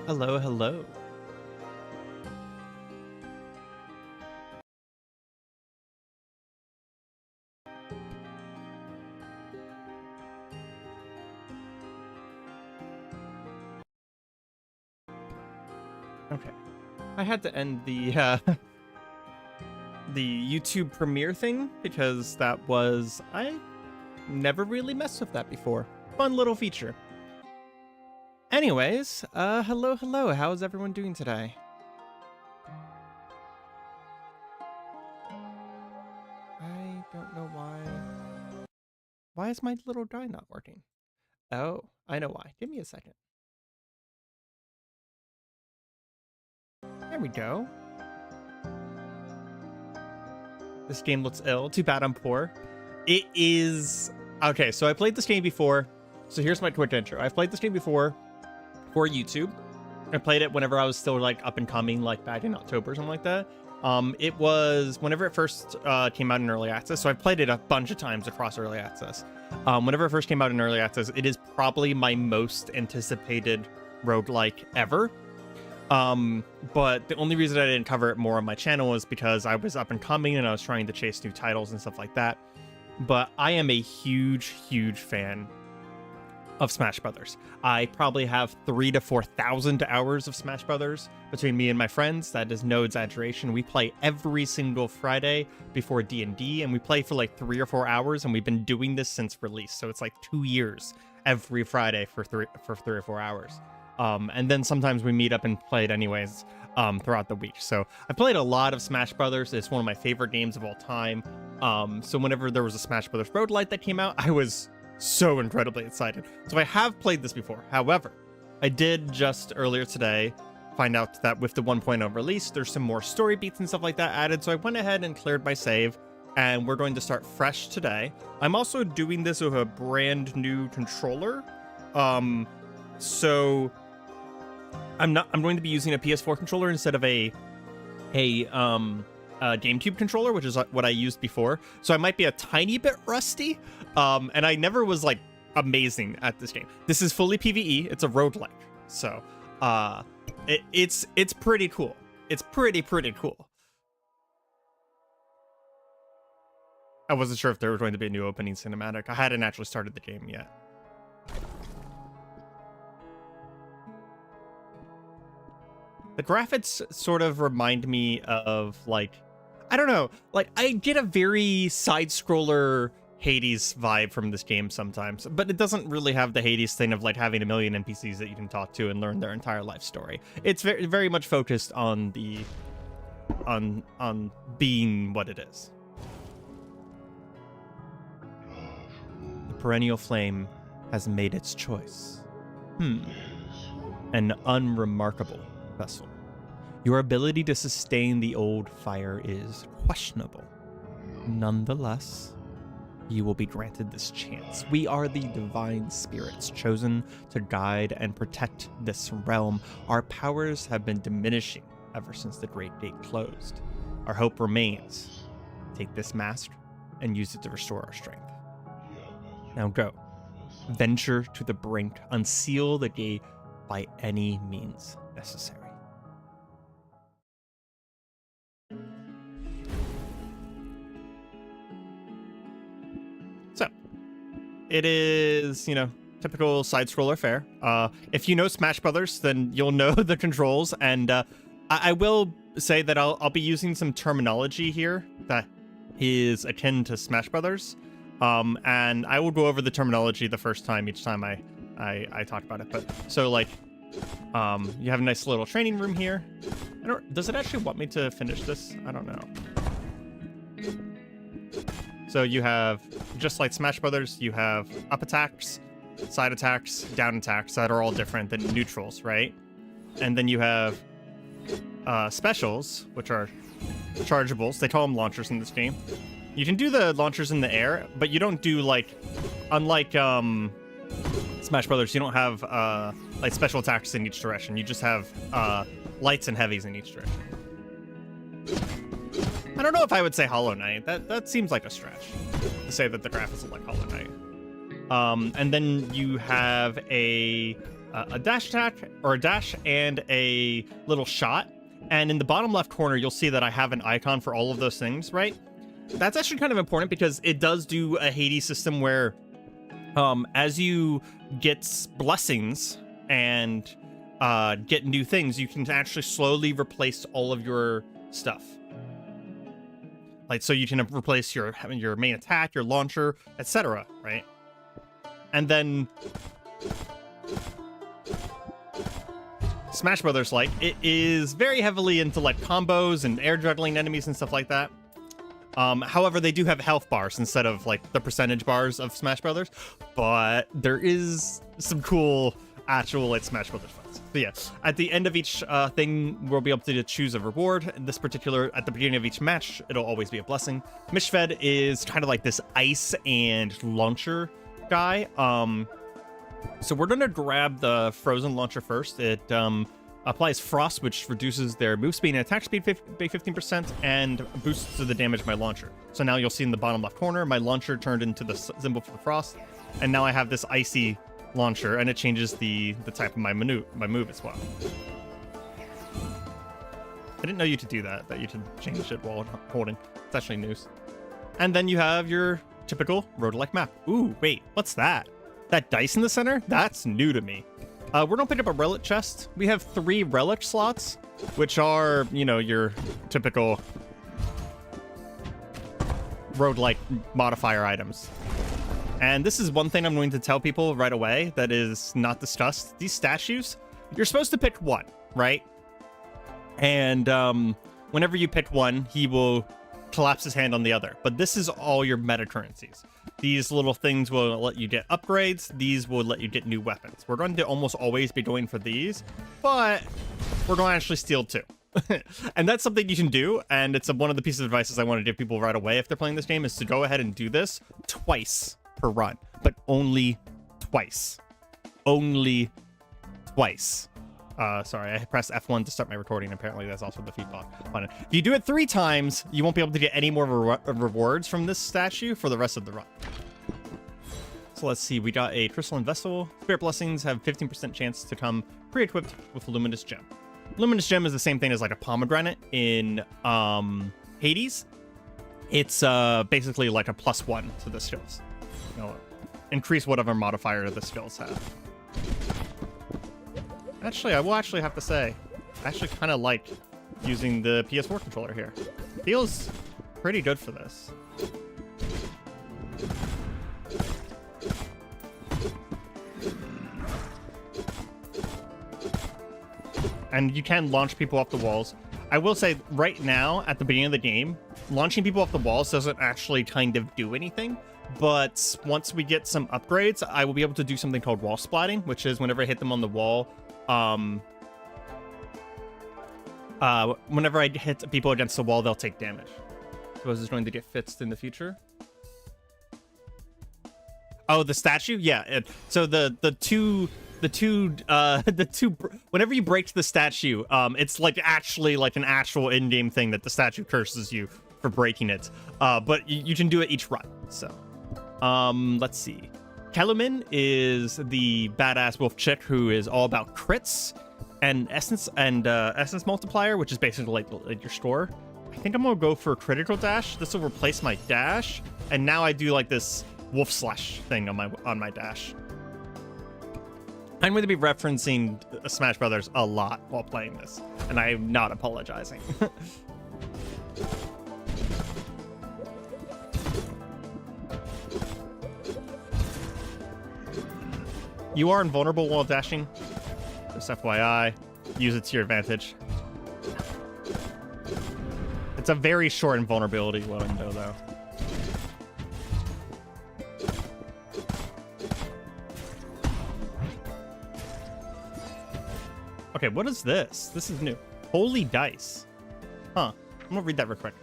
Hello, hello. Okay. I had to end the the YouTube premiere thing because I never really messed with that before. Fun little feature. Anyways, hello. How is everyone doing today? I don't know why. Why is my little die not working? Oh, I know why. Give me a second. There we go. This game looks ill. Too bad I'm poor. It is... Okay, so I played this game before. So here's my Twitch intro. I've played this game before for YouTube. I played it whenever I was still like up and coming, like back in October or something like that. It was whenever it first came out in early access. So I've played it a bunch of times across early access. Whenever it first came out in early access, it is probably my most anticipated roguelike ever. But the only reason I didn't cover it more on my channel is because I was up and coming and I was trying to chase new titles and stuff like that. But I am a huge fan of Smash Brothers. I probably have 3,000 to 4,000 hours of Smash Brothers between me and my friends. That is no exaggeration. We play every single Friday before D&D, and we play for like 3 or 4 hours, and we've been doing this since release. So it's like 2 years every Friday for 3 or 4 hours. And then sometimes we meet up and play it anyways throughout the week. So I played a lot of Smash Brothers. It's one of my favorite games of all time. So whenever there was a Smash Brothers Roguelike that came out, I was so incredibly excited. So I have played this before. However, I did just earlier today find out that with the 1.0 release, there's some more story beats and stuff like that added. So I went ahead and cleared my save, and we're going to start fresh today. I'm also doing this with a brand new controller. So I'm going to be using a PS4 controller instead of a GameCube controller, which is what I used before. So I might be a tiny bit rusty. And I never was like amazing at this game. This is fully PvE. It's a roguelike. So it's pretty cool. It's pretty cool. I wasn't sure if there was going to be a new opening cinematic. I hadn't actually started the game yet. The graphics sort of remind me of, like, I don't know, like, I get a very side-scroller Hades vibe from this game sometimes, but it doesn't really have the Hades thing of, like, having a million NPCs that you can talk to and learn their entire life story. It's very much focused on the, on being what it is. The perennial flame has made its choice. An unremarkable vessel. Your ability to sustain the old fire is questionable. Nonetheless, you will be granted this chance. We are the divine spirits chosen to guide and protect this realm. Our powers have been diminishing ever since the Great Gate closed. Our hope remains. Take this mask and use it to restore our strength. Now go. Venture to the brink. Unseal the gate by any means necessary. So, it is, you know, typical side-scroller fare. If you know Smash Brothers, then you'll know the controls, and I will say that I'll be using some terminology here that is akin to Smash Brothers, and I will go over the terminology the first time each time I talk about it. But so, like, you have a nice little training room here. Does it actually want me to finish this? I don't know. So you have, just like Smash Brothers, you have up attacks, side attacks, down attacks that are all different than neutrals, right? And then you have specials, which are chargeables. They call them launchers in this game. You can do the launchers in the air, but you don't do, like, unlike Smash Brothers, you don't have like special attacks in each direction. You just have lights and heavies in each direction. I don't know if I would say Hollow Knight. That seems like a stretch to say that the graphics are like Hollow Knight. And then you have a a dash attack, or a dash, and a little shot. And in the bottom left corner, you'll see that I have an icon for all of those things, right? That's actually kind of important because it does do a Hades system where as you get blessings and get new things, you can actually slowly replace all of your stuff. Like, so you can replace your main attack, your launcher, etc., right? And then Smash Brothers, like, it is very heavily into like combos and air juggling enemies and stuff like that. However, they do have health bars instead of like the percentage bars of Smash Brothers, but there is some cool actual like Smash Brothers fights. So yeah, at the end of each thing, we'll be able to choose a reward. In this particular, at the beginning of each match, it'll always be a blessing. Mishfed is kind of like this ice and launcher guy. So we're gonna grab the frozen launcher first. It applies frost, which reduces their move speed and attack speed by 15% and boosts the damage of my launcher. So now you'll see in the bottom left corner, my launcher turned into the symbol for frost, and now I have this icy launcher, and it changes the type of my move as well. I didn't know you could do that you could change it while holding. It's actually news. And then you have your typical roguelike map. Ooh, wait, what's that? That dice in the center? That's new to me. We're gonna pick up a relic chest. We have 3 relic slots, which are, you know, your typical roguelike modifier items. And this is one thing I'm going to tell people right away that is not discussed. These statues, you're supposed to pick one, right? And whenever you pick one, he will collapse his hand on the other. But this is all your meta currencies. These little things will let you get upgrades. These will let you get new weapons. We're going to almost always be going for these, but we're going to actually steal 2. And that's something you can do, and it's one of the pieces of advice I want to give people right away if they're playing this game, is to go ahead and do this twice per run, but only twice. Only twice. Sorry, I pressed F1 to start my recording. Apparently, that's also the feedback button. If you do it 3 times, you won't be able to get any more rewards from this statue for the rest of the run. So let's see. We got a crystalline vessel. Spirit blessings have 15% chance to come pre-equipped with luminous gem. Luminous gem is the same thing as like a pomegranate in Hades. It's basically like a +1 to the skills. You know, increase whatever modifier the skills have. Actually, I will actually have to say, I actually kind of like using the PS4 controller here. Feels pretty good for this. And you can launch people off the walls. I will say, right now, at the beginning of the game, launching people off the walls doesn't actually kind of do anything. But once we get some upgrades, I will be able to do something called wall splatting, which is whenever I hit them on the wall, whenever I hit people against the wall, they'll take damage. Suppose it's going to get fixed in the future. Oh, the statue? Yeah. So the two whenever you break the statue, it's like actually like an actual in-game thing that the statue curses you for breaking it. But you can do it each run. So, let's see. Kelumin is the badass wolf chick who is all about crits and essence multiplier, which is basically like your score. I think I'm gonna go for critical dash. This will replace my dash, and now I do like this wolf slash thing on my dash. I'm going to be referencing Smash Brothers a lot while playing this, and I'm not apologizing. You are invulnerable while dashing. Just FYI, use it to your advantage. It's a very short invulnerability window, though. Okay, what is this? This is new. Holy dice. Huh. I'm gonna read that real quick.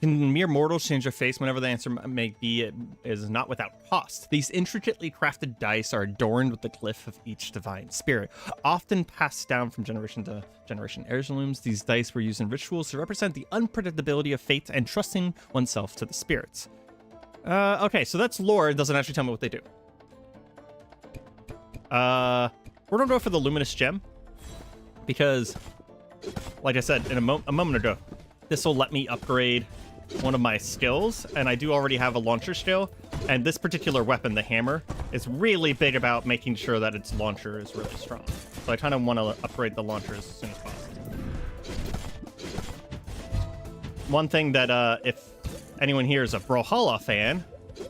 Can mere mortals change their face whenever the answer may be it is not without cost? These intricately crafted dice are adorned with the glyph of each divine spirit, often passed down from generation to generation. Heirlooms, these dice were used in rituals to represent the unpredictability of fate and trusting oneself to the spirits. Okay, so that's lore. It doesn't actually tell me what they do. we're gonna go for the luminous gem because, like I said in a moment ago, this will let me upgrade one of my skills, and I do already have a launcher skill, and this particular weapon, the hammer, is really big about making sure that its launcher is really strong. So I kind of want to upgrade the launcher as soon as possible. One thing that if anyone here is a Brawlhalla fan,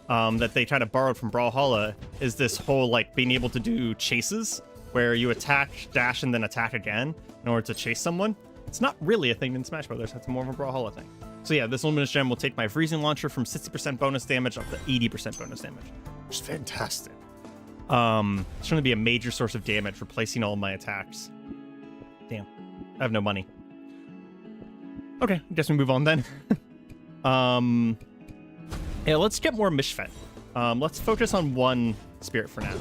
that they kind of borrowed from Brawlhalla is this whole like being able to do chases where you attack, dash, and then attack again in order to chase someone. It's not really a thing in Smash Brothers. It's more of a Brawlhalla thing. So yeah, this luminous gem will take my freezing launcher from 60% bonus damage up to 80% bonus damage, which is fantastic. It's going to be a major source of damage, replacing all of my attacks. Damn, I have no money. Okay, I guess we move on then. Yeah, let's get more Mishfen. Let's focus on one spirit for now.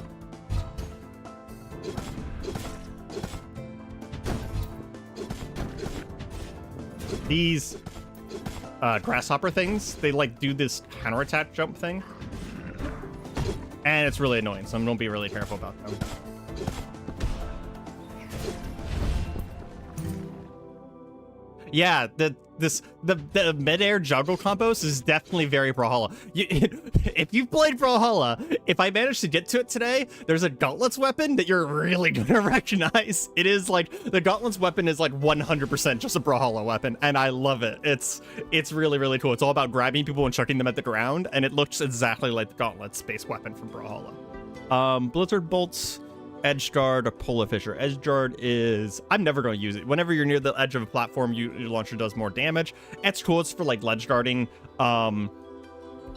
These grasshopper things, they like do this counterattack jump thing, and it's really annoying, so I'm gonna be really careful about them. Yeah, the mid-air juggle combos is definitely very Brawlhalla. If you've played Brawlhalla, if I manage to get to it today, there's a gauntlets weapon that you're really gonna recognize. It is like, the gauntlets weapon is like 100% just a Brawlhalla weapon, and I love it. It's really, really cool. It's all about grabbing people and chucking them at the ground, and it looks exactly like the gauntlets space weapon from Brawlhalla. Blizzard bolts, edge guard, or polar fissure. Edge guard is, I'm never going to use it. Whenever you're near the edge of a platform, your launcher does more damage. It's cool. It's for like ledge guarding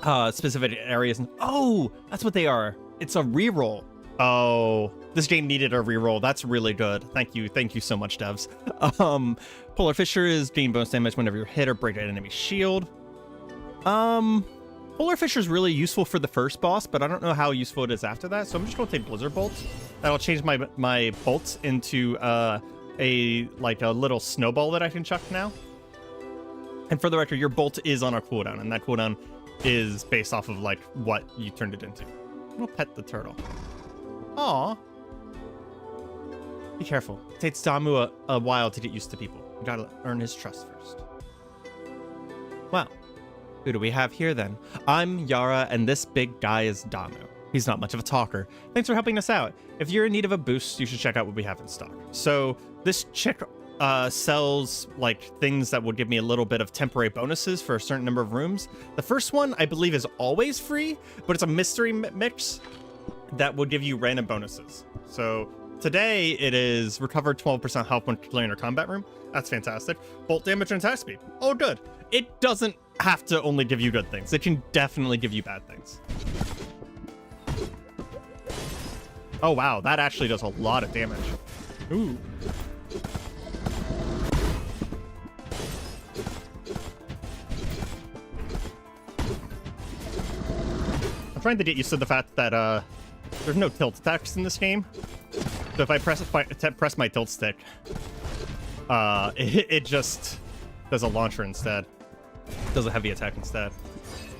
specific areas. Oh, that's what they are. It's a reroll. Oh, this game needed a reroll. That's really good. Thank you so much, devs. Polar fissure is gain bonus damage whenever you're hit or break an enemy shield. Polar fissure is really useful for the first boss, but I don't know how useful it is after that. So I'm just going to take blizzard bolts. That'll change my bolts into a little snowball that I can chuck now. And for the record, your bolt is on a cooldown, and that cooldown is based off of like what you turned it into. I'm gonna pet the turtle. Aw. Be careful. It takes Damu a while to get used to people. You gotta earn his trust first. Wow. Who do we have here then? I'm Yara, and this big guy is Damu. He's not much of a talker. Thanks for helping us out. If you're in need of a boost, you should check out what we have in stock. So this chick sells like things that would give me a little bit of temporary bonuses for a certain number of rooms. The first one, I believe, is always free, but it's a mystery mix that will give you random bonuses. So today it is recover 12% health when clearing a combat room. That's fantastic. Bolt damage and attack speed. Oh, good. It doesn't have to only give you good things. It can definitely give you bad things. Oh, wow. That actually does a lot of damage. Ooh. I'm trying to get used to the fact that there's no tilt attacks in this game. So if I press my tilt stick, it just does a launcher instead. Does a heavy attack instead.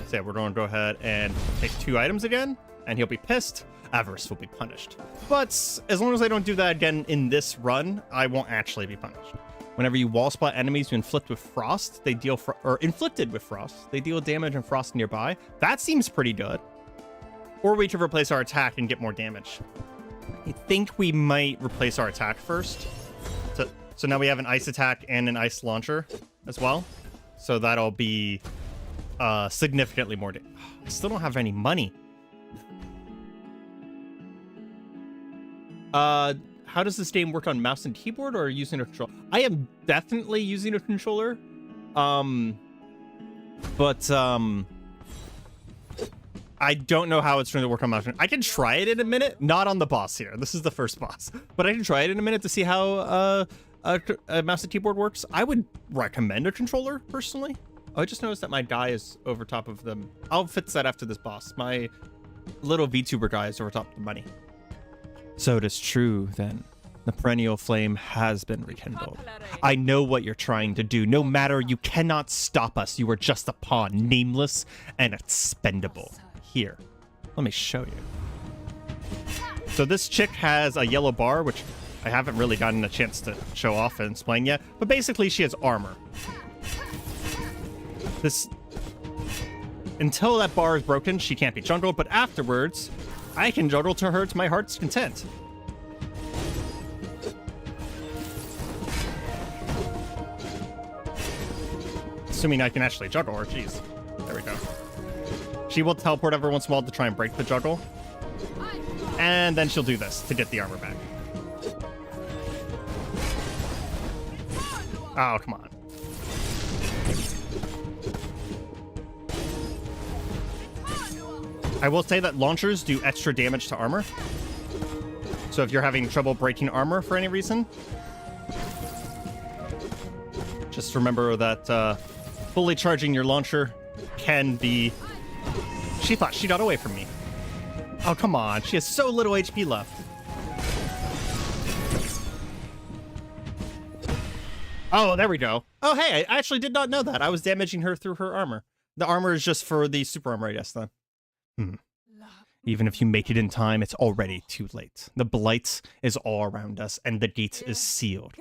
So yeah, we're going to go ahead and take 2 items again, and he'll be pissed. Avarice will be punished. But as long as I don't do that again in this run, I won't actually be punished. Whenever you wall spot enemies you inflict with frost, they deal inflicted with frost, they deal damage and frost nearby. That seems pretty good. Or we could replace our attack and get more damage. I think we might replace our attack first. So now we have an ice attack and an ice launcher as well. So that'll be significantly more damage. I still don't have any money. How does this game work on mouse and keyboard, or using a controller? I am definitely using a controller. But I don't know how it's going to work on mouse. I can try it in a minute. Not on the boss here. This is the first boss. But I can try it in a minute to see how a mouse and keyboard works. I would recommend a controller, personally. Oh, I just noticed that my guy is over top of them. I'll fix that after this boss. My little VTuber guy is over top of the money. So it is true, then. The perennial flame has been rekindled. I know what you're trying to do. No matter, you cannot stop us. You are just a pawn, nameless and expendable. Here, let me show you. So this chick has a yellow bar, which I haven't really gotten a chance to show off and explain yet, but basically she has armor. Until that bar is broken, she can't be jungled, but afterwards, I can juggle to her to my heart's content. Assuming I can actually juggle her, jeez. There we go. She will teleport every once in a while to try and break the juggle. And then she'll do this to get the armor back. Oh, come on. I will say that launchers do extra damage to armor. So if you're having trouble breaking armor for any reason, just remember that fully charging your launcher can be... She thought she got away from me. Oh, come on. She has so little HP left. Oh, there we go. Oh, hey, I actually did not know that. I was damaging her through her armor. The armor is just for the super armor, I guess, then. Even if you make it in time, it's already too late. The blight is all around us, and the gate is sealed.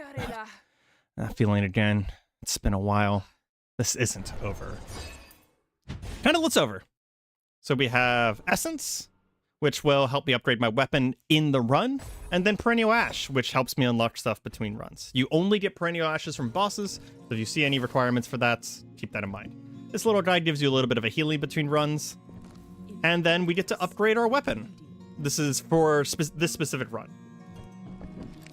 That feeling again. It's been a while. This isn't over. Kind of looks over. So we have Essence, which will help me upgrade my weapon in the run, and then Perennial Ash, which helps me unlock stuff between runs. You only get Perennial Ashes from bosses, so if you see any requirements for that, keep that in mind. This little guide gives you a little bit of a healing between runs, and then we get to upgrade our weapon. This is for this specific run.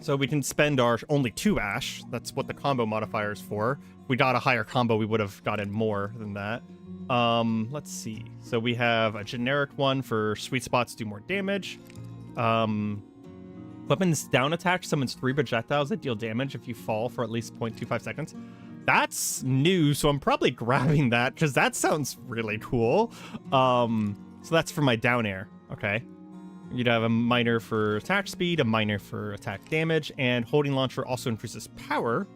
So we can spend our only 2 Ash. That's what the combo modifier is for. If we got a higher combo, we would have gotten more than that. Let's see. So we have a generic one for sweet spots, do more damage. Weapons down attack summons 3 projectiles that deal damage if you fall for at least 0.25 seconds. That's new, so I'm probably grabbing that because that sounds really cool. So that's for my down air. Okay. You'd have a minor for attack speed, a minor for attack damage, and holding launcher also increases power.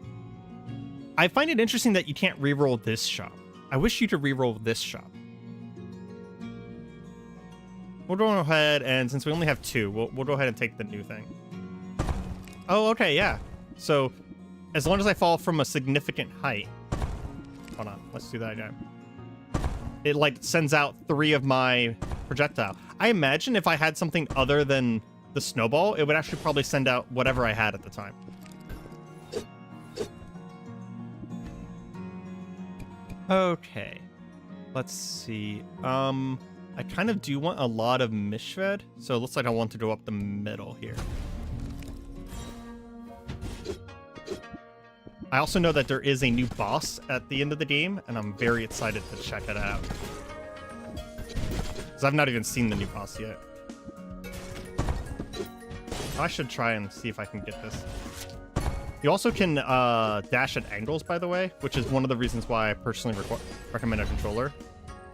I find it interesting that you can't reroll this shop. I wish you could reroll this shop. We'll go ahead, and since we only have 2, we'll go ahead and take the new thing. Oh, okay, yeah. So, as long as I fall from a significant height... Hold on, let's do that again. It, like, sends out 3 of my projectile. I imagine if I had something other than the snowball, it would actually probably send out whatever I had at the time. Okay. Let's see. I kind of do want a lot of Mishved, so it looks like I want to go up the middle here. I also know that there is a new boss at the end of the game, and I'm very excited to check it out. Because I've not even seen the new boss yet. I should try and see if I can get this. You also can dash at angles, by the way, which is one of the reasons why I personally recommend a controller.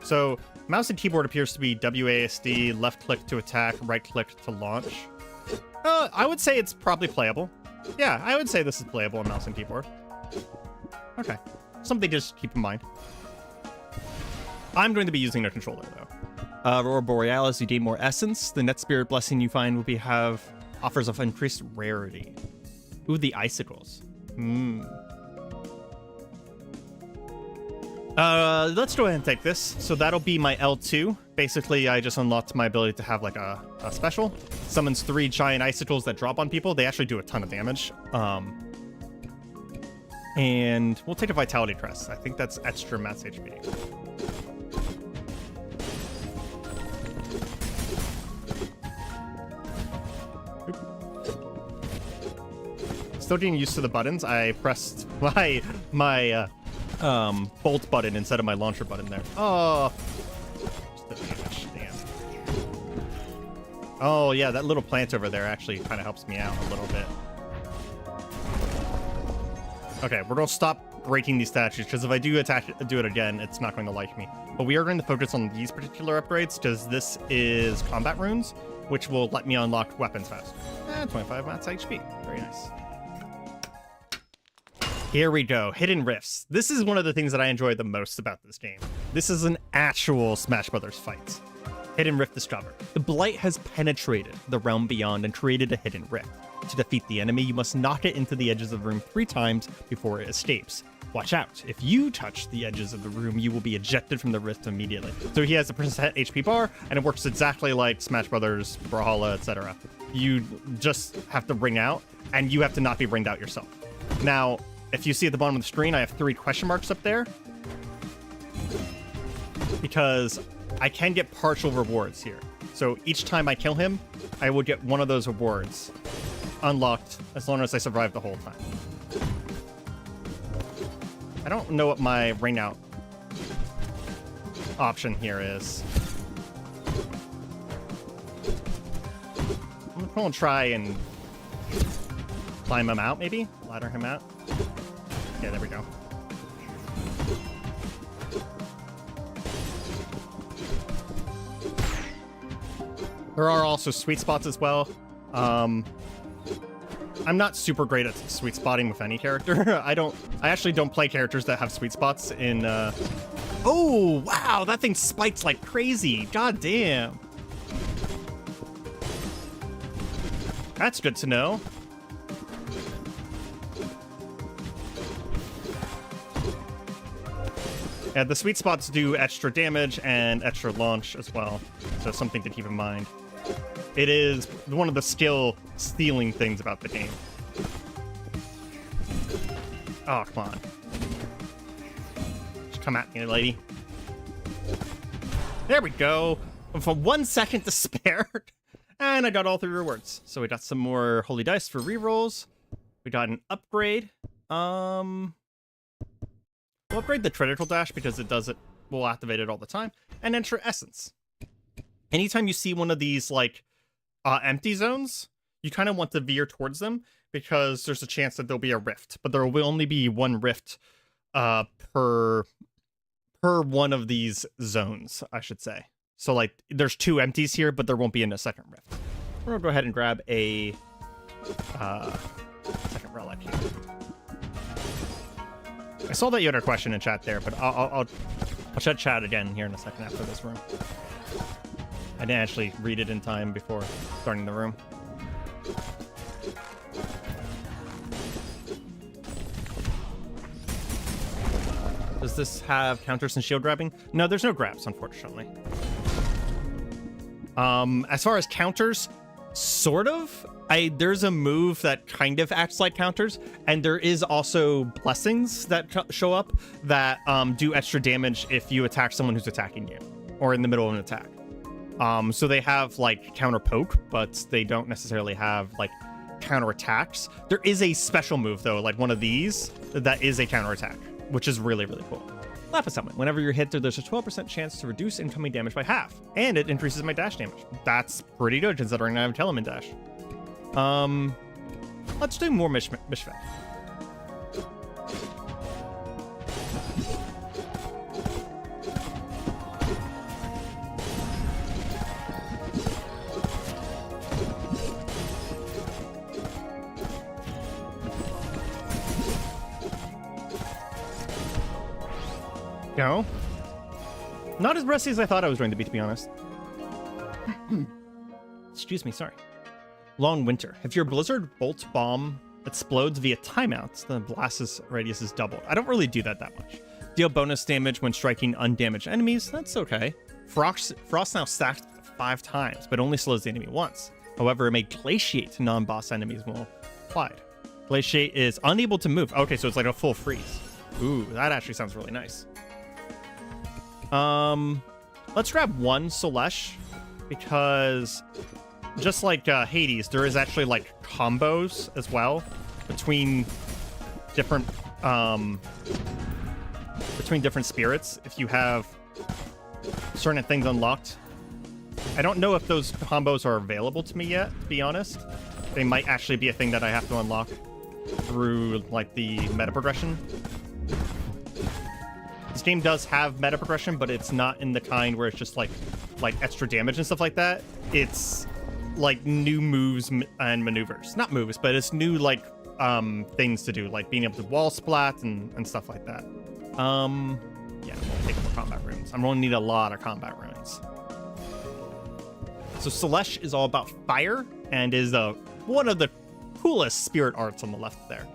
So, mouse and keyboard appears to be WASD, left click to attack, right click to launch. I would say it's probably playable. Yeah, I would say this is playable on mouse and keyboard. Okay, something to just keep in mind. I'm going to be using a controller, though. Aurora Borealis, you gain more essence. The net spirit blessing you find will have offers of increased rarity. Ooh, the icicles. Let's go ahead and take this. So that'll be my L2. Basically, I just unlocked my ability to have like a special. Summons 3 giant icicles that drop on people. They actually do a ton of damage. And we'll take a Vitality Crest. I think that's extra max HP. Still getting used to the buttons. I pressed my bolt button instead of my launcher button there. Oh, just the damage. Damn. Oh yeah, that little plant over there actually kind of helps me out a little bit. Okay, we're gonna stop breaking these statues because if I do it again, it's not going to like me. But we are going to focus on these particular upgrades because this is combat runes, which will let me unlock weapons fast. 25 max HP. Very nice. Here we go, Hidden Rifts. This is one of the things that I enjoy the most about this game. This is an actual Smash Brothers fight. Hidden Rift discovered. The Blight has penetrated the realm beyond and created a hidden rift. To defeat the enemy, you must knock it into the edges of the room 3 times before it escapes. Watch out. If you touch the edges of the room, you will be ejected from the rift immediately. So he has a percent HP bar, and it works exactly like Smash Brothers, Brawlhalla, etc. You just have to ring out, and you have to not be ringed out yourself. Now, if you see at the bottom of the screen, I have 3 question marks up there, because I can get partial rewards here. So each time I kill him, I will get one of those rewards unlocked as long as I survive the whole time. I don't know what my ring out option here is. I'm gonna try and climb him out, maybe? Ladder him out. Yeah, there we go. There are also sweet spots as well. I'm not super great at sweet spotting with any character. I actually don't play characters that have sweet spots in, Oh, wow, that thing spikes like crazy. God damn. That's good to know. Yeah, the sweet spots do extra damage and extra launch as well, so something to keep in mind. It is one of the skill-stealing things about the game. Oh, come on. Just come at me, lady. There we go. For 1 second to spare. And I got all 3 rewards. So we got some more holy dice for rerolls. We got an upgrade. We'll upgrade the critical dash because we'll activate it all the time. And enter essence. Anytime you see one of these, like, empty zones, you kind of want to veer towards them because there's a chance that there'll be a rift, but there will only be 1 rift per one of these zones, I should say. So like there's 2 empties here, but there won't be in a second rift. We're gonna go ahead and grab a second relic here. I saw that you had a question in chat there, but I'll check chat again here in a second after this room. I didn't actually read it in time before starting the room. Does this have counters and shield grabbing? No, there's no grabs, unfortunately. As far as counters, sort of. There's a move that kind of acts like counters, and there is also blessings that show up that do extra damage if you attack someone who's attacking you or in the middle of an attack. So they have like counter poke, but they don't necessarily have like counter attacks. There is a special move though, like one of these that is a counter attack, which is really, really cool. Lapis Helmet. Whenever you're hit, there's a 12% chance to reduce incoming damage by half, and it increases my dash damage. That's pretty good considering I have Telemin dash. Let's do more Mishvek. Go. Not as rusty as I thought I was going to be honest. Excuse me, sorry. Long Winter. If your Blizzard Bolt Bomb explodes via timeouts, the blast's radius is doubled. I don't really do that much. Deal bonus damage when striking undamaged enemies. That's okay. Frost now stacked 5 times, but only slows the enemy once. However, it may glaciate to non-boss enemies when applied. Glaciate is unable to move. Okay, so it's like a full freeze. Ooh, that actually sounds really nice. Let's grab 1 Solesh, because just like Hades, there is actually like combos as well between different spirits if you have certain things unlocked. I don't know if those combos are available to me yet, to be honest. They might actually be a thing that I have to unlock through like the meta progression. This game does have meta progression, but it's not in the kind where it's just like extra damage and stuff like that. It's like new moves and maneuvers. Not moves, but it's new like things to do, like being able to wall splat and stuff like that. Yeah, we'll take more combat runes. I'm going to need a lot of combat runes. So Celeste is all about fire and is one of the coolest spirit arts on the left there.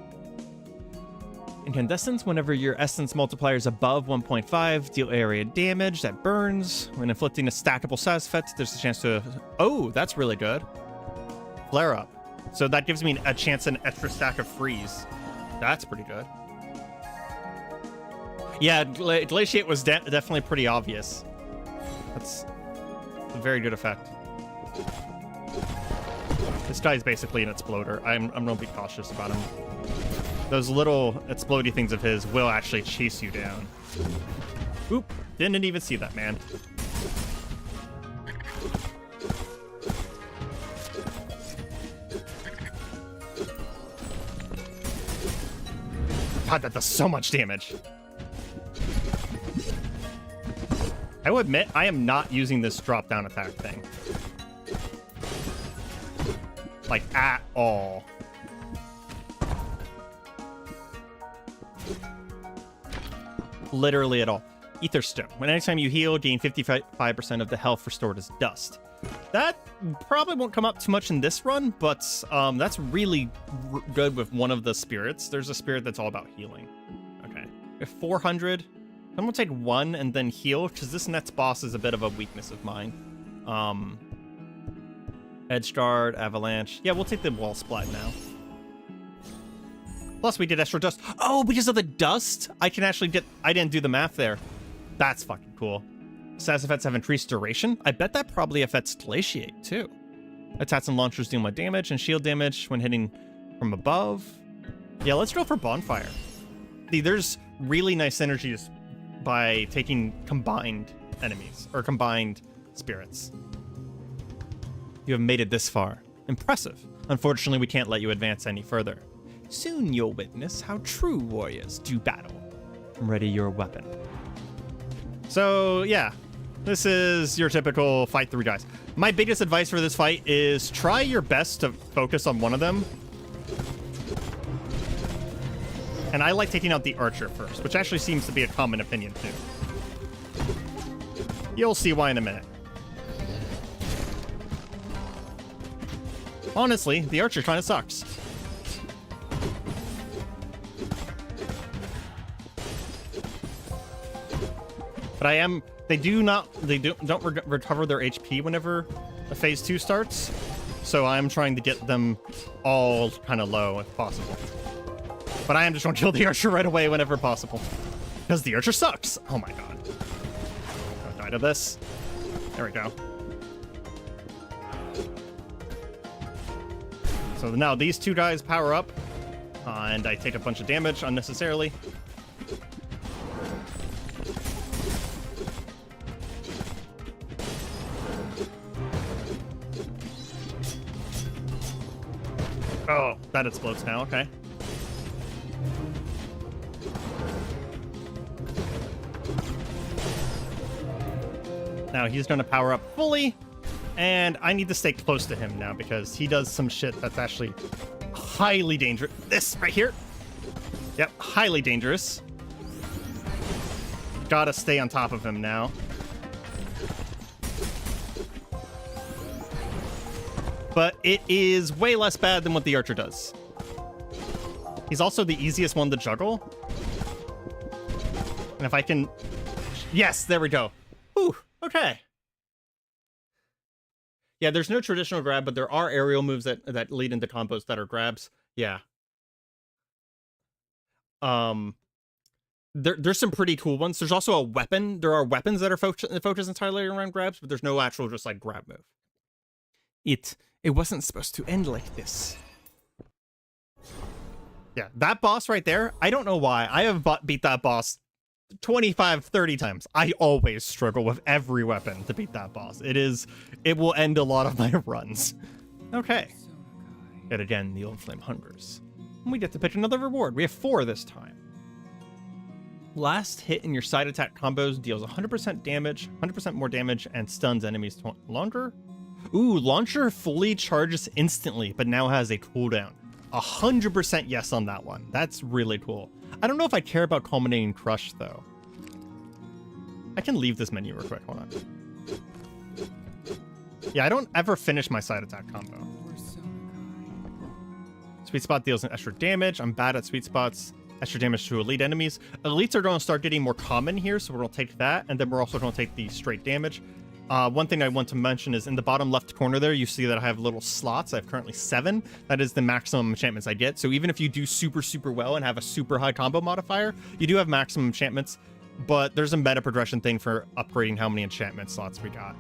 Incandescence, whenever your essence multiplier is above 1.5, deal area damage that burns. When inflicting a stackable size effect, there's a chance to... Oh, that's really good. Flare up. So that gives me a chance an extra stack of freeze. That's pretty good. Yeah, Glaciate was definitely pretty obvious. That's a very good effect. This guy's basically an exploder. I'm gonna be cautious about him. Those little explodey things of his will actually chase you down. Oop, didn't even see that, man. God, that does so much damage. I will admit, I am not using this drop-down attack thing. Like, at all. Literally at all. Ether Stone. When anytime you heal, gain 55% of the health restored as dust. That probably won't come up too much in this run, but that's really good with one of the spirits. There's a spirit that's all about healing. Okay. If 400, I'm gonna take one and then heal, because this next boss is a bit of a weakness of mine. Edge Guard, Avalanche. Yeah, we'll take the Wall Splat now. Plus, we did extra dust. Oh, because of the dust? I can actually get... I didn't do the math there. That's fucking cool. Status effects have increased duration. I bet that probably affects Glaciate, too. Attacks and launchers deal more damage and shield damage when hitting from above. Yeah, let's go for Bonfire. See, there's really nice synergies by taking combined enemies, or combined spirits. You have made it this far. Impressive. Unfortunately, we can't let you advance any further. Soon you'll witness how true warriors do battle. Ready your weapon. So, yeah. This is your typical fight three guys. My biggest advice for this fight is try your best to focus on one of them. And I like taking out the archer first, which actually seems to be a common opinion, too. You'll see why in a minute. Honestly, the archer kind of sucks. But they don't recover their HP whenever a phase 2 starts. So I'm trying to get them all kind of low if possible. But I am just going to kill the archer right away whenever possible. Because the archer sucks. Oh my god. I'll die to this. There we go. So now these two guys power up. And I take a bunch of damage unnecessarily. Oh, that explodes now, okay. Now he's going to power up fully, and I need to stay close to him now because he does some shit that's actually highly dangerous. This right here. Yep, highly dangerous. Gotta stay on top of him now. But it is way less bad than what the archer does. He's also the easiest one to juggle. And if I can... Yes, there we go. Whew, okay. Yeah, there's no traditional grab, but there are aerial moves that lead into combos that are grabs. Yeah. There's some pretty cool ones. There's also a weapon. There are weapons that are focused entirely around grabs, but there's no actual just like grab move. It wasn't supposed to end like this. Yeah, that boss right there, I don't know why. I have beat that boss 25, 30 times. I always struggle with every weapon to beat that boss. It will end a lot of my runs. Okay. Yet again, the old flame hungers. And we get to pick another reward. We have 4 this time. Last hit in your side attack combos deals 100% damage, 100% more damage, and stuns enemies longer. Ooh, launcher fully charges instantly, but now has a cooldown. 100% yes on that one. That's really cool. I don't know if I care about culminating crush though. I can leave this menu real quick. Hold on. Yeah, I don't ever finish my side attack combo. Sweet spot deals an extra damage. I'm bad at sweet spots. Extra damage to elite enemies. Elites are going to start getting more common here, so we're going to take that, and then we're also going to take the straight damage. One thing I want to mention is in the bottom left corner there, you see that I have little slots. I have currently 7. That is the maximum enchantments I get. So even if you do super, super well and have a super high combo modifier, you do have maximum enchantments, but there's a meta progression thing for upgrading how many enchantment slots we got.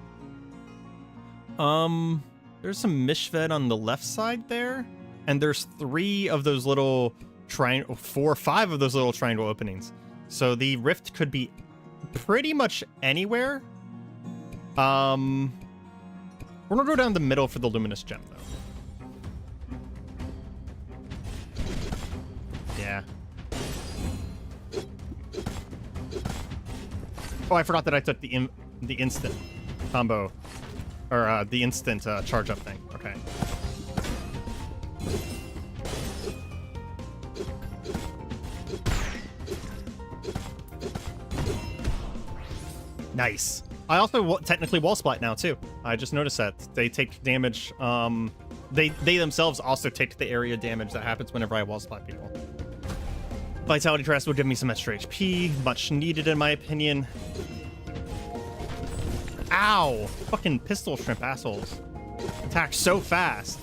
There's some Mishved on the left side there, and there's 3 of those little triangle, 4 or 5 of those little triangle openings. So the rift could be pretty much anywhere. We're gonna go down the middle for the luminous gem though. Yeah. Oh, I forgot that I took the instant combo, or the instant charge up thing. Okay. Nice. I also technically wall splat now too. I just noticed that they take damage. They themselves also take the area damage that happens whenever I wall splat people. Vitality Crest will give me some extra HP, much needed in my opinion. Ow! Fucking pistol shrimp assholes. Attack so fast.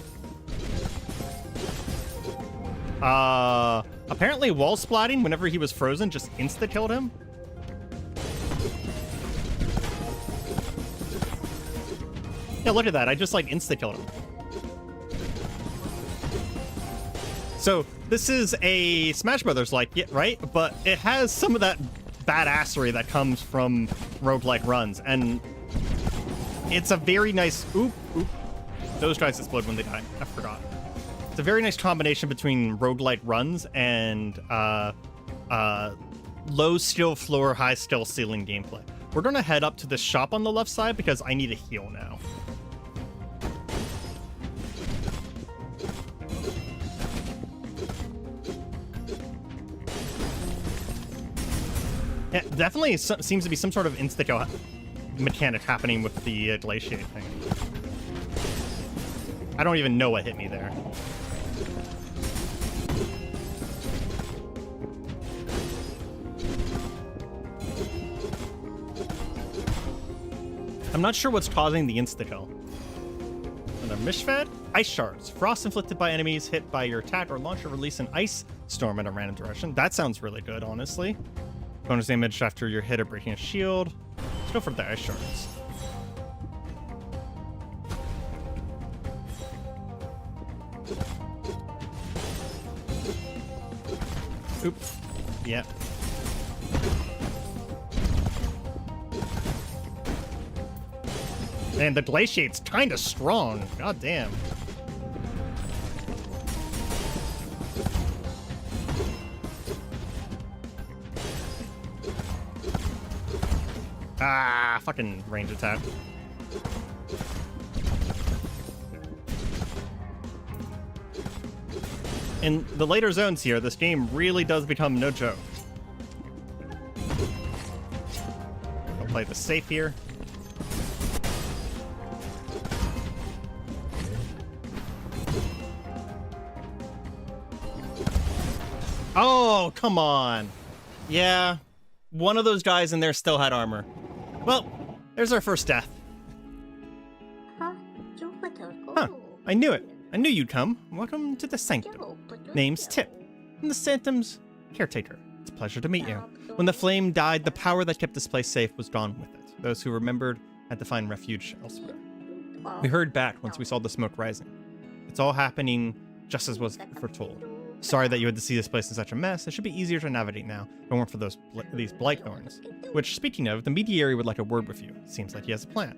Apparently wall splatting whenever he was frozen just insta-killed him. Yeah, look at that. I just like insta-killed him. So this is a Smash Brothers like, yeah, right? But it has some of that badassery that comes from roguelike runs, and it's a very nice. Oop. Those guys explode when they die. I forgot. It's a very nice combination between roguelike runs and low skill floor, high skill ceiling gameplay. We're gonna head up to the shop on the left side because I need a heal now. Yeah, definitely seems to be some sort of insta-kill mechanic happening with the glaciate thing. I don't even know what hit me there. I'm not sure what's causing the insta-kill. Another Mishved? Ice shards. Frost inflicted by enemies hit by your attack or launcher release an ice storm in a random direction. That sounds really good, honestly. Bonus damage after you're hit or breaking a shield. Let's go for the ice shards. Oop. Yeah. Man, the glaciate's kind of strong. God damn. Ah, fucking range attack. In the later zones here, this game really does become no joke. I'll play the safe here. Oh, come on. Yeah, one of those guys in there still had armor. Well, there's our first death. Huh, I knew it. I knew you'd come. Welcome to the Sanctum. Name's Tip. I'm the Sanctum's caretaker. It's a pleasure to meet you. When the flame died, the power that kept this place safe was gone with it. Those who remembered had to find refuge elsewhere. We hurried back once we saw the smoke rising. It's all happening just as was foretold. Sorry that you had to see this place in such a mess. It should be easier to navigate now, if it weren't for these blight thorns. Which, speaking of, the mediary would like a word with you. Seems like he has a plan.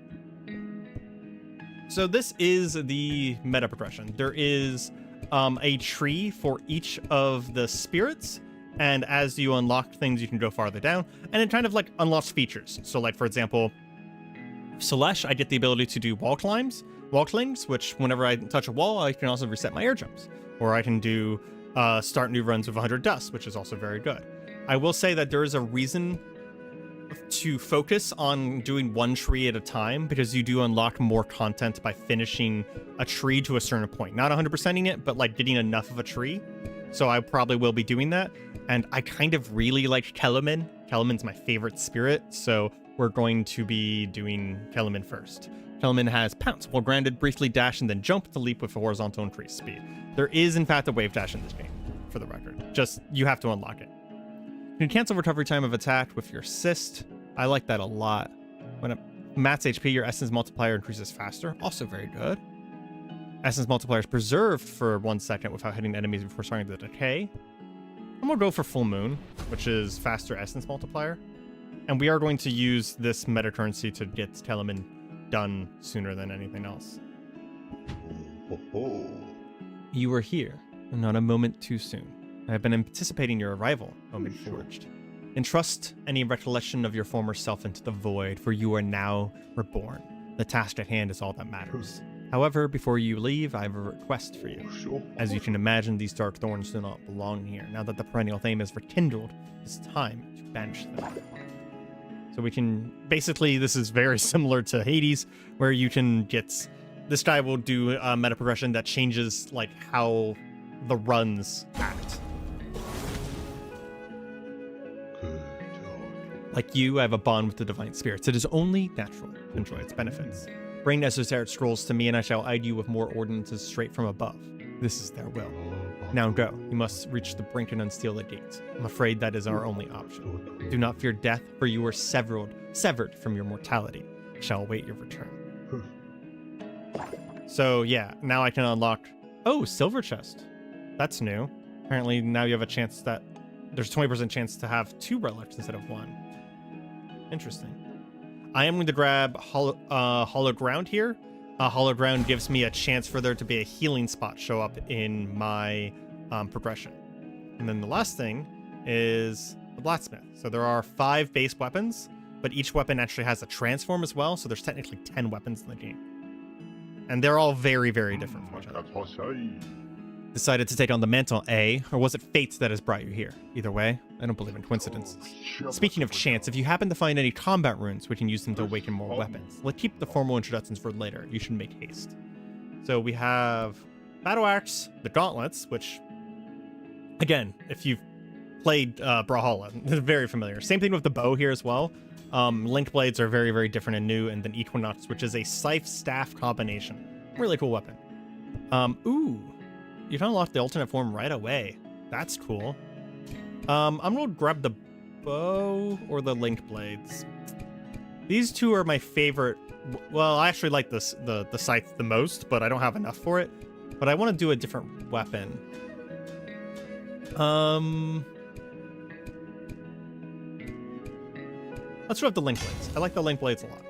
So this is the meta progression. There is a tree for each of the spirits, and as you unlock things, you can go farther down, and it kind of like unlocks features. So like, for example, Celesh, I get the ability to do wall clings, which whenever I touch a wall, I can also reset my air jumps. Or I can do start new runs with 100 dust, which is also very good. I will say that there is a reason to focus on doing one tree at a time, because you do unlock more content by finishing a tree to a certain point. Not 100%ing it, but like getting enough of a tree. So I probably will be doing that. And I kind of really like Kellerman. Kellerman's my favorite spirit, so we're going to be doing Kellerman first. Kellerman has Pounce, while grounded, briefly dash, and then jump to leap with a horizontal increased speed. There is, in fact, a wave dash in this game, for the record. Just, you have to unlock it. You can cancel recovery time of attack with your assist. I like that a lot. When it mats HP, your essence multiplier increases faster. Also very good. Essence multiplier is preserved for 1 second without hitting enemies before starting to decay. I'm gonna go for Full Moon, which is faster essence multiplier. And we are going to use this meta currency to get Telemann done sooner than anything else. You are here, and not a moment too soon. I have been anticipating your arrival, Omen Forged. Entrust any recollection of your former self into the void, for you are now reborn. The task at hand is all that matters. However, before you leave, I have a request for you. As you can imagine, these dark thorns do not belong here. Now that the perennial flame is rekindled, it's time to banish them. So we can, basically, this is very similar to Hades, where you can get, this guy will do a meta progression that changes like how the runs act. Like you, I have a bond with the divine spirits. It is only natural to enjoy its benefits. Bring esoteric scrolls to me, and I shall guide you with more ordinances straight from above. This is their will. Now go. You must reach the brink and unseal the gate. I'm afraid that is our only option. Do not fear death, for you are severed from your mortality. I shall await your return. So yeah, now I can unlock... Oh, silver chest. That's new. Apparently now you have a chance that... There's a 20% chance to have 2 relics instead of 1. Interesting. I am going to grab Hollow Ground here. Hollow Ground gives me a chance for there to be a healing spot show up in my progression. And then the last thing is the Blacksmith. So there are 5 base weapons, but each weapon actually has a transform as well, so there's technically 10 weapons in the game. And they're all very, very different from each other. Decided to take on the mantle, eh? Or was it fate that has brought you here? Either way, I don't believe in coincidences. Speaking of chance, if you happen to find any combat runes, we can use them to awaken more weapons. Let's keep the formal introductions for later. You should make haste. So we have Battle Axe, the Gauntlets, which, again, if you've played Brawlhalla, they're very familiar. Same thing with the bow here as well. Link Blades are very, very different and new, and then Equinox, which is a Scythe-Staff combination. Really cool weapon. Ooh. You can unlock the alternate form right away. That's cool. I'm gonna grab the bow or the Link Blades. These two are my favorite. Well, I actually like this the scythe the most, but I don't have enough for it. But I want to do a different weapon. Let's grab the Link Blades. I like the Link Blades a lot.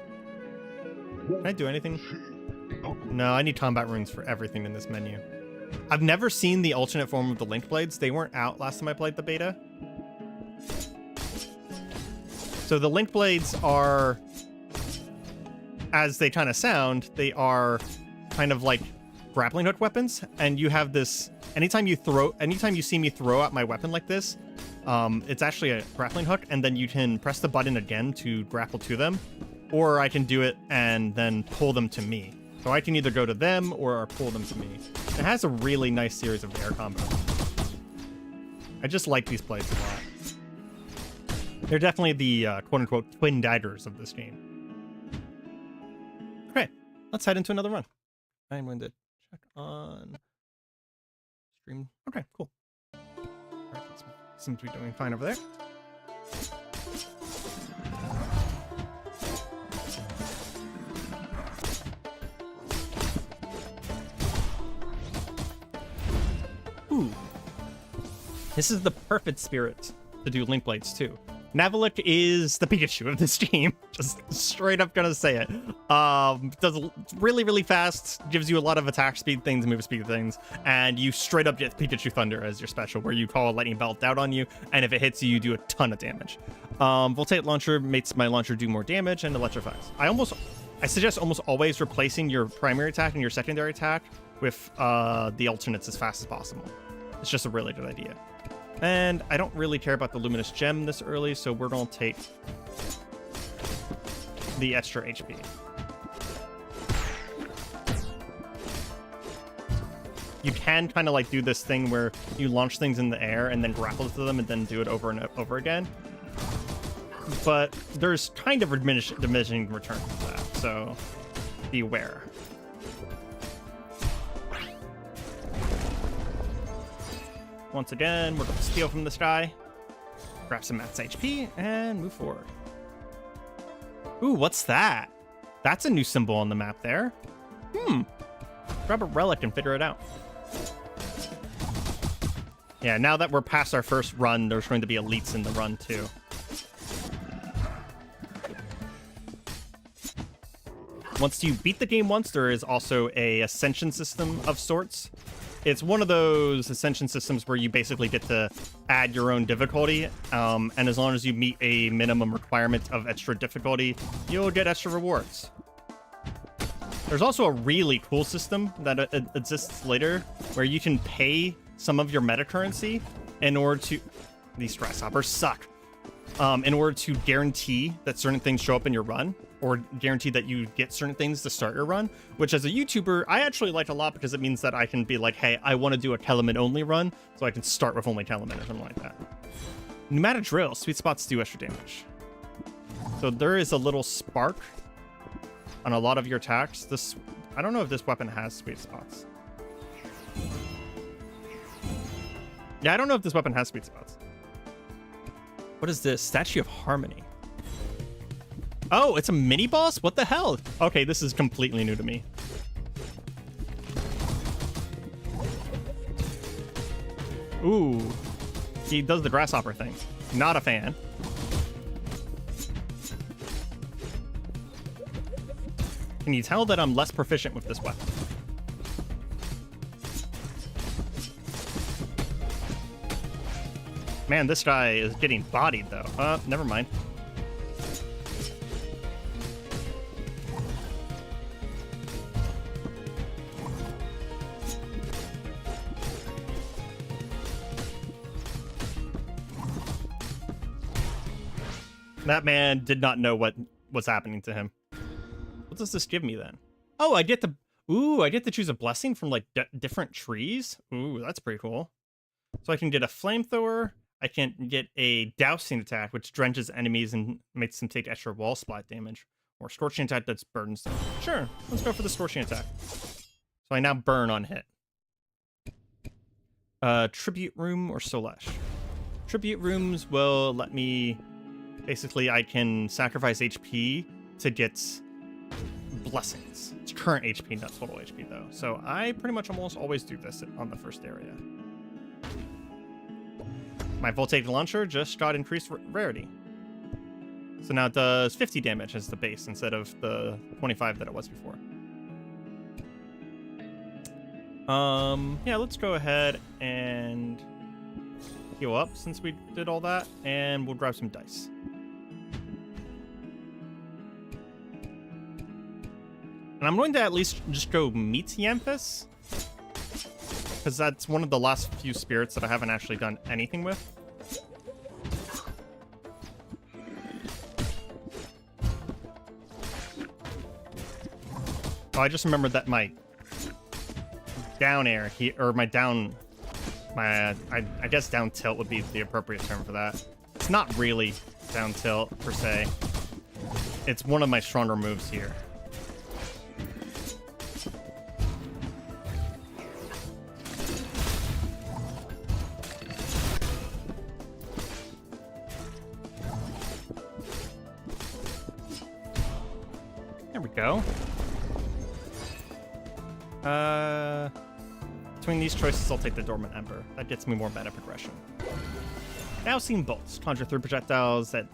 Can I do anything? No, I need combat runes for everything in this menu. I've never seen the alternate form of the Link Blades. They weren't out last time I played the beta. So the Link Blades are, as they kind of sound, they are kind of like grappling hook weapons. And you have this, anytime you see me throw out my weapon like this, it's actually a grappling hook, and then you can press the button again to grapple to them, or I can do it and then pull them to me. So I can either go to them or pull them to me. It has a really nice series of air combos. I just like these blades a lot. They're definitely the quote-unquote twin daggers of this game. Okay, let's head into another run. I'm going to check on stream. Okay, cool. All right, seems to be doing fine over there. Ooh. This is the perfect spirit to do Link Blades too. Navalik is the Pikachu of this game. Just straight up gonna say it. Does really, really fast, gives you a lot of attack speed things, move speed things, and you straight up get Pikachu Thunder as your special, where you call a lightning bolt out on you, and if it hits you, you do a ton of damage. Voltaic Launcher makes my launcher do more damage and electrifies. I suggest almost always replacing your primary attack and your secondary attack with the alternates as fast as possible. It's just a really good idea. And I don't really care about the Luminous Gem this early, so we're going to take the extra HP. You can kind of like do this thing where you launch things in the air and then grapple to them and then do it over and over again. But there's kind of diminishing return to that, so beware. Once again, we're going to steal from this guy, grab some max HP, and move forward. Ooh, what's that? That's a new symbol on the map there. Grab a relic and figure it out. Yeah, now that we're past our first run, there's going to be elites in the run too. Once you beat the game once, there is also a ascension system of sorts. It's one of those ascension systems where you basically get to add your own difficulty, and as long as you meet a minimum requirement of extra difficulty, you'll get extra rewards. There's also a really cool system that exists later where you can pay some of your meta currency in order to... These grasshoppers suck. In order to guarantee that certain things show up in your run, or guarantee that you get certain things to start your run, which as a YouTuber, I actually like a lot because it means that I can be like, hey, I want to do a Telemin only run, so I can start with only Telemin or something like that. Pneumatic drill, sweet spots do extra damage. So there is a little spark on a lot of your attacks. This, I don't know if this weapon has sweet spots. Yeah, I don't know if this weapon has sweet spots. What is this? Statue of Harmony. Oh, it's a mini boss? What the hell? Okay, this is completely new to me. Ooh. He does the grasshopper thing. Not a fan. Can you tell that I'm less proficient with this weapon? Man, this guy is getting bodied, though. Never mind. That man did not know what was happening to him. What does this give me, then? Oh, I get to... Ooh, I get to choose a blessing from, like, different trees? Ooh, that's pretty cool. So I can get a flamethrower... I can get a dousing attack, which drenches enemies and makes them take extra wall splat damage. Or scorching attack that's burdensome. Sure, let's go for the scorching attack. So I now burn on hit. Tribute room or Solesh. Tribute rooms will let me... Basically, I can sacrifice HP to get blessings. It's current HP, not total HP, though. So I pretty much almost always do this on the first area. My voltaic launcher just got increased rarity. So now it does 50 damage as the base instead of the 25 that it was before. Yeah, let's go ahead and heal up since we did all that, and we'll grab some dice. And I'm going to at least just go meet Yanthus, because that's one of the last few spirits that I haven't actually done anything with. Oh, I just remembered that my down air, I guess down tilt would be the appropriate term for that. It's not really down tilt, per se. It's one of my stronger moves here. There we go. Between these choices, I'll take the Dormant Ember. That gets me more meta progression. Dousing Bolts. Conjure 3 projectiles that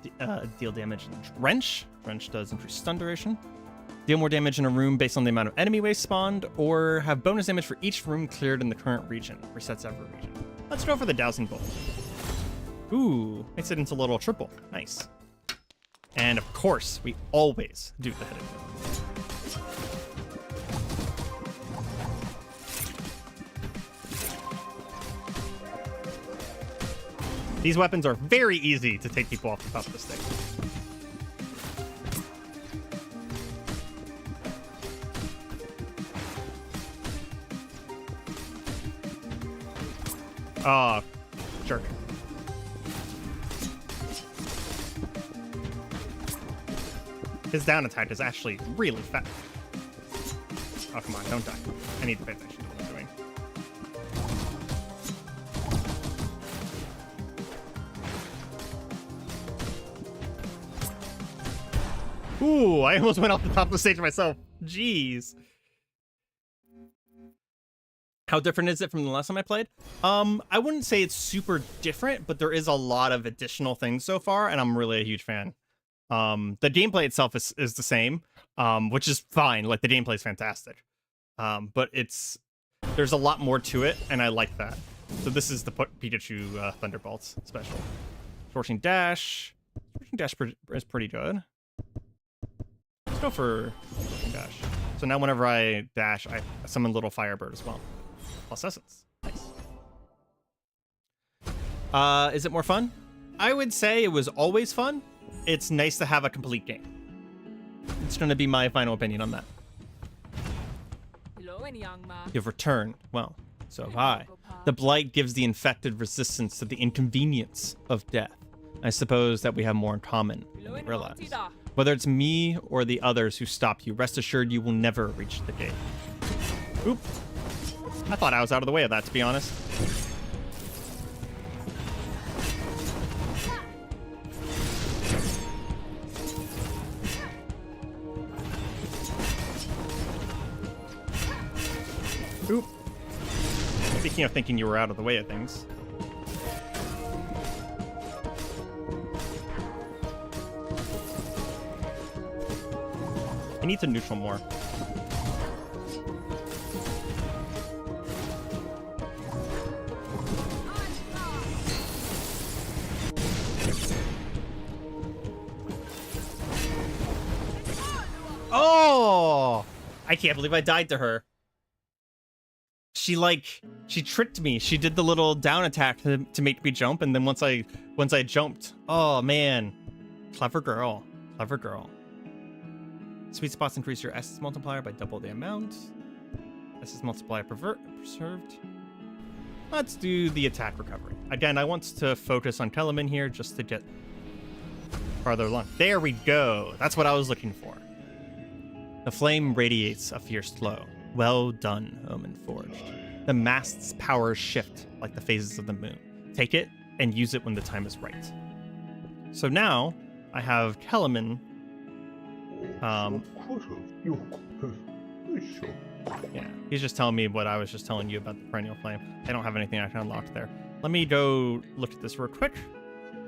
deal damage in Wrench. Wrench does increase stun duration. Deal more damage in a room based on the amount of enemy waves spawned, or have bonus damage for each room cleared in the current region. Resets every region. Let's go for the Dowsing Bolt. Ooh, makes it into a little triple. Nice. And of course, we always do the hidden. These weapons are very easy to take people off the top of the stick. Oh, jerk. His down attack is actually really fast. Oh, come on, don't die. I need to pay attention to what I'm doing. Ooh, I almost went off the top of the stage myself. Jeez. How different is it from the last time I played? I wouldn't say it's super different, but there is a lot of additional things so far, and I'm really a huge fan. The gameplay itself is the same, which is fine. Like, the gameplay is fantastic. But there's a lot more to it, and I like that. So this is the Pikachu Thunderbolts special. Scorching Dash. Scorching Dash is pretty good. Let's go for Scorching Dash. So now whenever I dash, I summon Little Firebird as well. Plus Essence. Nice. Is it more fun? I would say it was always fun. It's nice to have a complete game. It's going to be my final opinion on that. You've returned. Well, so have I. The blight gives the infected resistance to the inconvenience of death. I suppose that we have more in common than we realize. Whether it's me or the others who stop you, rest assured you will never reach the gate. Oop. I thought I was out of the way of that, to be honest. Oop. Speaking of thinking you were out of the way of things. I need to neutral more. Oh! I can't believe I died to her. She tricked me. She did the little down attack to make me jump, and then once I jumped, oh man. Clever girl. Clever girl. Sweet spots increase your essence multiplier by double the amount. Essence multiplier preserved. Let's do the attack recovery. Again, I want to focus on Telemann here just to get farther along. There we go. That's what I was looking for. The flame radiates a fierce glow. Well done, Omen Forged. The mast's powers shift like the phases of the moon. Take it and use it when the time is right. So now I have Telemann. Yeah, he's just telling me what I was just telling you about the perennial flame. I don't have anything I can unlock there. Let me go look at this real quick.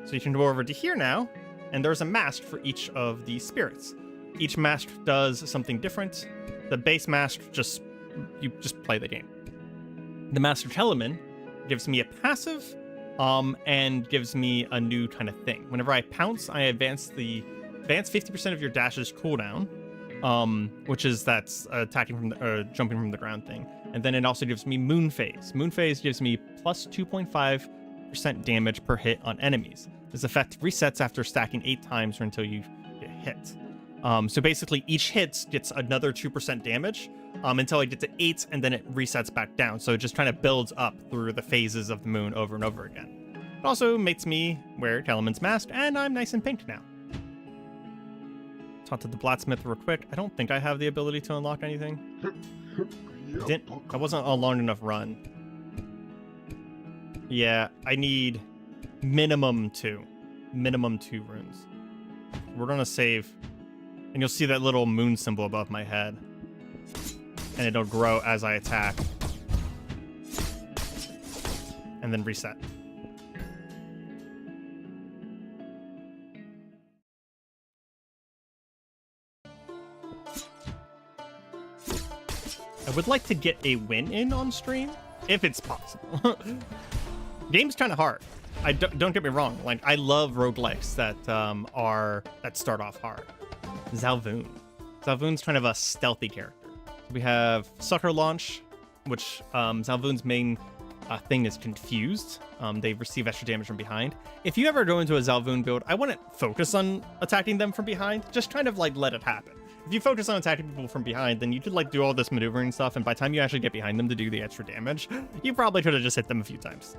So you can go over to here now, and there's a mask for each of the spirits. Each mask does something different. The base mask, you just play the game. The Master Telemann gives me a passive, and gives me a new kind of thing. Whenever I pounce, I advance 50% of your dash's cooldown, which is that's attacking from the jumping from the ground thing. And then it also gives me Moon Phase. Moon Phase gives me plus 2.5% damage per hit on enemies. This effect resets after stacking 8 times or until you get hit. So basically each hit gets another 2% damage until I get to 8, and then it resets back down. So it just kind of builds up through the phases of the moon over and over again. It also makes me wear Telemann's mask, and I'm nice and pink now. Talk to the blacksmith real quick. I don't think I have the ability to unlock anything. That wasn't a long enough run. Yeah, I need minimum 2 runes. We're gonna save, and you'll see that little moon symbol above my head, and it'll grow as I attack, and then reset. I would like to get a win in on stream, if it's possible. Game's kind of hard. Don't get me wrong. Like, I love roguelikes that start off hard. Zalvoon. Zalvoon's kind of a stealthy character. We have Sucker Launch, which Zalvoon's main thing is Confused. They receive extra damage from behind. If you ever go into a Zalvoon build, I wouldn't focus on attacking them from behind. Just kind of like let it happen. If you focus on attacking people from behind, then you could like do all this maneuvering stuff, and by the time you actually get behind them to do the extra damage, you probably could have just hit them a few times.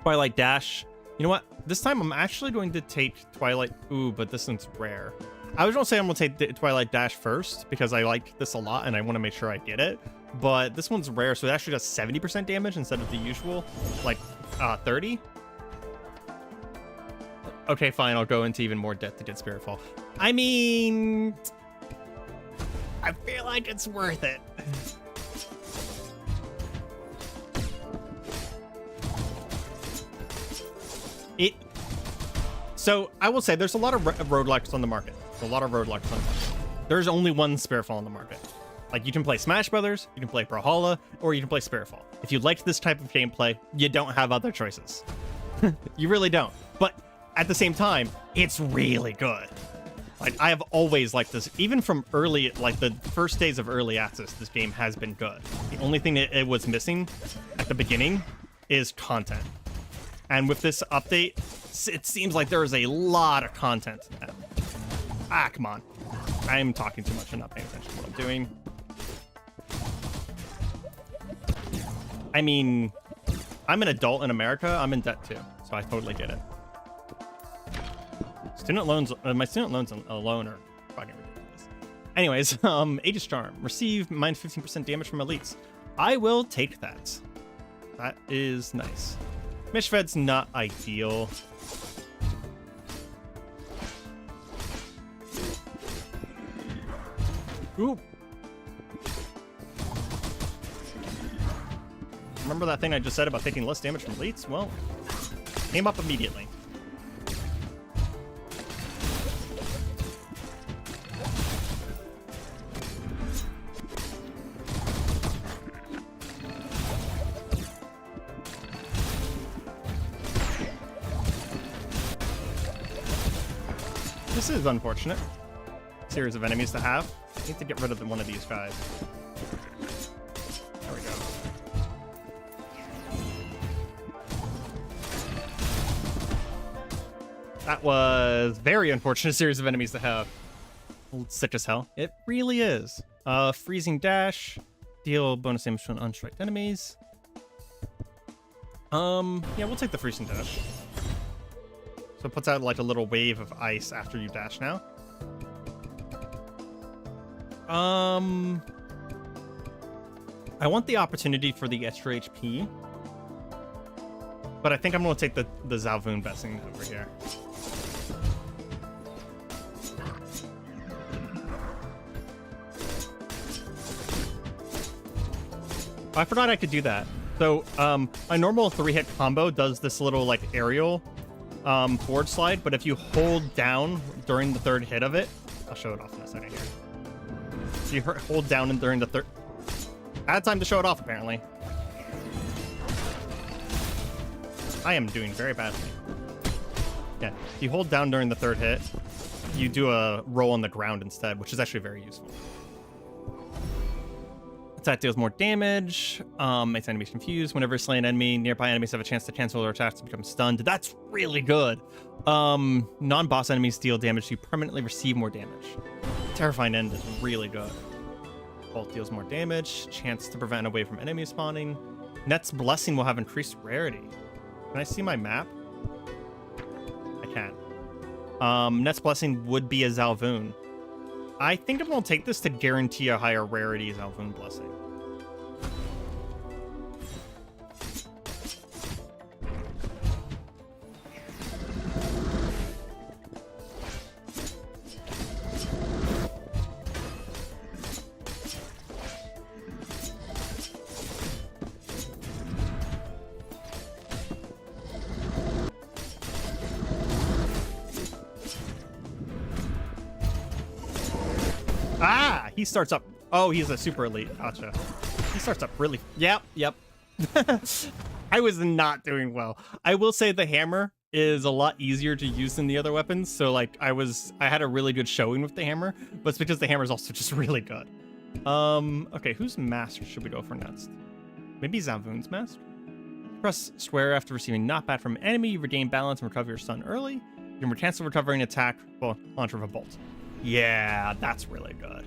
Twilight Dash. You know what? This time I'm actually going to take Twilight. Ooh, but this one's rare. I was going to say I'm going to take the Twilight Dash first because I like this a lot and I want to make sure I get it. But this one's rare, so it actually does 70% damage instead of the usual, like, 30. Okay, fine. I'll go into even more depth to get Spiritfall. I mean, I feel like it's worth it. So I will say there's a lot of roguelikes on the market. There's a lot of roguelikes on the market. There's only one Spiritfall on the market. Like, you can play Smash Brothers, you can play Brawlhalla, or you can play Spiritfall. If you liked this type of gameplay, you don't have other choices. You really don't. But at the same time, it's really good. Like, I have always liked this. Even from early, like the first days of early access, this game has been good. The only thing that it was missing at the beginning is content. And with this update, it seems like there is a lot of content now. Ah, come on. I'm talking too much and not paying attention to what I'm doing. I mean, I'm an adult in America. I'm in debt too, so I totally get it. Student loans, my student loans alone are fucking ridiculous. Anyways, Aegis Charm. Receive minus 15% damage from elites. I will take that. That is nice. Mishfed's not ideal. Ooh. Remember that thing I just said about taking less damage from elites? Well, came up immediately. This is unfortunate. Series of enemies to have. I need to get rid of one of these guys. There we go. That was very unfortunate series of enemies to have. Sick as hell. It really is. Freezing dash. Deal bonus damage to unstriked enemies. Yeah, we'll take the freezing dash. So it puts out like a little wave of ice after you dash now. I want the opportunity for the extra HP. But I think I'm going to take the Zalvoon blessing over here. I forgot I could do that. So a normal 3-hit combo does this little like aerial forward slide, but if you hold down during the third hit of it, I'll show it off in a second here. If you hold down during the third, I had time to show it off apparently. I am doing very badly. Yeah, if you hold down during the third hit, you do a roll on the ground instead, which is actually very useful. Attack deals more damage, makes enemies confused. Whenever slain enemy, nearby enemies have a chance to cancel their attacks to become stunned. That's really good. Non-boss enemies deal damage, you permanently receive more damage. Terrifying End is really good. Bolt deals more damage, chance to prevent away from enemy spawning. Net's Blessing will have increased rarity. Can I see my map? I can't. Net's Blessing would be a Zalvoon. I think I'm going to take this to guarantee a higher rarity Zalvoon Blessing. Ah, he starts up. Oh, he's a super elite. Gotcha. He starts up really. Yep. I was not doing well. I will say the hammer is a lot easier to use than the other weapons. So like I had a really good showing with the hammer, but it's because the hammer is also just really good. Okay, whose master should we go for next? Maybe Zalvoon's master? Press square after receiving knockback from an enemy. You regain balance and recover your stun early. You can cancel recovering attack. Well, launcher of a bolt. Yeah, that's really good.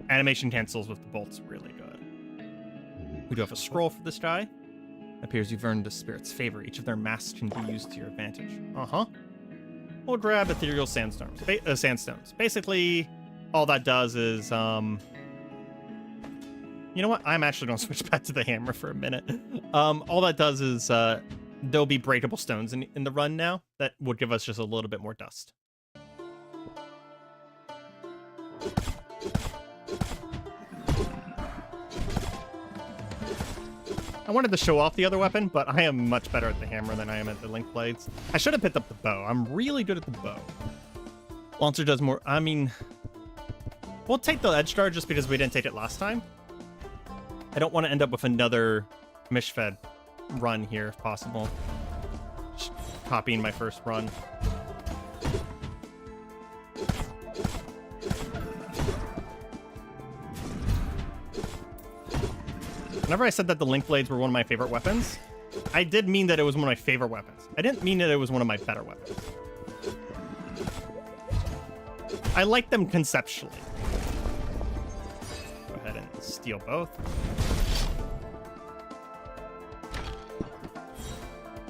Animation cancels with the bolts, really good. We do have a scroll for this guy. Appears you've earned the spirit's favor. Each of their masks can be used to your advantage. We'll grab ethereal sandstones. Basically, all that does is, you know what? I'm actually going to switch back to the hammer for a minute. All that does is, there'll be breakable stones in the run now that will give us just a little bit more dust. I wanted to show off the other weapon, but I am much better at the hammer than I am at the link blades. I should have picked up the bow. I'm really good at the bow. Launcher does more. I mean, we'll take the edge guard just because we didn't take it last time. I don't want to end up with another Mishfed run here if possible. Just copying my first run. Whenever I said that the link blades were one of my favorite weapons, I did mean that it was one of my favorite weapons. I didn't mean that it was one of my better weapons. I like them conceptually. Go ahead and steal both.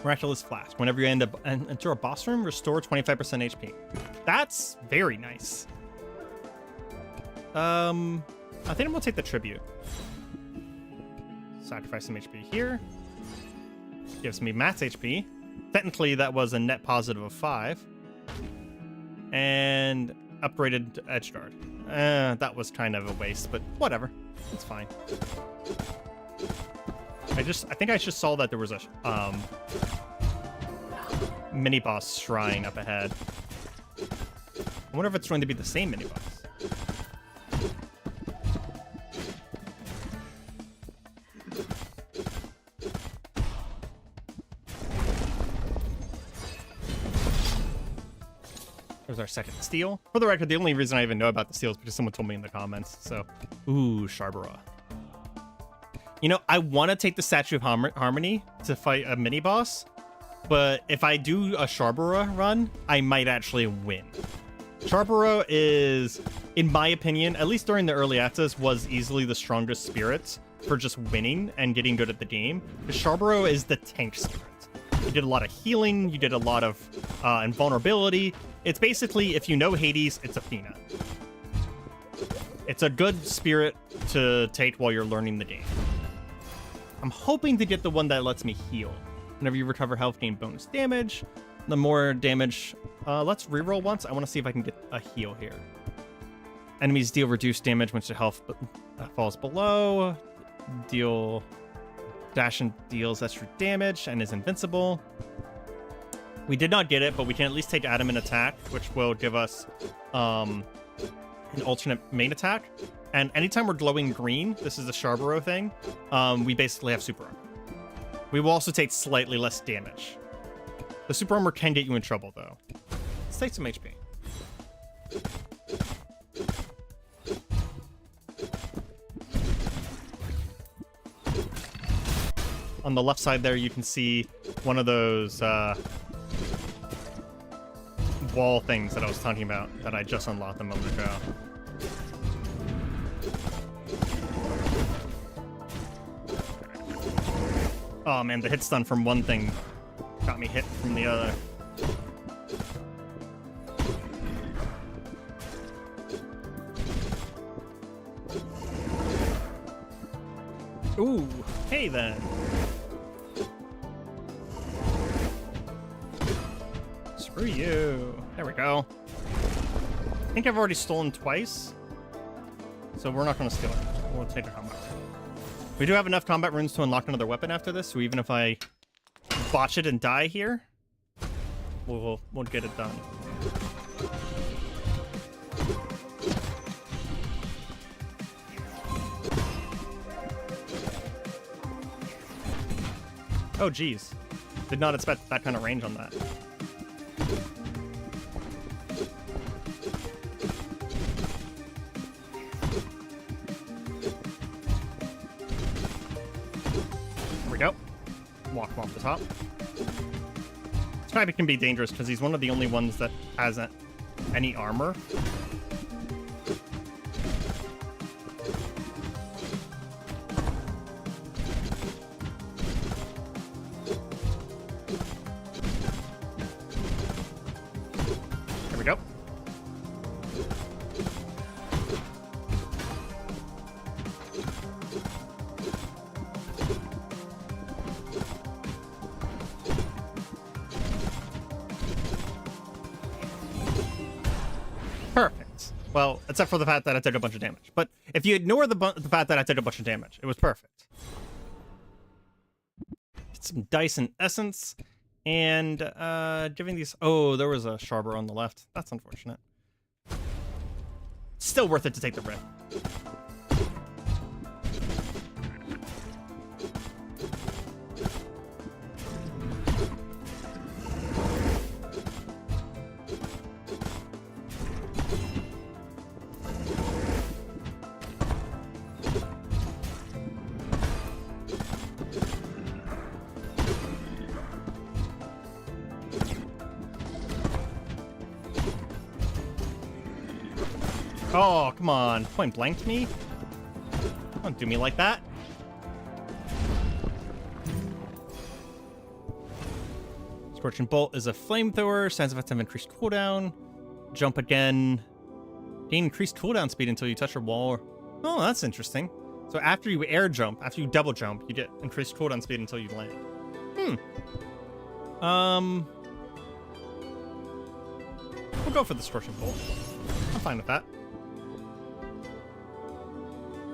Miraculous Flask. Whenever you enter a boss room, restore 25% HP. That's very nice. I think I'm gonna take the tribute. Sacrifice some HP here. Gives me max HP. Technically, that was a net positive of 5. And upgraded to edge guard. That was kind of a waste, but whatever. It's fine. I think I just saw that there was a mini boss shrine up ahead. I wonder if it's going to be the same mini boss. There's our second steal. For the record, the only reason I even know about the steal is because someone told me in the comments. So, ooh, Sharbara. You know, I want to take the Statue of Harmony to fight a mini boss, but if I do a Sharbara run, I might actually win. Sharbara is, in my opinion, at least during the early access, was easily the strongest spirit for just winning and getting good at the game. Because Sharbara is the tank spirit. You did a lot of healing, you did a lot of invulnerability. It's basically, if you know Hades, it's Athena. It's a good spirit to take while you're learning the game. I'm hoping to get the one that lets me heal. Whenever you recover health, gain bonus damage. The more damage... let's reroll once. I want to see if I can get a heal here. Enemies deal reduced damage once the health falls below. Dash and deals extra damage and is invincible. We did not get it, but we can at least take Adamant attack, which will give us an alternate main attack. And anytime we're glowing green, this is the Sharbaro thing, we basically have super armor. We will also take slightly less damage. The super armor can get you in trouble, though. Let's take some HP. On the left side there, you can see one of those wall things that I was talking about that I just unlocked a moment ago. Oh man, the hit stun from one thing got me hit from the other. Ooh, hey then. Screw you. There we go. I think I've already stolen twice, so we're not going to steal it. We'll take a combat rune. We do have enough combat runes to unlock another weapon after this, so even if I botch it and die here, we'll get it done. Oh, geez. Did not expect that kind of range on that. There we go. Walk him off the top. This guy can be dangerous because he's one of the only ones that hasn't any armor. we go. Perfect. Well, except for the fact that I took a bunch of damage. But if you ignore the fact that I took a bunch of damage, it was perfect. Get some dice and essence. And giving these... Oh, there was a Sharber on the left. That's unfortunate. Still worth it to take the risk. Oh, come on. Point blanked me? Don't do me like that. Scorching Bolt is a flamethrower. Signs of effects have increased cooldown. Jump again. Gain increased cooldown speed until you touch a wall. Oh, that's interesting. So after you air jump, after you double jump, you get increased cooldown speed until you land. We'll go for the Scorching Bolt. I'm fine with that.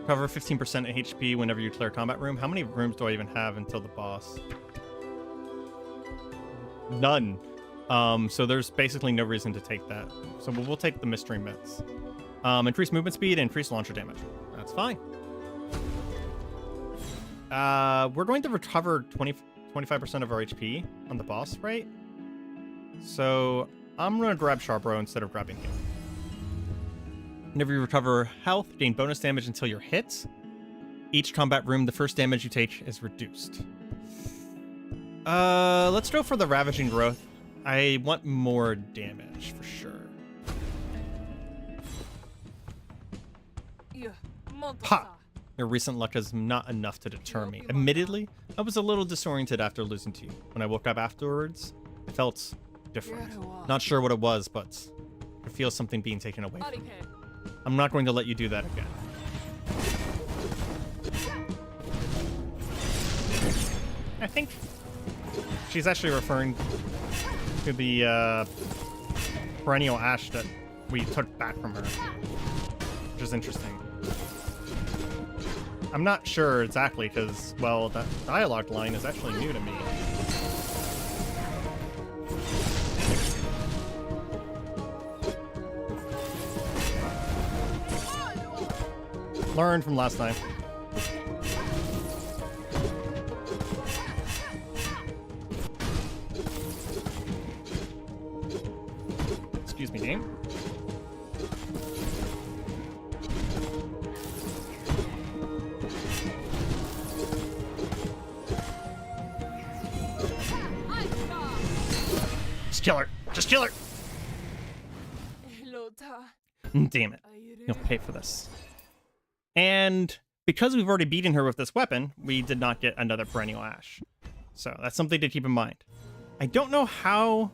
Cover 15% HP whenever you clear a combat room. How many rooms do I even have until the boss? None. So there's basically no reason to take that. So we'll take the mystery mitts. Increase movement speed and increase launcher damage. That's fine. We're going to recover 25% of our HP on the boss, right? So I'm going to grab Sharpro instead of grabbing him. Whenever you recover health, gain bonus damage until you're hit. Each combat room, the first damage you take is reduced. Let's go for the Ravaging Growth. I want more damage for sure. Ha! Your recent luck is not enough to deter me. Admittedly, I was a little disoriented after losing to you. When I woke up afterwards, I felt different. Not sure what it was, but I feel something being taken away from me. I'm not going to let you do that again. I think she's actually referring to the perennial ash that we took back from her, which is interesting. I'm not sure exactly because, well, that dialogue line is actually new to me. Learned from last time. Excuse me, game. Just kill her. Just kill her. Damn it. You'll pay for this. And because we've already beaten her with this weapon, we did not get another perennial ash. So that's something to keep in mind. I don't know how...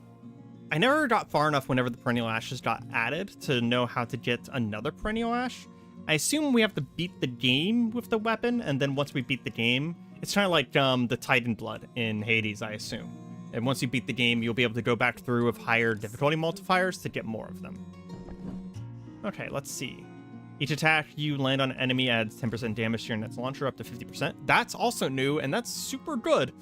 I never got far enough whenever the perennial ashes got added to know how to get another perennial ash. I assume we have to beat the game with the weapon, and then once we beat the game, it's kind of like the Titan Blood in Hades, I assume. And once you beat the game, you'll be able to go back through with higher difficulty multipliers to get more of them. Okay, let's see. Each attack you land on an enemy adds 10% damage to your next launcher up to 50%. That's also new, and that's super good.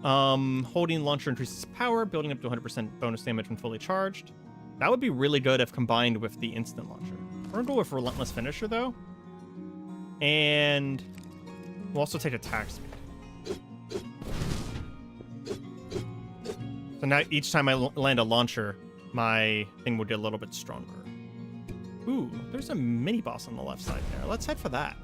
Holding launcher increases power, building up to 100% bonus damage when fully charged. That would be really good if combined with the instant launcher. We're gonna go with Relentless Finisher, though. And we'll also take attack speed. So now each time I land a launcher, my thing will get a little bit stronger. Ooh, there's a mini boss on the left side there. Let's head for that.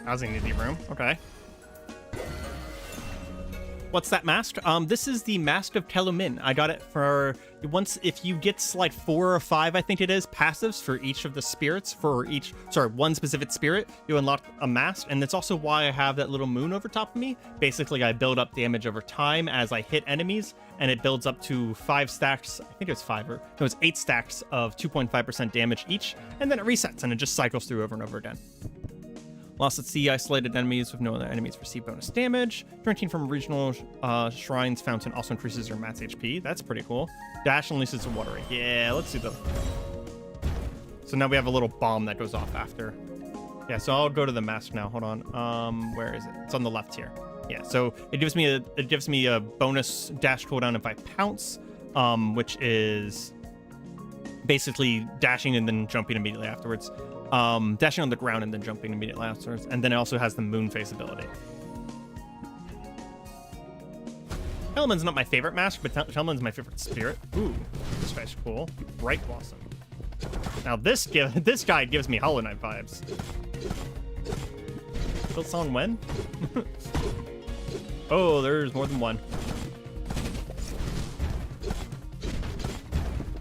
Housing needy room. Okay. What's that mask? This is the Mask of Telumin. I got it for once if you get like 4 or 5, I think it is, passives for each of the spirits for each, sorry, one specific spirit, you unlock a mask, and that's also why I have that little moon over top of me. Basically, I build up damage over time as I hit enemies, and it builds up to 5 stacks. I think it was 5 or no, it's 8 stacks of 2.5% damage each, and then it resets and it just cycles through over and over again. Lost at sea, isolated enemies with no other enemies receive bonus damage. Drinking from regional shrines fountain also increases your max HP. That's pretty cool. Dash unleashes the water. Yeah, let's do that. So now we have a little bomb that goes off after. Yeah, so I'll go to the mask now. Hold on. Where is it? It's on the left here. Yeah, so it gives me a bonus dash cooldown if I pounce, which is basically dashing and then jumping immediately afterwards. Dashing on the ground and then jumping immediately afterwards. And then it also has the moon phase ability. Telumin's not my favorite mask, but Telumin's my favorite spirit. Ooh, this guy's cool. Bright Blossom. Now this guy gives me Hollow Knight vibes. Built song when? Oh, there's more than one.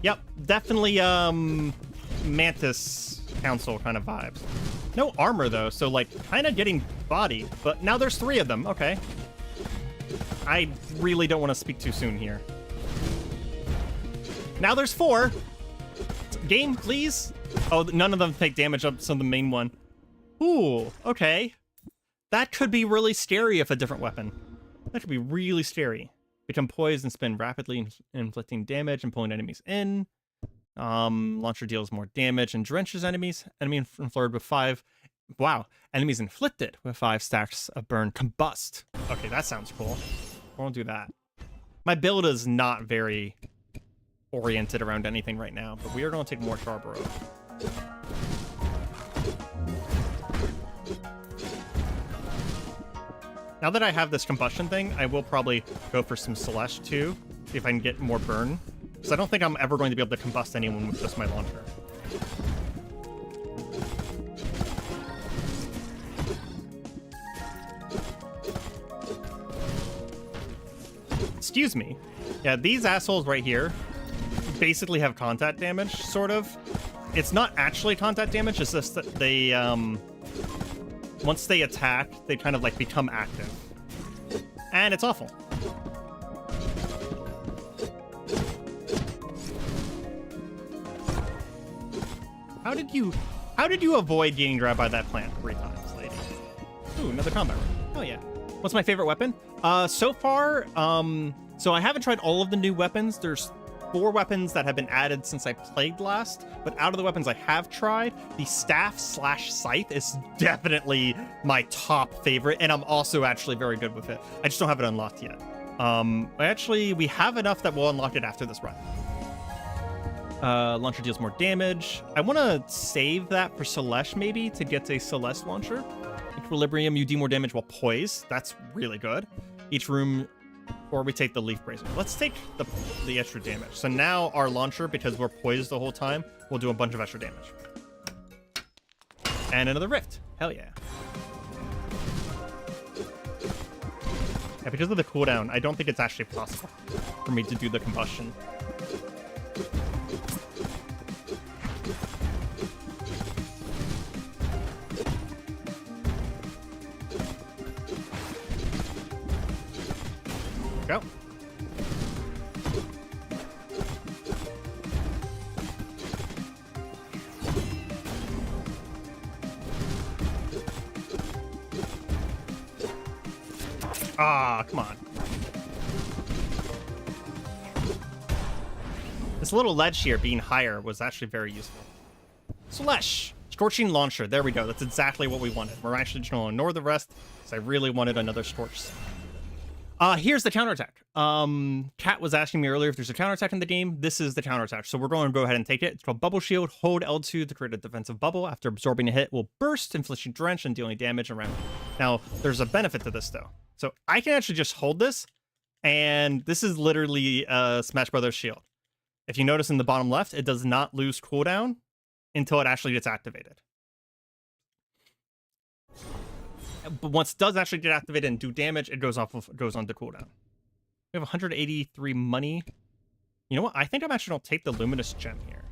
Yep, definitely Mantis Council kind of vibes. No armor though, so like kind of getting bodied, but now there's 3 of them. Okay. I really don't want to speak too soon here. Now there's 4. Game, please. Oh, none of them take damage up to the main one. Ooh, okay. That could be really scary if a different weapon. That could be really scary. Become poised and spin rapidly, inflicting damage and pulling enemies in. Launcher deals more damage and drenches enemies. Enemy inflicted with 5. Wow. Enemies inflicted with 5 stacks of burn combust. Okay, that sounds cool. I won't do that. My build is not very oriented around anything right now, but we are going to take more Charborough. Now that I have this combustion thing, I will probably go for some Celeste too, see if I can get more burn. Because I don't think I'm ever going to be able to combust anyone with just my launcher. Excuse me. Yeah, these assholes right here basically have contact damage, sort of. It's not actually contact damage, it's just that they, once they attack, they kind of like become active. And it's awful. How did you avoid getting grabbed by that plant 3 times, lady? Ooh, another combat room. Oh yeah. What's my favorite weapon? So far, so I haven't tried all of the new weapons. There's 4 weapons that have been added since I played last, but out of the weapons I have tried, the staff/scythe is definitely my top favorite, and I'm also actually very good with it. I just don't have it unlocked yet. We have enough that we'll unlock it after this run. Launcher deals more damage. I want to save that for Celeste, maybe, to get a Celeste launcher. Equilibrium, you do more damage while poised. That's really good. Each room, or we take the Leaf Bracer. Let's take the extra damage. So now our launcher, because we're poised the whole time, will do a bunch of extra damage. And another Rift. Hell yeah. Yeah, because of the cooldown, I don't think it's actually possible for me to do the combustion. Go. Ah, come on. This little ledge here being higher was actually very useful. Celeste! Scorching Launcher. There we go. That's exactly what we wanted. We're actually just going to ignore the rest because I really wanted another Scorch. Here's the counterattack. Kat was asking me earlier if there's a counterattack in the game. This is the counterattack. So we're going to go ahead and take it. It's called Bubble Shield. Hold L2 to create a defensive bubble. After absorbing a hit, will burst, inflicting drench, and dealing damage around. Now, there's a benefit to this, though. So I can actually just hold this, and this is literally Smash Brothers Shield. If you notice in the bottom left, it does not lose cooldown until it actually gets activated. But once it does actually get activated and do damage, it goes on to cooldown. We have 183 money. You know what? I think I'm actually going to take the Luminous Gem here.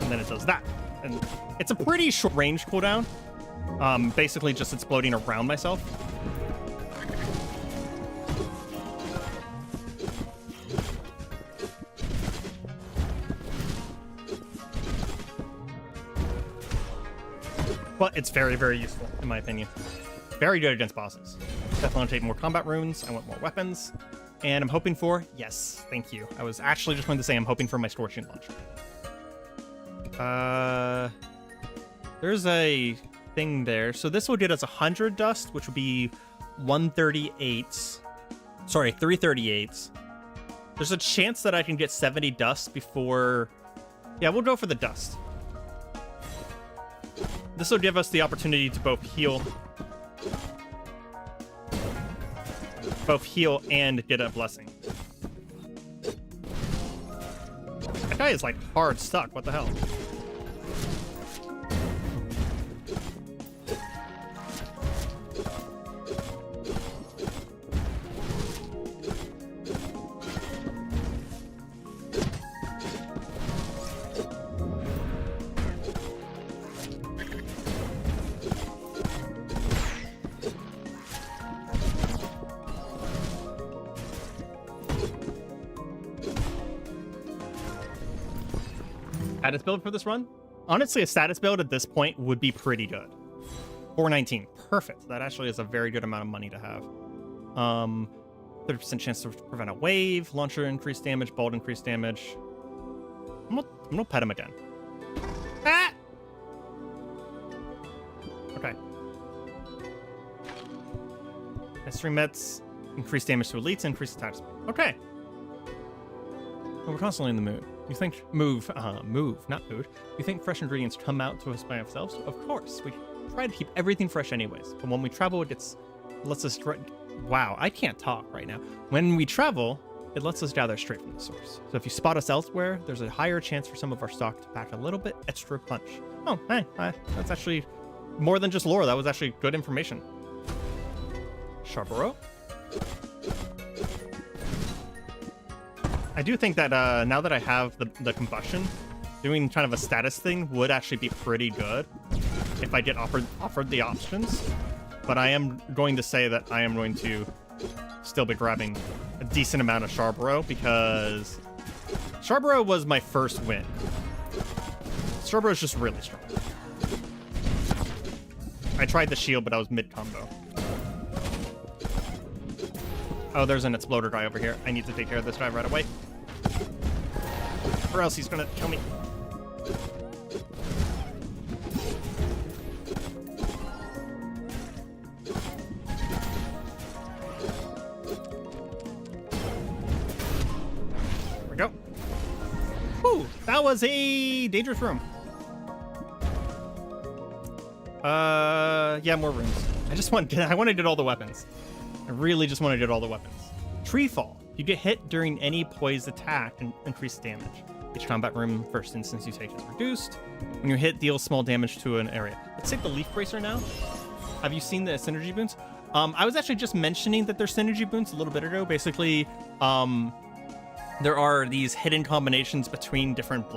And then it does that. And it's a pretty short range cooldown. Basically just exploding around myself. But it's very, very useful, in my opinion. Very good against bosses. Definitely want to take more combat runes. I want more weapons. And I'm hoping for... Yes, thank you. I was actually just going to say I'm hoping for my Scorching Launcher. There's a thing there. So this will get us 100 dust, which would be 138. Sorry, 338. There's a chance that I can get 70 dust before... Yeah, we'll go for the dust. This will give us the opportunity to both heal and get a blessing. That guy is like hard stuck. What the hell? Status build for this run? Honestly, a status build at this point would be pretty good. 419. Perfect. That actually is a very good amount of money to have. 30% chance to prevent a wave. Launcher increased damage. Bolt increased damage. I'm gonna pet him again. Ah! Okay. Extreme Mets. Increased damage to elites. Increased attack speed. Okay. Well, we're constantly in the mood. You think not mood. You think fresh ingredients come out to us by ourselves? Of course. We try to keep everything fresh anyways. But when we travel, it lets us... Wow, I can't talk right now. When we travel, it lets us gather straight from the source. So if you spot us elsewhere, there's a higher chance for some of our stock to pack a little bit extra punch. Oh, hey, that's actually more than just lore. That was actually good information. Charborough. I do think that now that I have the combustion, doing kind of a status thing would actually be pretty good if I get offered the options. But I am going to say that I am going to still be grabbing a decent amount of Charborough because Charborough was my first win. Charborough is just really strong. I tried the shield, but I was mid-combo. Oh, there's an exploder guy over here. I need to take care of this guy right away. Or else he's gonna kill me. There we go. Whew, that was a dangerous room. Yeah, more rooms. I want to get all the weapons. I really just want to get all the weapons. Tree Fall. You get hit during any poised attack and increase damage. Each combat room first instance you take is reduced. When you hit, deal small damage to an area. Let's take the Leaf Bracer now. Have you seen the synergy boons? I was actually just mentioning that there's synergy boons a little bit ago. Basically, there are these hidden combinations between different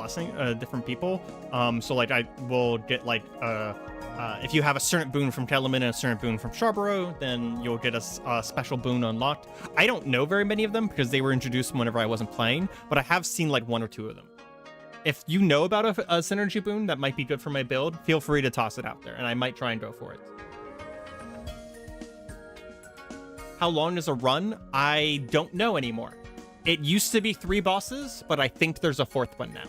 different people. So like I will get like if you have a certain boon from Telemin and a certain boon from Charborough, then you'll get a special boon unlocked. I don't know very many of them because they were introduced whenever I wasn't playing, but I have seen like one or two of them. If you know about a synergy boon that might be good for my build, feel free to toss it out there, and I might try and go for it. How long is a run? I don't know anymore. It used to be 3 bosses, but I think there's a 4th one now.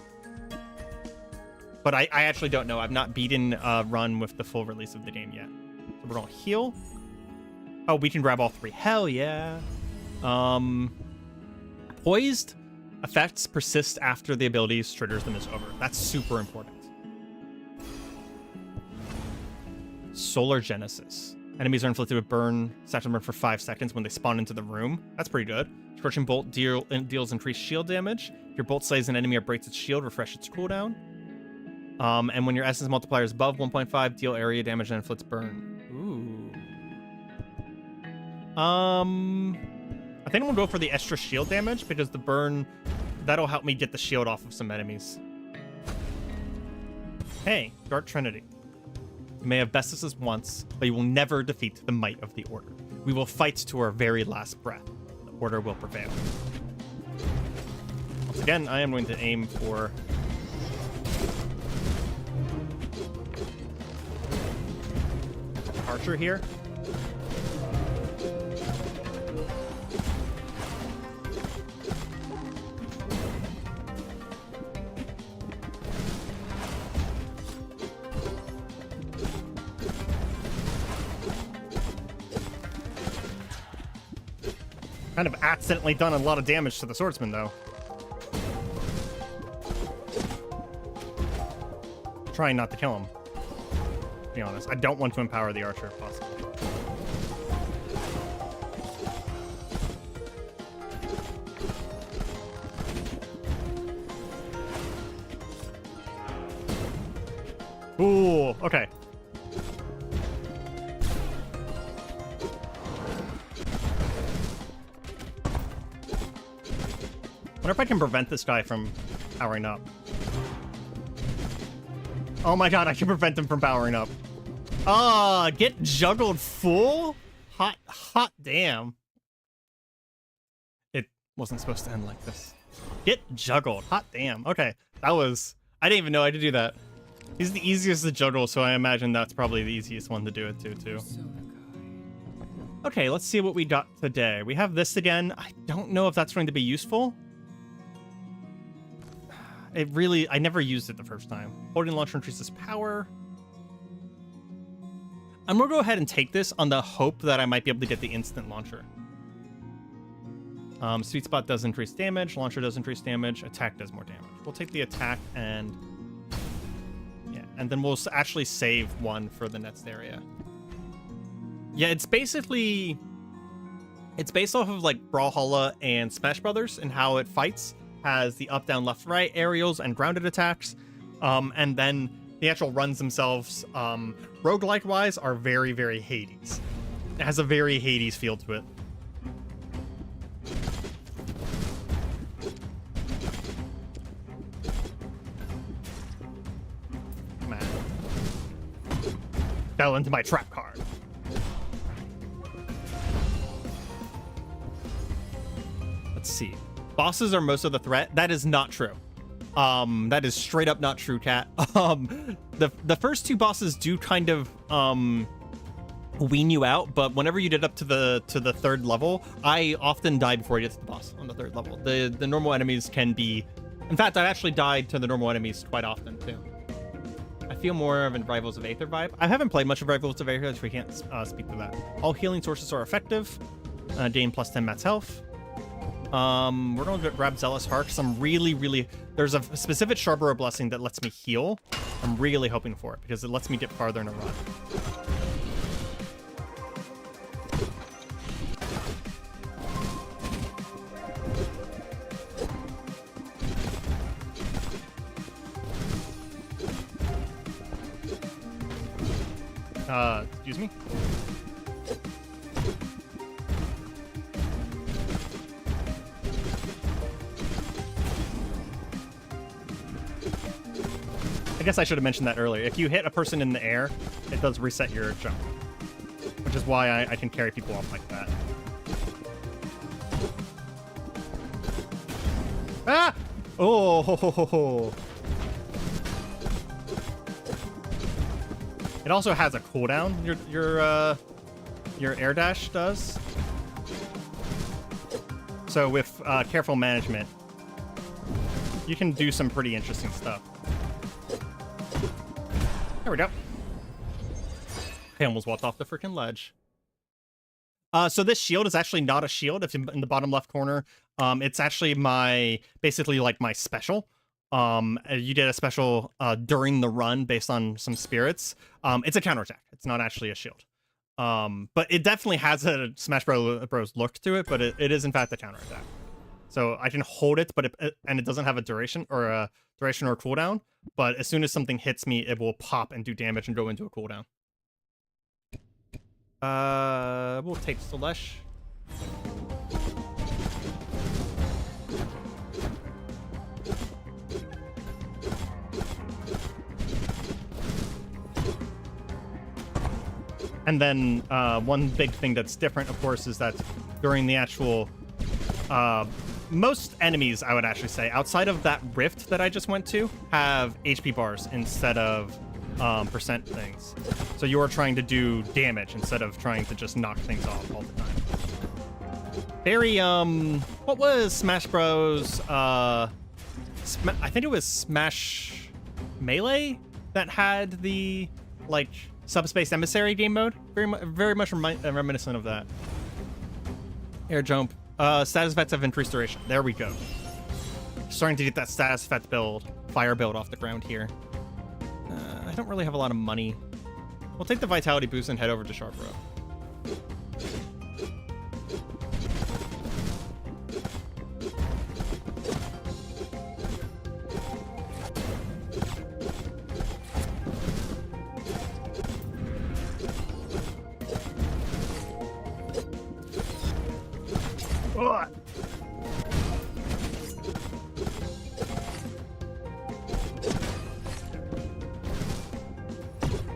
But I actually don't know. I've not beaten a run with the full release of the game yet. So we're gonna heal. Oh, we can grab all 3. Hell yeah. Poised effects persist after the ability triggers them is over. That's super important. Solar Genesis. Enemies are inflicted with burn, satchel burn for 5 seconds when they spawn into the room. That's pretty good. Scorching Bolt deals increased shield damage. If your bolt slays an enemy or breaks its shield, refresh its cooldown. And when your essence multiplier is above 1.5, deal area damage and inflicts burn. Ooh. I think I'm gonna go for the extra shield damage because the burn, that'll help me get the shield off of some enemies. Hey, Dark Trinity. You may have bested us once, but you will never defeat the might of the Order. We will fight to our very last breath. The Order will prevail. Once again, I am going to aim for Archer here. Kind of accidentally done a lot of damage to the swordsman, though. Trying not to kill him, to be honest. I don't want to empower the archer if possible. Ooh, okay. I wonder if I can prevent this guy from powering up. Oh my god, I can prevent him from powering up. Ah, get juggled full? Hot damn. It wasn't supposed to end like this. Get juggled. Hot damn. Okay, that was... I didn't even know I had to do that. He's the easiest to juggle, so I imagine that's probably the easiest one to do it to, too. Okay, let's see what we got today. We have this again. I don't know if that's going to be useful. I never used it the first time. Holding launcher increases power. I'm gonna go ahead and take this on the hope that I might be able to get the instant launcher. Sweet spot does increase damage, launcher does increase damage, attack does more damage. We'll take the attack and... yeah, and then we'll actually save one for the next area. Yeah, it's basically... it's based off of like Brawlhalla and Smash Brothers and how it fights. Has the up, down, left, right aerials and grounded attacks. And then the actual runs themselves, roguelike wise, are very, very Hades. It has a very Hades feel to it. Man. Fell into my trap card. Let's see. Bosses are most of the threat. That is not true. That is straight up not true, Cat. The first two bosses do kind of wean you out, but whenever you get up to the third level, I often die before I get to the boss on the third level. The normal enemies can be... in fact, I've actually died to the normal enemies quite often too. I feel more of a Rivals of Aether vibe. I haven't played much of Rivals of Aether, so we can't speak to that. All healing sources are effective. Gain plus 10 mats health. We're gonna grab Zealous Heart because I'm really... there's a specific Sharperer Blessing that lets me heal. I'm really hoping for it because it lets me get farther in a run. Excuse me? I guess I should have mentioned that earlier. If you hit a person in the air, it does reset your jump. Which is why I can carry people off like that. Ah! Oh, ho, ho, ho, ho. It also has a cooldown, your air dash does. So with careful management, you can do some pretty interesting stuff. There we go. I almost walked off the freaking ledge. So this shield is actually not a shield. It's in the bottom left corner. It's actually basically like my special. You did a special during the run based on some spirits. It's a counterattack. It's not actually a shield. But it definitely has a Smash Bros look to it, but it is in fact a counterattack. So I can hold it, but it doesn't have a duration or cooldown. But as soon as something hits me, it will pop and do damage and go into a cooldown. We'll take Celesh. And then one big thing that's different, of course, is that during the actual most enemies, I would actually say, outside of that rift that I just went to, have HP bars instead of percent things. So you are trying to do damage instead of trying to just knock things off all the time. Very, what was Smash Bros? I think it was Smash Melee that had the, like, Subspace Emissary game mode. Very much reminiscent of that. Air jump. Status effects of increased duration. There we go. Starting to get that status effect build, fire build off the ground here. I don't really have a lot of money. We'll take the vitality boost and head over to Charborough.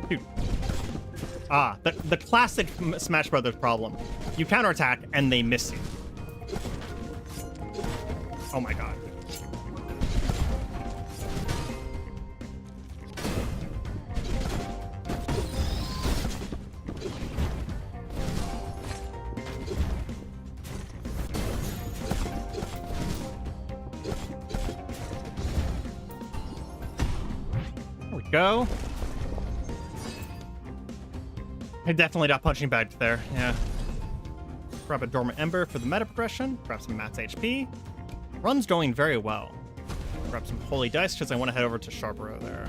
Dude. The classic Smash Brothers problem. You counterattack and they miss you. Oh my god. There we go. I definitely got punching bagged there, yeah. Grab a Dormant Ember for the meta progression. Grab some Matt's HP. Run's going very well. Grab some Holy Dice because I want to head over to Charborough there.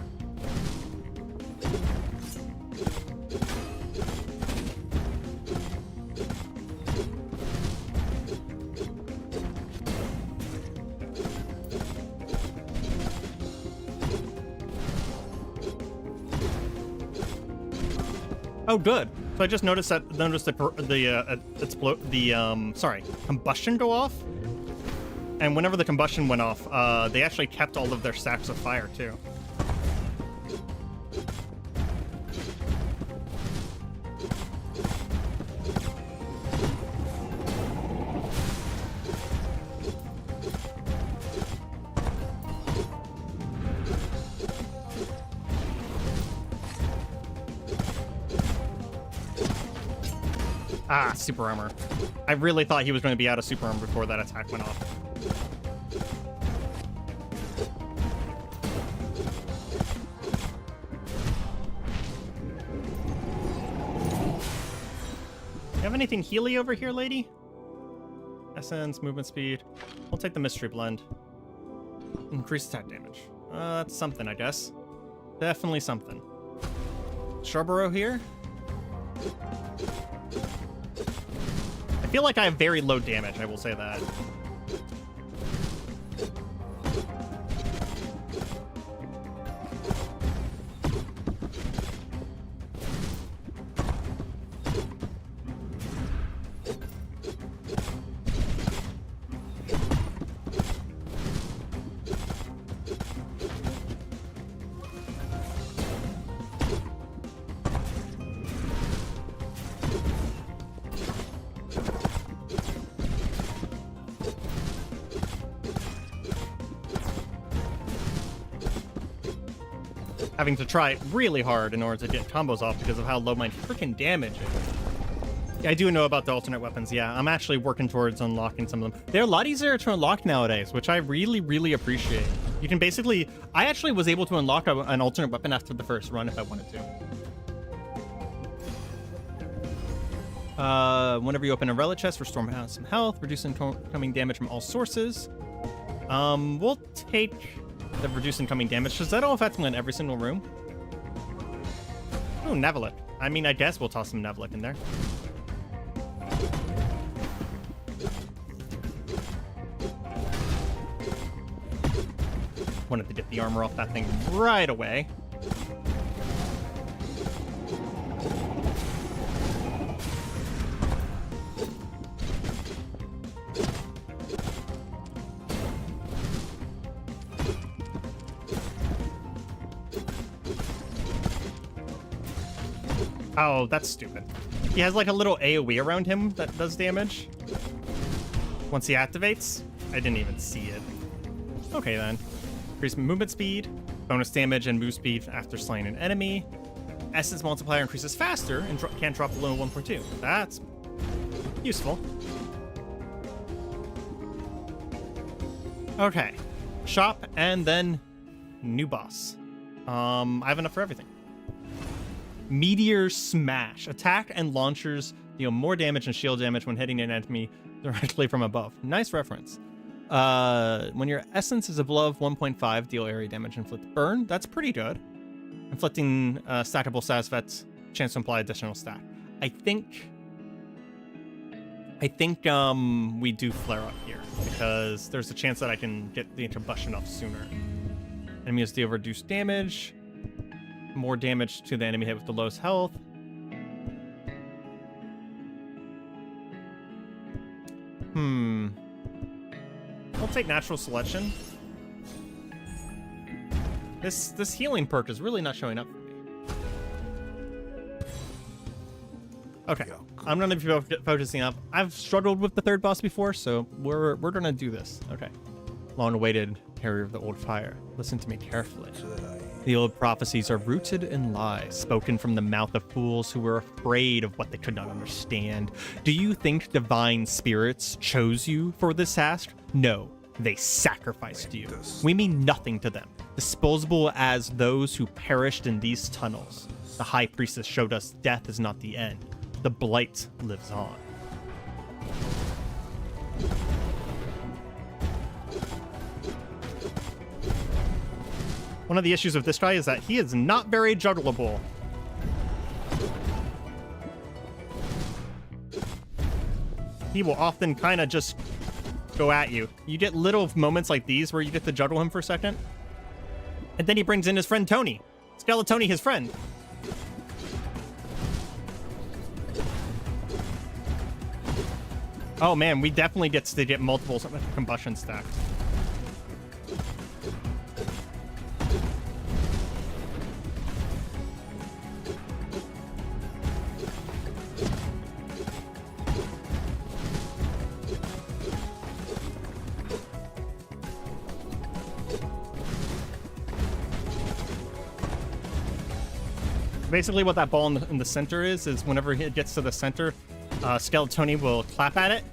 Oh, good. So I just noticed the combustion go off, and whenever the combustion went off, they actually kept all of their sacks of fire too. Ah, super armor. I really thought he was going to be out of super armor before that attack went off. You have anything healy over here, lady? Essence, movement speed. We'll take the Mystery Blend. Increased attack damage. That's something, I guess. Definitely something. Charborough here. I feel like I have very low damage, I will say that. Having to try really hard in order to get combos off because of how low my freaking damage is. Yeah, I do know about the alternate weapons. Yeah, I'm actually working towards unlocking some of them. They're a lot easier to unlock nowadays, which I really, really appreciate. You can basically... I actually was able to unlock an alternate weapon after the first run if I wanted to. Whenever you open a relic chest, restore some health, reduce incoming damage from all sources. We'll take... the reduce incoming damage. Does that all affect me in every single room? Oh, Nevelic. I mean, I guess we'll toss some Nevelic in there. Wanted to get the armor off that thing right away. Oh, that's stupid. He has like a little AoE around him that does damage. Once he activates, I didn't even see it. Okay then. Increase movement speed, bonus damage and move speed after slaying an enemy. Essence multiplier increases faster and can't drop below 1.2. That's useful. Okay. Shop and then new boss. I have enough for everything. Meteor Smash. Attack and launchers deal more damage and shield damage when hitting an enemy directly from above. Nice reference. When your essence is above 1.5, deal area damage, inflict burn. That's pretty good. Inflicting stackable status effects, chance to imply additional stat. I think we do flare up here because there's a chance that I can get the combustion off sooner. Enemies deal reduced damage. More damage to the enemy hit with the lowest health. I'll take natural selection. This healing perk is really not showing up for me. Okay, I'm gonna be focusing up. I've struggled with the third boss before, so we're gonna do this. Okay. Long-awaited carrier of the old fire. Listen to me carefully. The old prophecies are rooted in lies, spoken from the mouth of fools who were afraid of what they could not understand. Do you think divine spirits chose you for this task? No, they sacrificed you. We mean nothing to them, disposable as those who perished in these tunnels. The high priestess showed us death is not the end. The blight lives on. One of the issues with this guy is that he is not very juggleable. He will often kind of just go at you. You get little moments like these where you get to juggle him for a second. And then he brings in his friend Tony. Skeletoni, his friend. Oh man, we definitely get to get multiple combustion stacks. Basically what that ball in the center is whenever it gets to the center, Skeletoni will clap at it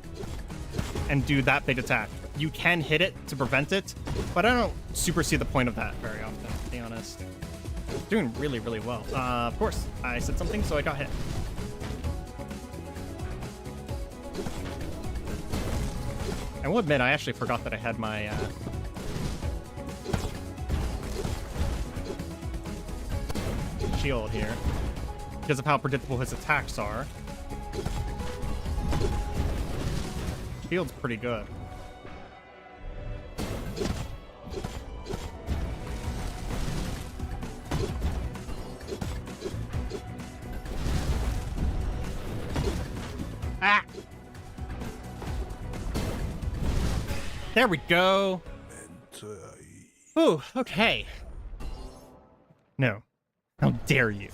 and do that big attack. You can hit it to prevent it, but I don't super see the point of that very often, to be honest. Doing really, really well. Of course, I said something, so I got hit. I will admit, I actually forgot that I had my... shield here because of how predictable his attacks are. Shield's pretty good. Ah! There we go. Ooh, okay. No. How dare you?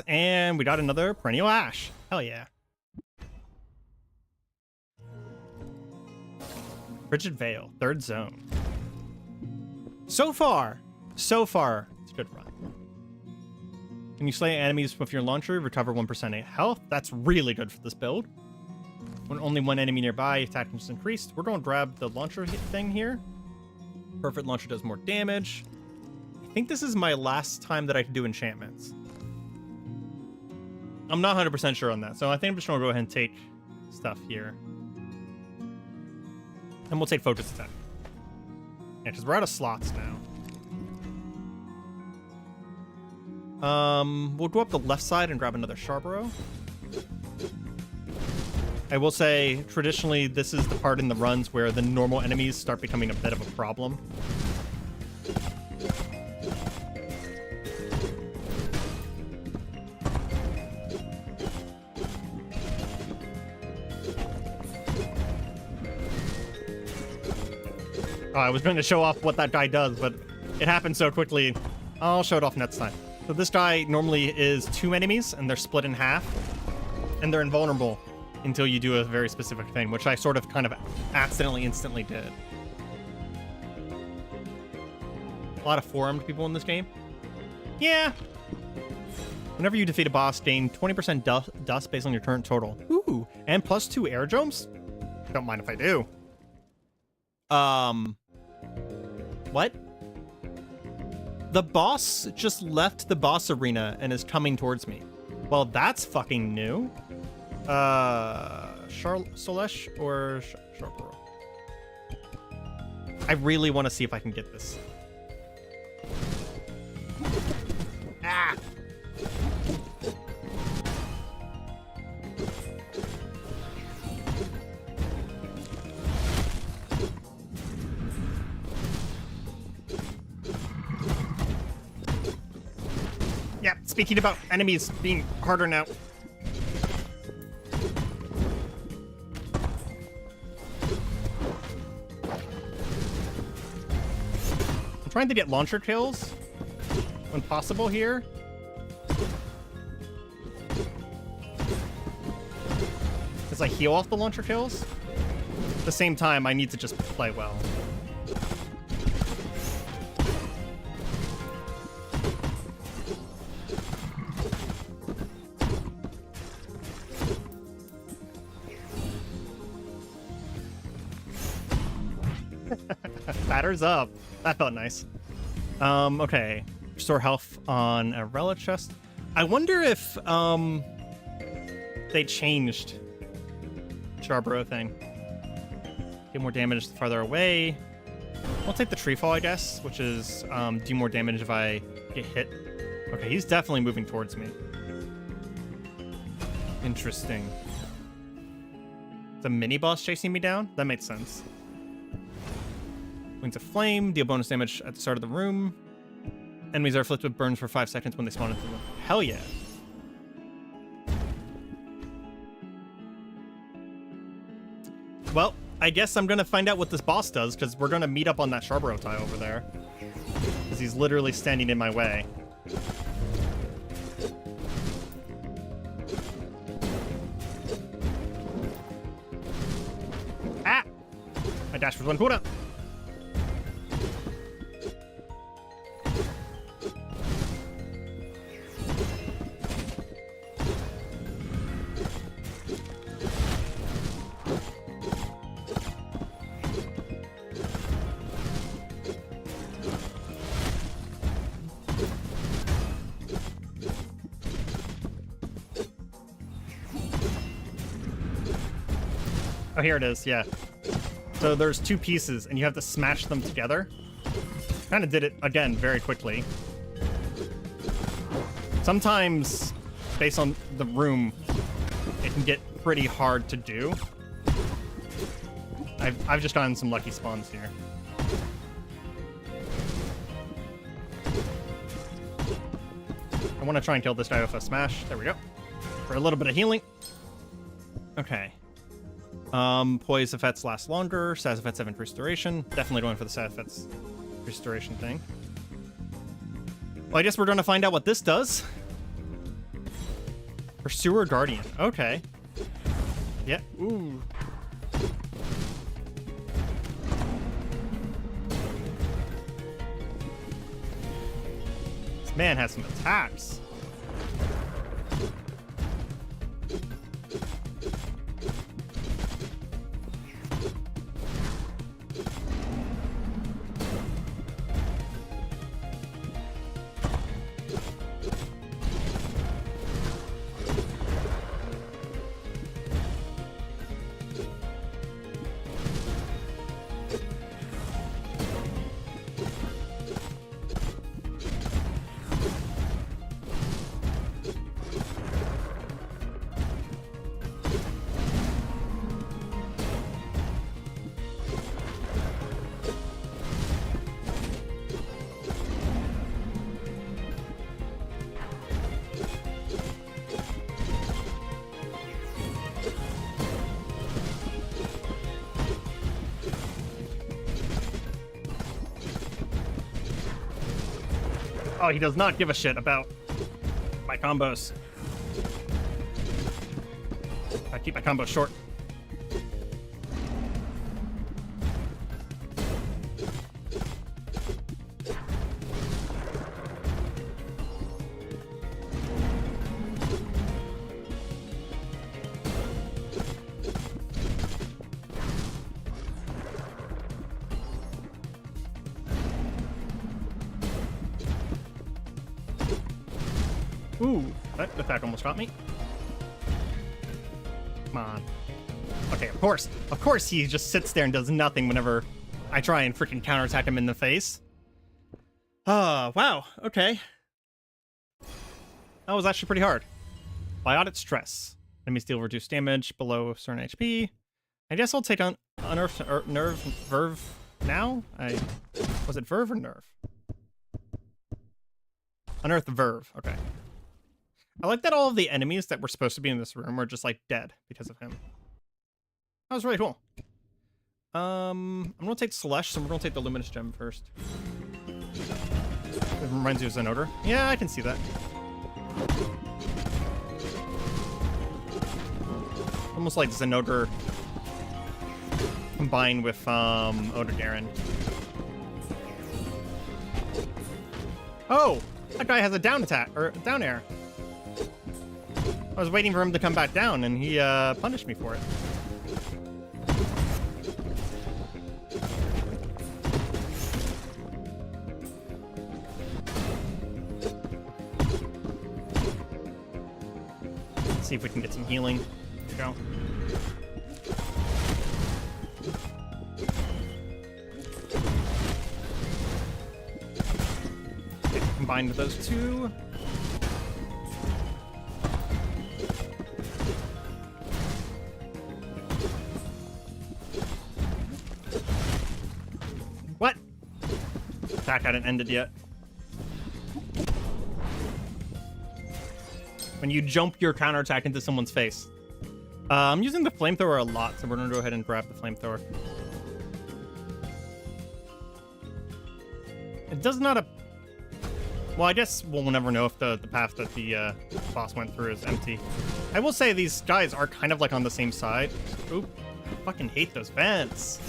And we got another perennial ash. Hell yeah. Frigid Veil, third zone. So far, it's a good run. When you slay enemies with your launcher, recover 1% health. That's really good for this build. When only one enemy nearby, attack is increased. We're going to grab the launcher thing here. Perfect launcher does more damage. I think this is my last time that I can do enchantments. I'm not 100% sure on that, so I think I'm just going to go ahead and take stuff here. And we'll take focus attack. Yeah, because we're out of slots now. We'll go up the left side and grab another Charborough. I will say, traditionally, this is the part in the runs where the normal enemies start becoming a bit of a problem. I was going to show off what that guy does, but it happened so quickly. I'll show it off next time. So this guy normally is 2 enemies, and they're split in half, and they're invulnerable until you do a very specific thing, which I sort of kind of accidentally instantly did. A lot of 4-armed people in this game. Yeah. Whenever you defeat a boss, gain 20% dust based on your current total. Ooh, and +2 air jumps? Don't mind if I do. What? The boss just left the boss arena and is coming towards me. Well, that's fucking new. Solesh or Sharpero? I really want to see if I can get this. Ah! Yeah, speaking about enemies being harder now. I'm trying to get launcher kills when possible here. As I heal off the launcher kills. At the same time, I need to just play well. Batters up. That felt nice. Okay. Restore health on a relic chest. I wonder if they changed Charborough thing. Get more damage the farther away. I'll take the tree fall, I guess, which is do more damage if I get hit. Okay, he's definitely moving towards me. Interesting. The mini boss chasing me down? That makes sense. Wings of Flame, deal bonus damage at the start of the room. Enemies are afflicted with burns for 5 seconds when they spawn into the room. Hell yeah. Well, I guess I'm gonna find out what this boss does, because we're gonna meet up on that Charborough tile over there. Because he's literally standing in my way. Ah! My dash was 1 cooldown. Oh, here it is, yeah. So there's 2 pieces, and you have to smash them together. Kind of did it, again, very quickly. Sometimes, based on the room, it can get pretty hard to do. I've just gotten some lucky spawns here. I want to try and kill this guy with a smash. There we go. For a little bit of healing. Okay. Poise effects last longer. Status effects have increased duration. Definitely going for the status effects restoration thing. Well, I guess we're going to find out what this does. Pursuer Guardian. Okay. Yeah. Ooh. This man has some attacks. Oh, he does not give a shit about my combos. I keep my combos short. Ooh, that attack almost got me. Come on. Okay, of course. Of course he just sits there and does nothing whenever I try and freaking counterattack him in the face. Oh, wow. Okay. That was actually pretty hard. Biotic stress. Enemies deal reduced damage below a certain HP. I guess I'll take on Nerve Verve now? Was it Verve or Nerve? Unearth Verve. Okay. I like that all of the enemies that were supposed to be in this room are just, like, dead because of him. That was really cool. I'm gonna take Slush, so we're gonna take the Luminous Gem first. It reminds you of Zenodor. Yeah, I can see that. Almost like Zenodor combined with, Odogaron. Oh! That guy has a down attack, or down air. I was waiting for him to come back down, and he punished me for it. Let's see if we can get some healing. There we go. Okay, combined with those two. What? Attack hadn't ended yet. When you jump your counterattack into someone's face. I'm using the flamethrower a lot, so we're gonna go ahead and grab the flamethrower. It does not well, I guess we'll never know if the path that the boss went through is empty. I will say these guys are kind of like on the same side. Oop, I fucking hate those vents.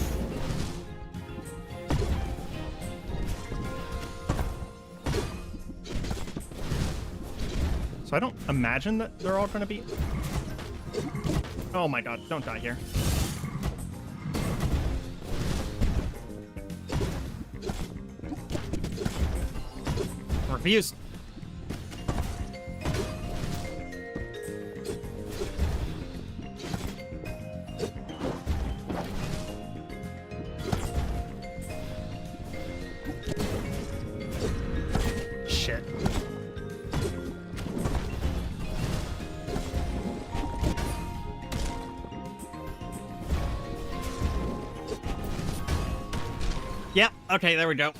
So I don't imagine that they're all going to be... Oh my god, don't die here. Refuse. Shit. Yep, okay, there we go.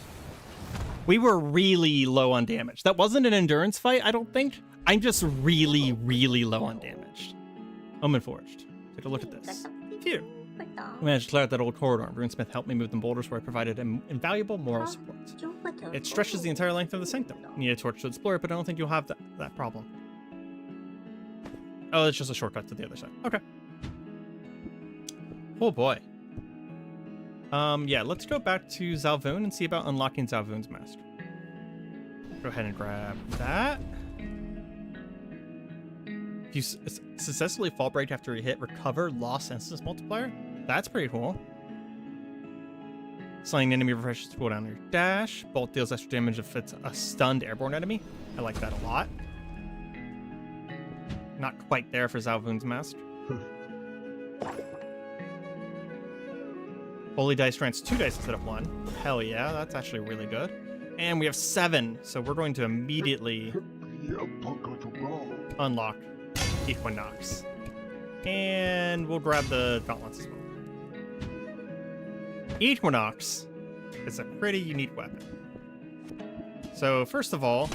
We were really low on damage. That wasn't an endurance fight, I don't think. I'm just really, really low on damage. Omen Forged. Take a look at this. Phew. I managed to clear out that old corridor. Runesmith helped me move them boulders where I provided him invaluable moral support. It stretches the entire length of the sanctum. You need a torch to explore it, but I don't think you'll have that problem. Oh, it's just a shortcut to the other side. Okay. Oh boy. Yeah, let's go back to Zalvoon and see about unlocking Zalvoon's mask. Go ahead and grab that. If you successfully fall break after a hit, recover lost senses multiplier. That's pretty cool. Slaying enemy refreshes cooldown on your dash. Bolt deals extra damage if it's a stunned airborne enemy. I like that a lot. Not quite there for Zalvoon's mask. Holy dice grants 2 dice instead of 1. Hell yeah, that's actually really good. And we have 7, so we're going to immediately unlock Equinox. And we'll grab the gauntlets as well. Equinox is a pretty unique weapon. So first of all,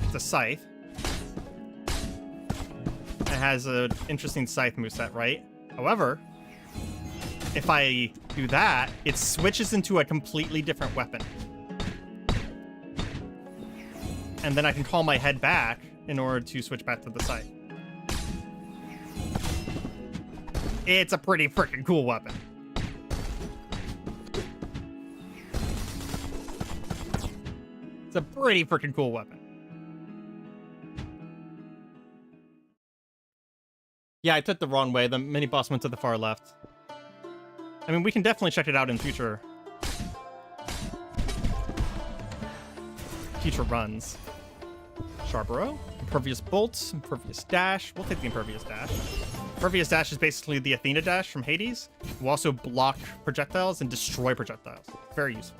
it's a scythe. It has an interesting scythe moveset, right? However, if I do that, it switches into a completely different weapon. and then I can call my head back in order to switch back to the scythe. It's a pretty freaking cool weapon. It's a pretty freaking cool weapon. Yeah, I took the wrong way. The mini boss went to the far left. I mean, we can definitely check it out in future runs. Sharp arrow, impervious bolts, impervious dash. We'll take the impervious dash. Impervious dash is basically the Athena dash from Hades. Will also block projectiles and destroy projectiles. Very useful.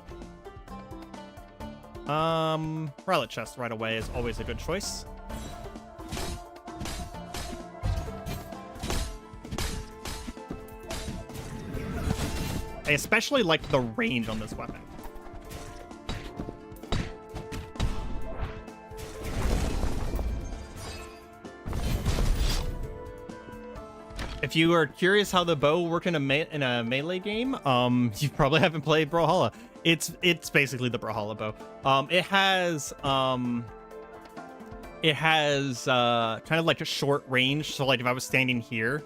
Relic chest right away is always a good choice. I especially like the range on this weapon. If you are curious how the bow work in a melee game, you probably haven't played Brawlhalla. It's basically the Brawlhalla bow. It has kind of like a short range. So like if I was standing here,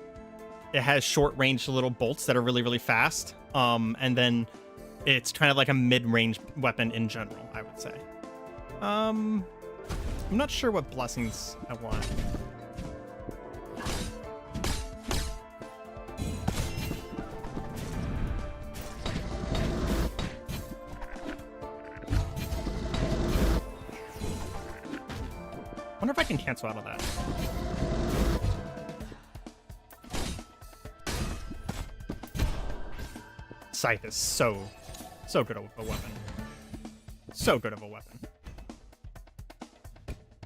it has short range little bolts that are really, really fast. And then it's kind of like a mid-range weapon in general, I would say. I'm not sure what blessings I want. I wonder if I can cancel out of that. Scythe is so good of a weapon. So good of a weapon.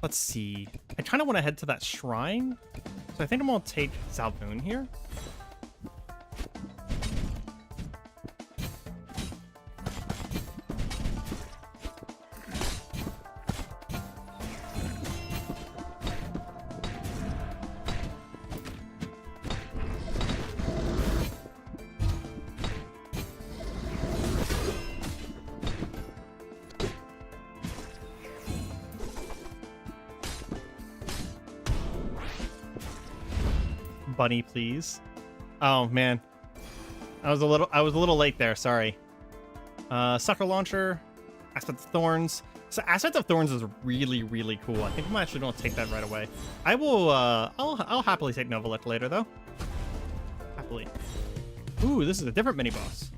Let's see. I kind of want to head to that shrine. So I think I'm going to take Zalboon here. Bunny, please. Oh man, I was a little late there. Sorry. Sucker launcher, Aspect of Thorns. So Aspect of Thorns is really, really cool. I think I'm actually gonna take that right away. I will. I'll happily take Novelect later though. Happily. Ooh, this is a different mini boss.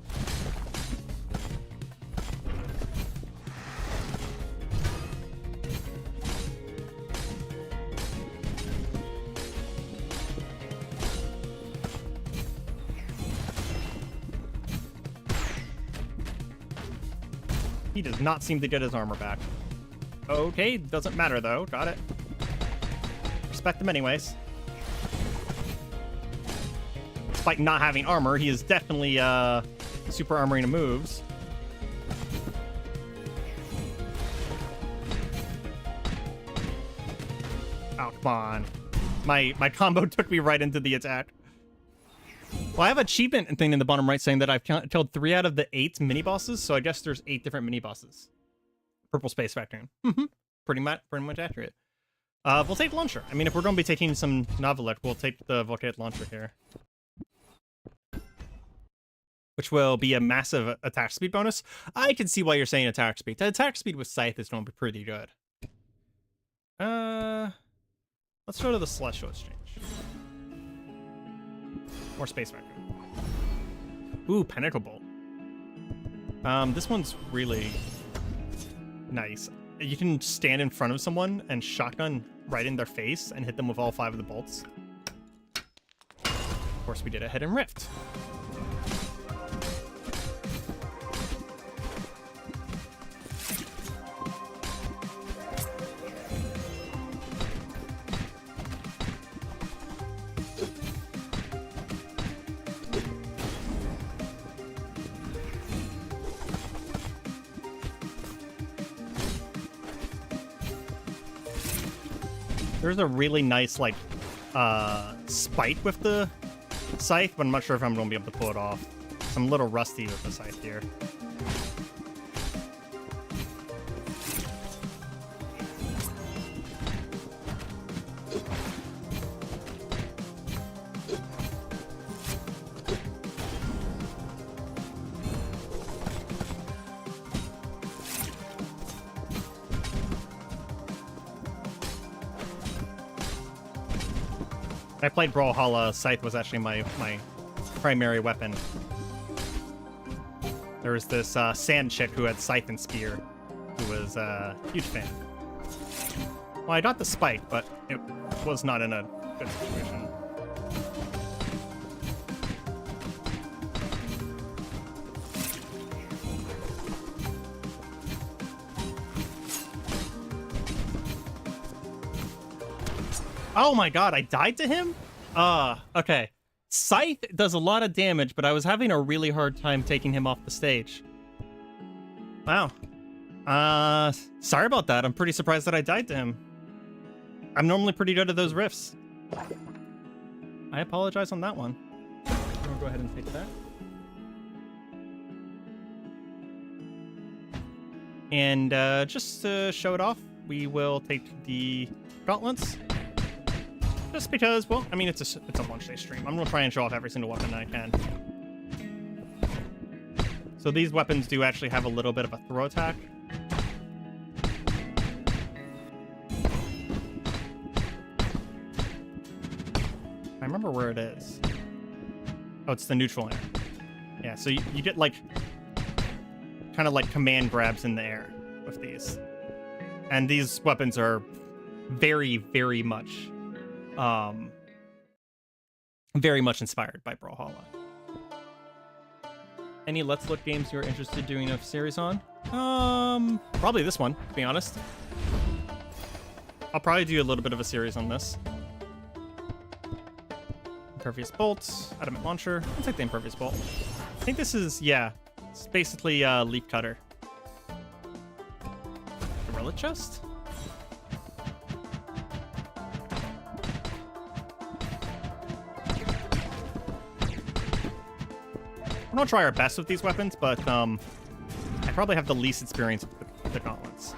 He does not seem to get his armor back. Okay, doesn't matter though. Got it. Respect him anyways. Despite not having armor, he is definitely super armoring moves. Oh, come on. My combo took me right into the attack. Well, I have an achievement thing in the bottom right saying that I've killed 3 out of the 8 mini-bosses, so I guess there's 8 different mini-bosses. Purple Space Factory. Pretty much accurate. We'll take Launcher. I mean, if we're going to be taking some Novelect, we'll take the Volcanic Launcher here. Which will be a massive attack speed bonus. I can see why you're saying attack speed. The attack speed with Scythe is going to be pretty good. Let's go to the Celestial Exchange. More Space Factory. Ooh, Pinnacle Bolt. This one's really nice. You can stand in front of someone and shotgun right in their face and hit them with all 5 of the bolts. Of course, we did a Hidden Rift. There's a really nice, like, spike with the scythe, but I'm not sure if I'm going to be able to pull it off. So I'm a little rusty with the scythe here. I played Brawlhalla, Scythe was actually my primary weapon. There was this sand chick who had Scythe and Spear, who was a huge fan. Well, I got the spike, but it was not in a good situation. Oh my god, I died to him? Okay. Scythe does a lot of damage, but I was having a really hard time taking him off the stage. Wow. Sorry about that. I'm pretty surprised that I died to him. I'm normally pretty good at those riffs. I apologize on that one. I'll go ahead and take that. And just to show it off, we will take the gauntlets. Just because, well, I mean, it's a launch day stream. I'm gonna try and show off every single weapon that I can. So these weapons do actually have a little bit of a throw attack. I remember where it is. Oh, it's the neutral air. Yeah, so you get like kind of like command grabs in the air with these. And these weapons are very, very much inspired by Brawlhalla. Any Let's Look games you're interested in doing a series on? Probably this one, to be honest. I'll probably do a little bit of a series on this. Impervious Bolt, Adamant Launcher. I'll take the Impervious Bolt. I think this is, yeah, it's basically Leaf Cutter. Gorilla Chest? We're gonna try our best with these weapons, but I probably have the least experience with the gauntlets.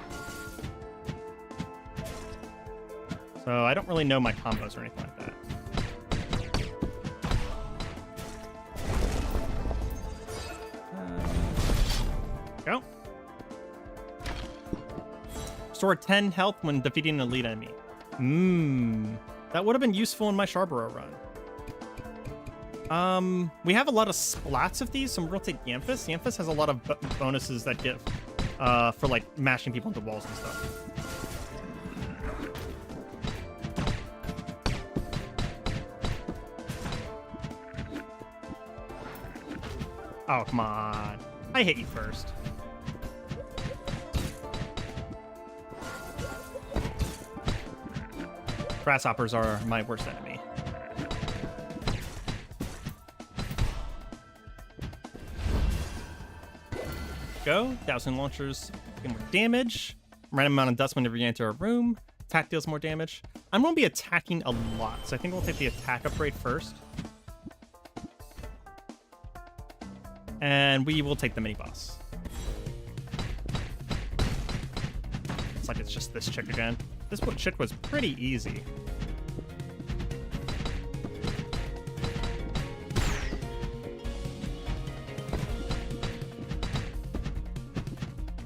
So I don't really know my combos or anything like that. Go. Restore 10 health when defeating an elite enemy. That would have been useful in my Charborough run. We have a lot of splats of these, so I'm gonna take Yanthus. Yanthus has a lot of bonuses that give for like mashing people into walls and stuff. Oh, come on. I hit you first. Grasshoppers are my worst enemy. Go. Dousing launchers get more damage. Random amount of dust whenever you enter a room. Attack deals more damage. I'm going to be attacking a lot, so I think we'll take the attack upgrade first. And we will take the mini-boss. It's like it's just this chick again. This chick was pretty easy.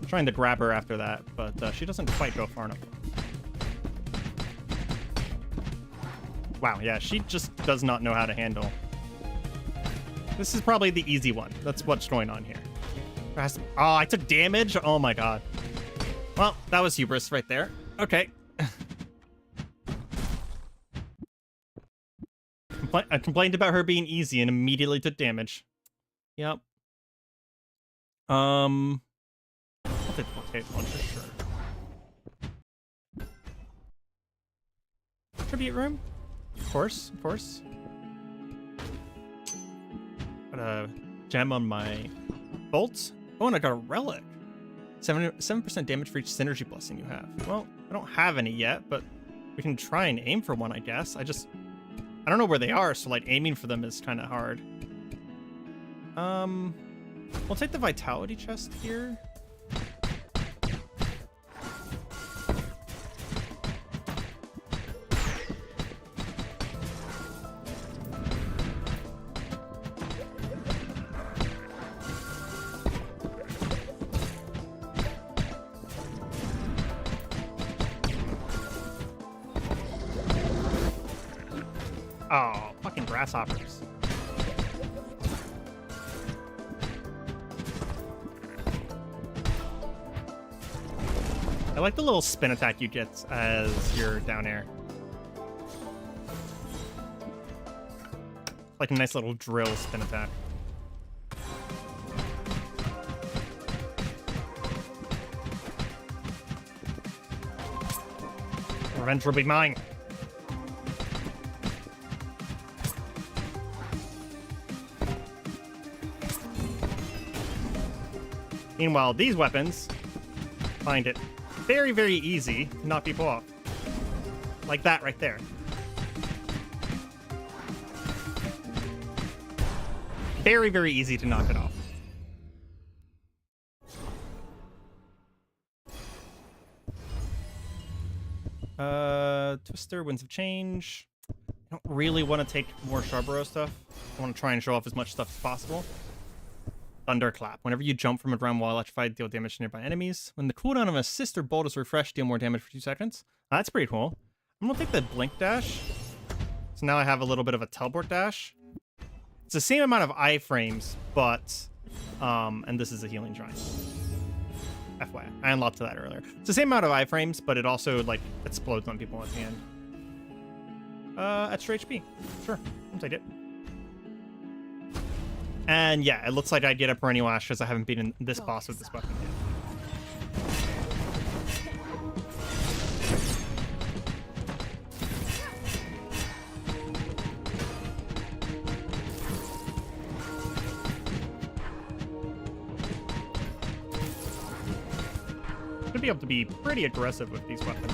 Trying to grab her after that, but she doesn't quite go far enough. Wow, yeah, she just does not know how to handle. This is probably the easy one. That's what's going on here. Oh, I took damage? Oh my god. Well, that was hubris right there. Okay. I complained about her being easy and immediately took damage. Yep. I'll take the rotate one for sure. Tribute room? Of course, of course. Got a gem on my bolts. Oh, and I got a relic. 7% damage for each synergy blessing you have. Well, I don't have any yet, but we can try and aim for one, I guess. I don't know where they are, so like aiming for them is kind of hard. We'll take the vitality chest here. Oh, fucking grasshoppers. I like the little spin attack you get as you're down air. Like a nice little drill spin attack. Revenge will be mine. Meanwhile, these weapons find it very, very easy to knock people off. Like that right there. Very, very easy to knock it off. Twister, Winds of Change. I don't really want to take more Charborough stuff. I want to try and show off as much stuff as possible. Thunderclap. Whenever you jump from a ground while electrified, deal damage to nearby enemies. When the cooldown of a sister bolt is refreshed, deal more damage for 2 seconds. That's pretty cool. I'm gonna take the Blink Dash. So now I have a little bit of a teleport dash. It's the same amount of iframes, but and this is a healing shrine. FYI, I unlocked that earlier. It's the same amount of iframes, but it also like explodes on people at the end. Extra HP. Sure, I'll take it. And yeah, it looks like I get a perennial ash because I haven't beaten this boss with this weapon yet. Should be able to be pretty aggressive with these weapons.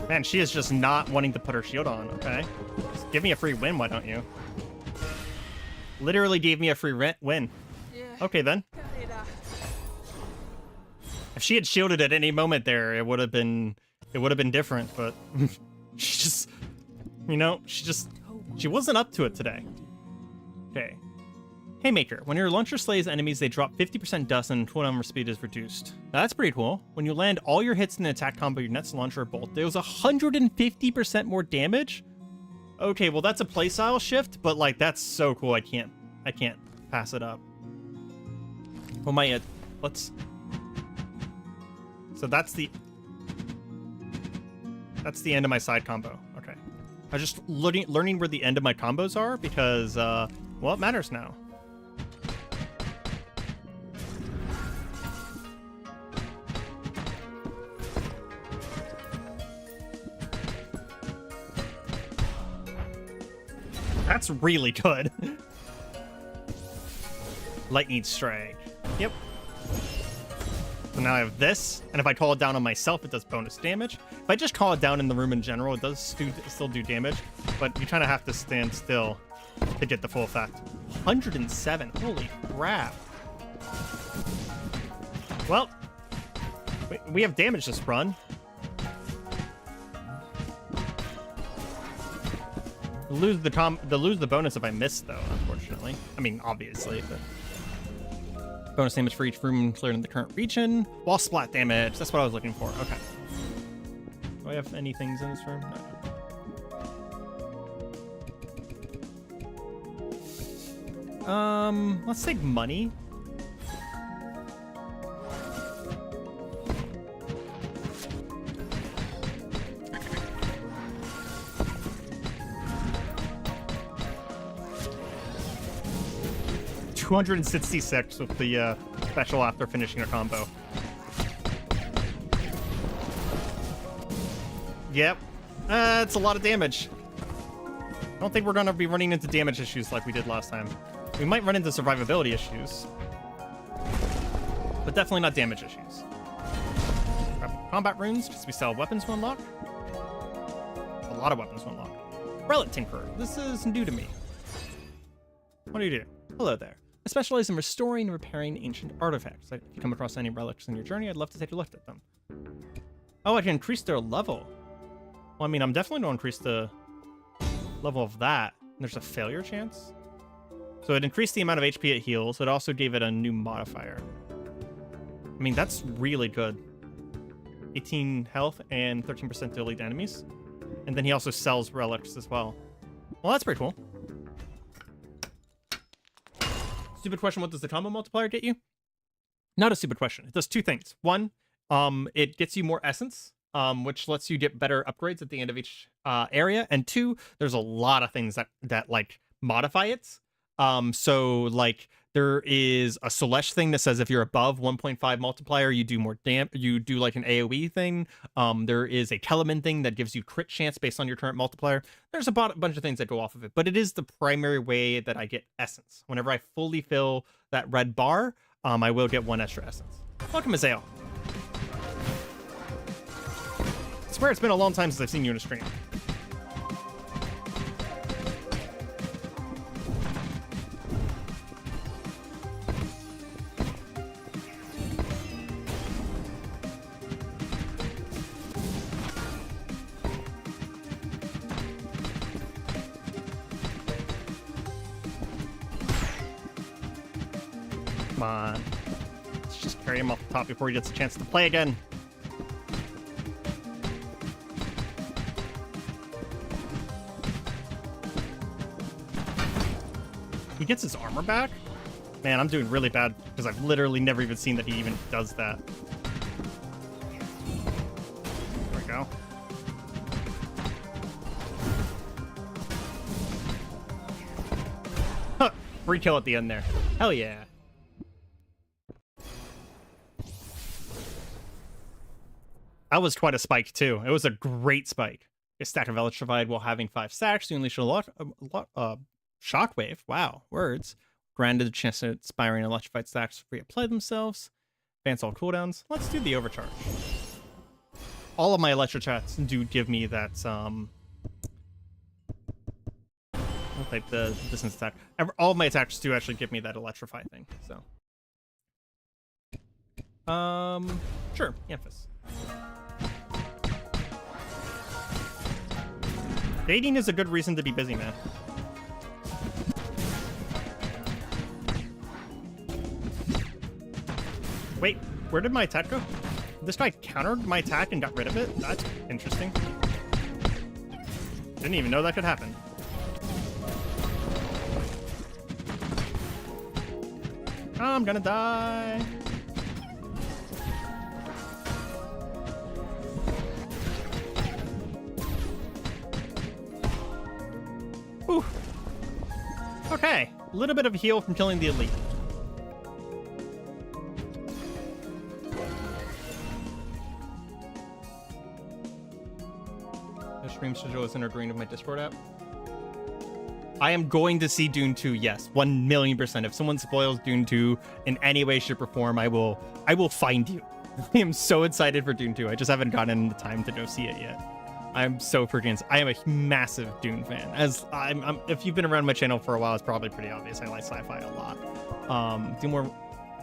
Man, she is just not wanting to put her shield on, okay? Just give me a free win, why don't you? Literally gave me a free win. Okay, then. If she had shielded at any moment there, it would have been different, but she just, you know, she wasn't up to it today. Okay. Haymaker. When your launcher slays enemies, they drop 50% dust and tool armor speed is reduced. Now, that's pretty cool. When you land all your hits in an attack combo, your next launcher or bolt deals 150% more damage. Okay, well that's a playstyle shift, but like that's so cool. I can't pass it up. Well, let's. So that's the end of my side combo. Okay, I was just learning where the end of my combos are because well, it matters now. That's really good. Lightning Strike. Yep. So now I have this, and if I call it down on myself, it does bonus damage. If I just call it down in the room in general, it does still do damage, but you kind of have to stand still to get the full effect. 107. Holy crap. Well, we have damage this run. Lose the bonus if I miss, though, unfortunately. I mean, obviously, but bonus damage for each room cleared in the current region. Wall splat damage. That's what I was looking for. Okay. Do I have any things in this room? No. Let's take money. $266 with the special after finishing a combo. Yep. It's a lot of damage. I don't think we're going to be running into damage issues like we did last time. We might run into survivability issues, but definitely not damage issues. Combat runes, because we sell weapons to unlock. A lot of weapons to unlock. Relic Tinkerer. This is new to me. What do you do? Hello there. I specialize in restoring and repairing ancient artifacts. If you come across any relics in your journey, I'd love to take a look at them. Oh, I can increase their level. Well, I mean, I'm definitely going to increase the level of that. There's a failure chance. So it increased the amount of HP it heals. It also gave it a new modifier. I mean, that's really good. 18 health and 13% to elite enemies. And then he also sells relics as well. Well, that's pretty cool. Stupid question, what does the combo multiplier get you? Not a stupid question. It does two things. One, it gets you more essence, which lets you get better upgrades at the end of each area. And two, there's a lot of things that like modify it. So like there is a Selesh thing that says if you're above 1.5 multiplier, you do more you do like an AoE thing. There is a Teleman thing that gives you crit chance based on your current multiplier. There's a bunch of things that go off of it, but it is the primary way that I get essence. Whenever I fully fill that red bar, I will get 1 extra essence. Welcome, Azale. I swear it's been a long time since I've seen you in a stream. Come on. Let's just carry him off the top before he gets a chance to play again. He gets his armor back? Man, I'm doing really bad because I've literally never even seen that he even does that. There we go. Huh, free kill at the end there. Hell yeah. That was quite a spike too. It was a great spike. A stack of electrified while having 5 stacks. You unleash a lot shockwave. Wow, words. Granted the chance to inspiring electrified stacks reapply themselves. Advance all cooldowns. Let's do the overcharge. All of my electrochats do give me that I'll type the distance attack. All of my attacks do actually give me that electrify thing, so. Sure, Amphis. Dating is a good reason to be busy, man. Wait, where did my attack go? This guy countered my attack and got rid of it? That's interesting. Didn't even know that could happen. I'm gonna die. Whew. Okay, a little bit of a heal from killing the elite. The stream schedule isn't agreeing with my Discord app. I am going to see Dune 2, yes, 1,000,000%. If someone spoils Dune 2 in any way, shape, or form, I will find you. I am so excited for Dune 2. I just haven't gotten the time to go see it yet. I'm so freaking. I am a massive Dune fan. As if you've been around my channel for a while, it's probably pretty obvious. I like sci-fi a lot.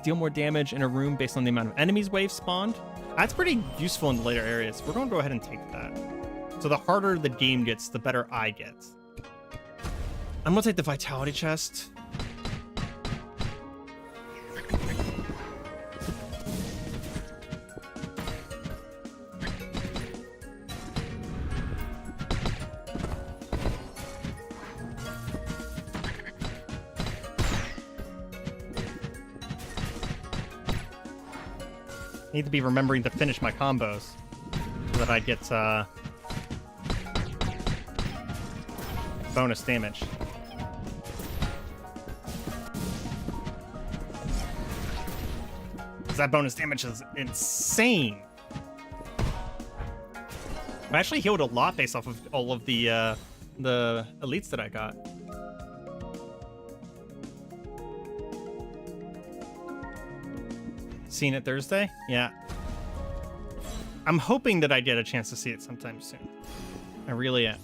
Deal more damage in a room based on the amount of enemies waves spawned. That's pretty useful in the later areas. We're going to go ahead and take that. So the harder the game gets, the better I get. I'm gonna take the vitality chest. Need to be remembering to finish my combos so that I get bonus damage. That bonus damage is insane. I actually healed a lot based off of all of the elites that I got. Seeing it Thursday? Yeah. I'm hoping that I get a chance to see it sometime soon. I really am.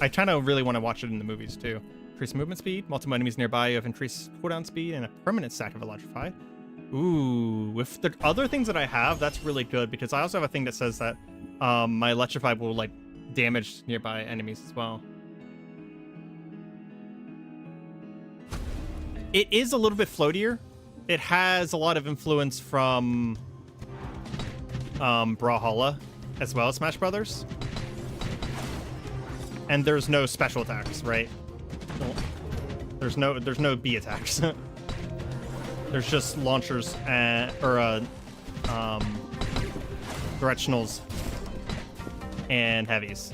I kind of really want to watch it in the movies too. Increase movement speed, multiple enemies nearby, you have increased cooldown speed, and a permanent stack of electrify. Ooh, with the other things that I have, that's really good because I also have a thing that says that my electrify will like damage nearby enemies as well. It is a little bit floatier. It has a lot of influence from Brawlhalla as well as Smash Brothers. And there's no special attacks, right? There's no B attacks. There's just launchers or directionals and heavies.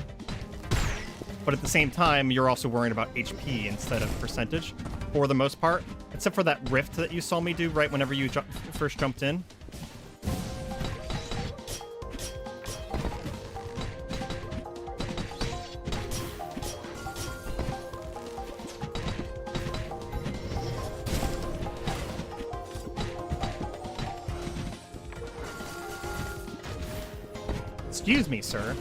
But at the same time, you're also worrying about HP instead of percentage for the most part, except for that rift that you saw me do right whenever you first jumped in. Excuse me, sir.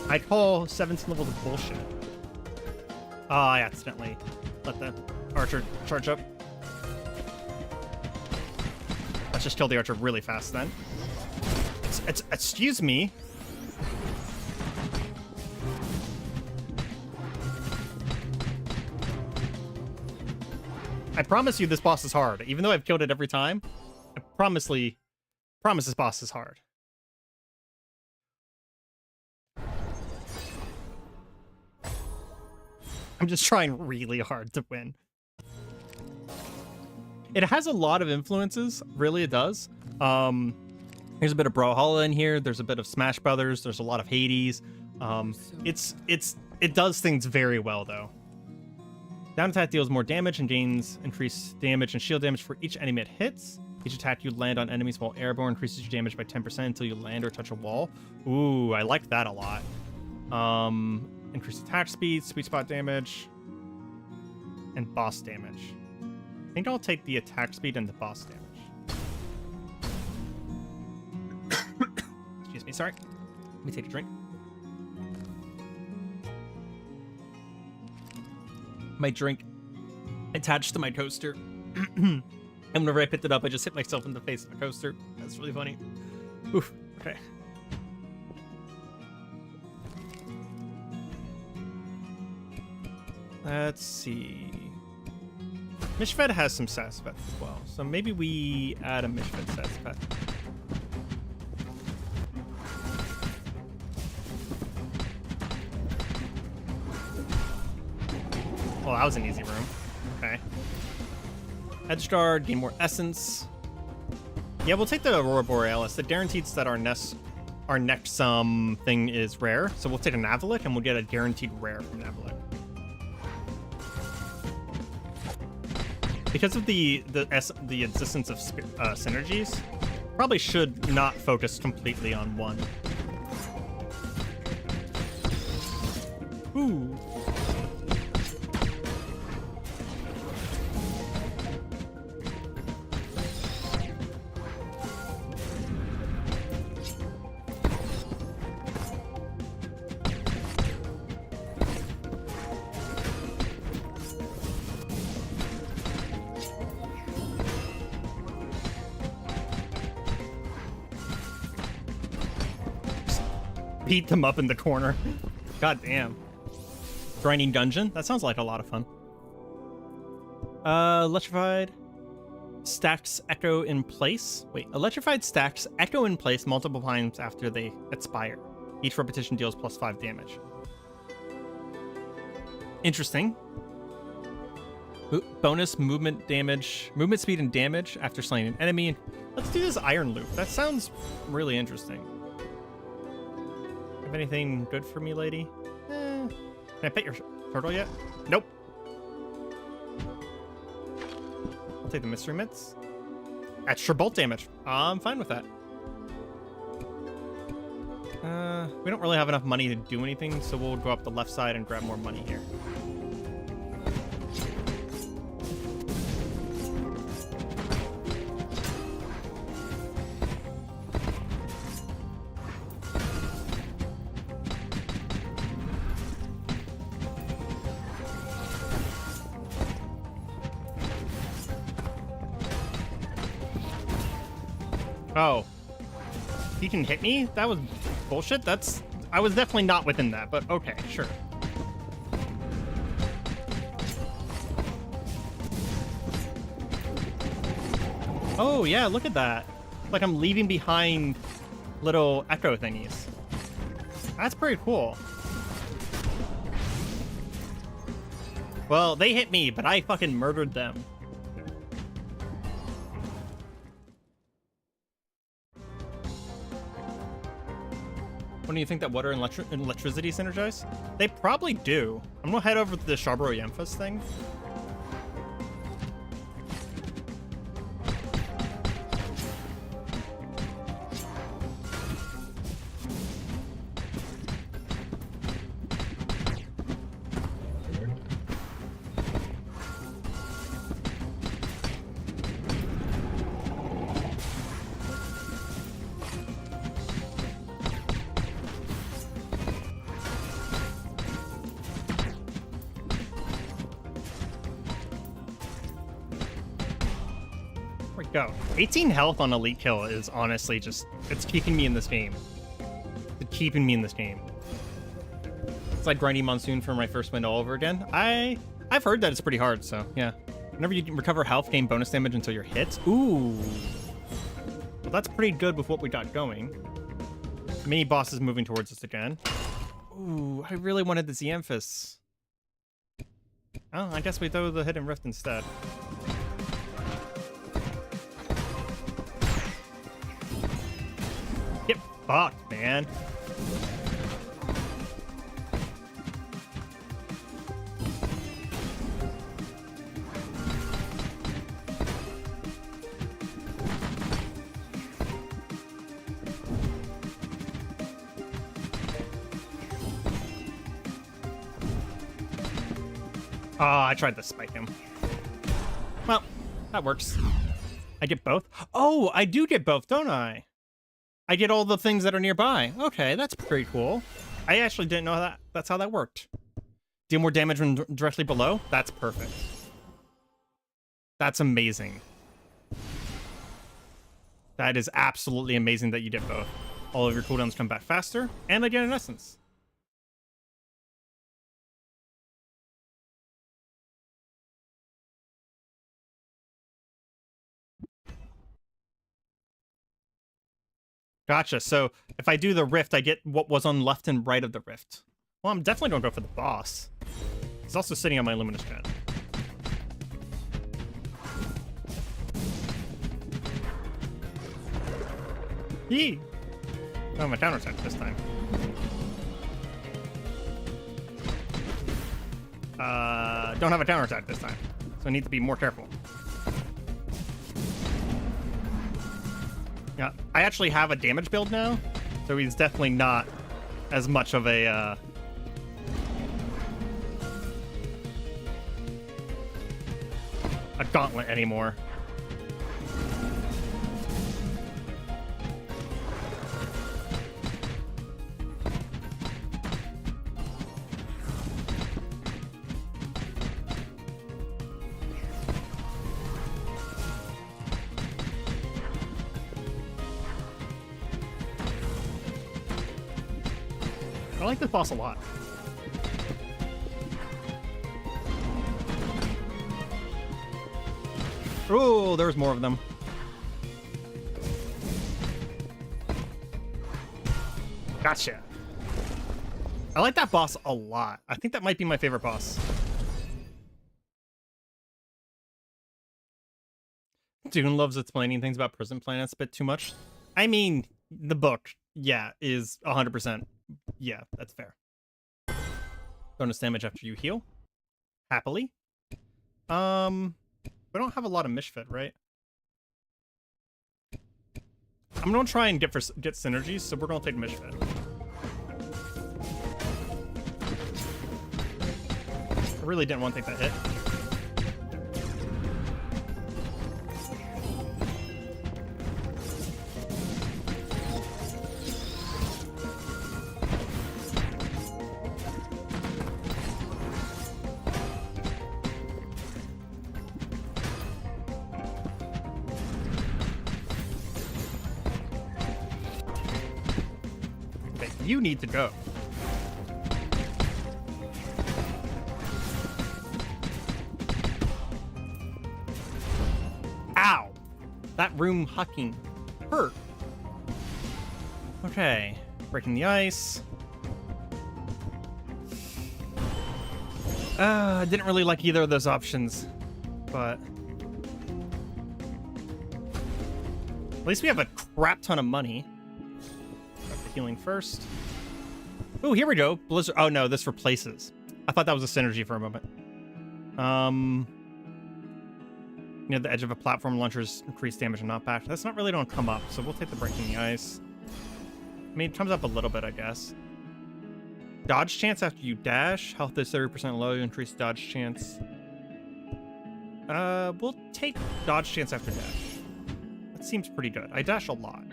I call 17th level the bullshit. Oh, I accidentally let the archer charge up. Let's just kill the archer really fast then. Excuse me. I promise you this boss is hard. Even though I've killed it every time, I promise this boss is hard. I'm just trying really hard to win. It has a lot of influences, really it does. There's a bit of Brawlhalla in here, there's a bit of Smash Brothers, there's a lot of Hades. It does things very well though. Down attack deals more damage and gains increased damage and shield damage for each enemy it hits. Each attack you land on enemies while airborne increases your damage by 10% until you land or touch a wall. Ooh, I like that a lot. Increased attack speed, sweet spot damage, and boss damage. I think I'll take the attack speed and the boss damage. Excuse me, sorry. Let me take a drink. My drink attached to my coaster. And whenever I picked it up, I just hit myself in the face with the coaster. That's really funny. Oof, okay. Let's see. Mishfed has some sass pets as well, so maybe we add a Mishfed sass pet. Well, that was an easy room. Okay. Edge Guard, gain more essence. Yeah, we'll take the Aurora Borealis. The guaranteed that our next thing is rare, so we'll take a Navalik and we'll get a guaranteed rare from Navalik. Because of the existence of synergies, probably should not focus completely on one. Ooh. Beat them up in the corner. God damn. Grinding dungeon? That sounds like a lot of fun. Electrified stacks echo in place. Wait, electrified stacks echo in place multiple times after they expire. Each repetition deals +5 damage. Interesting. Bonus movement damage, movement speed and damage after slaying an enemy. Let's do this iron loop. That sounds really interesting. Have anything good for me, lady? Can I pet your turtle yet? Nope. I'll take the mystery mitts. Extra bolt damage. I'm fine with that. We don't really have enough money to do anything, so we'll go up the left side and grab more money here. Oh. He can hit me? That was bullshit? I was definitely not within that, but okay, sure. Oh, yeah, look at that. Like I'm leaving behind little echo thingies. That's pretty cool. Well, they hit me, but I fucking murdered them. When do you think that water and electricity synergize? They probably do. I'm gonna head over to the Charbroil Yemphis thing. Go. 18 health on elite kill is honestly just, it's keeping me in this game. It's keeping me in this game. It's like grinding Monsoon for my first win all over again. I've heard that it's pretty hard, so yeah. Whenever you recover health, gain bonus damage until you're hit. Ooh. Well, that's pretty good with what we got going. Mini boss is moving towards us again. Ooh, I really wanted the Yemphis. Oh, I guess we throw the Hidden Rift instead. Get fucked, man. Oh, I tried to spike him. Well, that works. I get both? Oh, I do get both, don't I? I get all the things that are nearby. Okay, that's pretty cool. I actually didn't know that. That's how that worked. Deal more damage when directly below? That's perfect. That's amazing. That is absolutely amazing that you did both. All of your cooldowns come back faster, and I get an essence. Gotcha. So if I do the rift, I get what was on left and right of the rift. Well, I'm definitely going to go for the boss. He's also sitting on my luminous gen. Yee! Oh, my counterattack this time. Don't have a counterattack this time, so I need to be more careful. Yeah, I actually have a damage build now, so he's definitely not as much of a gauntlet anymore. I like this boss a lot. Oh, there's more of them. Gotcha. I like that boss a lot. I think that might be my favorite boss. Dune loves explaining things about prison planets a bit too much. I mean, the book, yeah, is 100%. Yeah, that's fair. Bonus damage after you heal. Happily. We don't have a lot of Mishfit, right? I'm gonna try and get synergies, so we're gonna take Mishfit. I really didn't want to take that hit. You need to go. Ow! That room hucking hurt. Okay, breaking the ice. I didn't really like either of those options, but at least we have a crap ton of money. Grab the healing first. Oh, here we go. Blizzard. Oh no, this replaces. I thought that was a synergy for a moment. Near the edge of a platform, launchers increase damage and knockback. That's not really going to come up, so we'll take the breaking the ice. I mean, it comes up a little bit, I guess. Dodge chance after you dash. Health is 30% low. You increase dodge chance. We'll take dodge chance after dash. That seems pretty good. I dash a lot.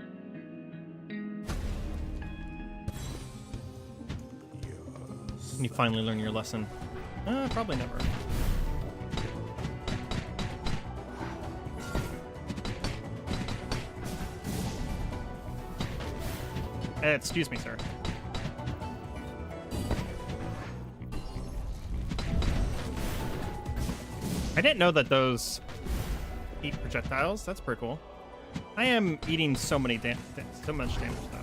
When you finally learn your lesson. Probably never. Excuse me, sir. I didn't know that those eat projectiles. That's pretty cool. I am eating so much damage now.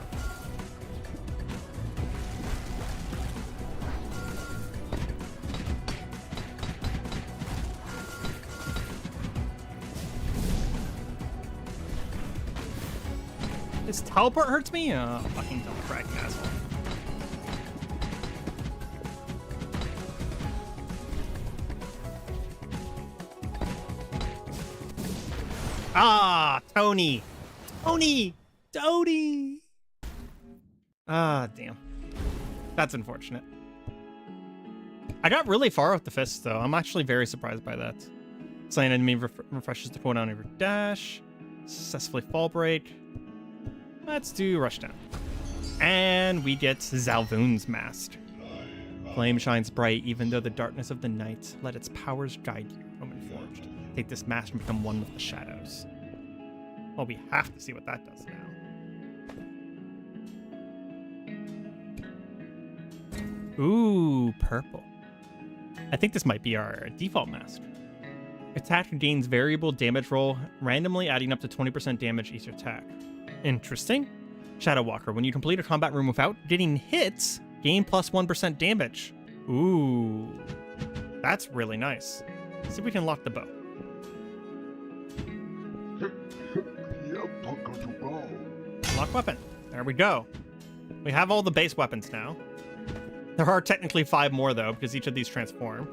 This teleport hurts me? Fucking teleport, asshole. Ah, Tony. Tony. Ah, damn. That's unfortunate. I got really far with the fist, though. I'm actually very surprised by that. Slain enemy refreshes the cooldown of your dash. Successfully fall break. Let's do rushdown. And we get Zalvoon's Mask. Flame shines bright even though the darkness of the night. Let its powers guide you, Roman Forged. Take this mask and become one with the shadows. Well, we have to see what that does now. Ooh, purple. I think this might be our default mask. Attack gains variable damage roll, randomly adding up to 20% damage each attack. Interesting. Shadow Walker. When you complete a combat room without getting hits, gain plus 1% damage. Ooh. That's really nice. Let's see if we can lock the bow. Lock weapon. There we go. We have all the base weapons now. There are technically 5 more, though, because each of these transform.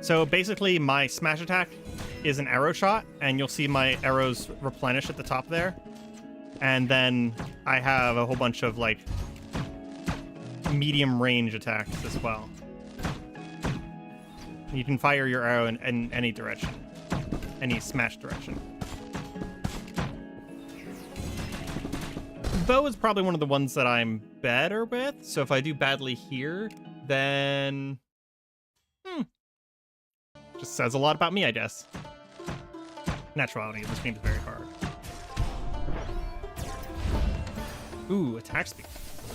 So basically, my smash attack is an arrow shot, and you'll see my arrows replenish at the top there. And then I have a whole bunch of, like, medium range attacks as well. You can fire your arrow in any direction. Any smash direction. Bow is probably one of the ones that I'm better with, so if I do badly here, then... just says a lot about me, I guess. Naturality, this game is very hard. Ooh, attack speed.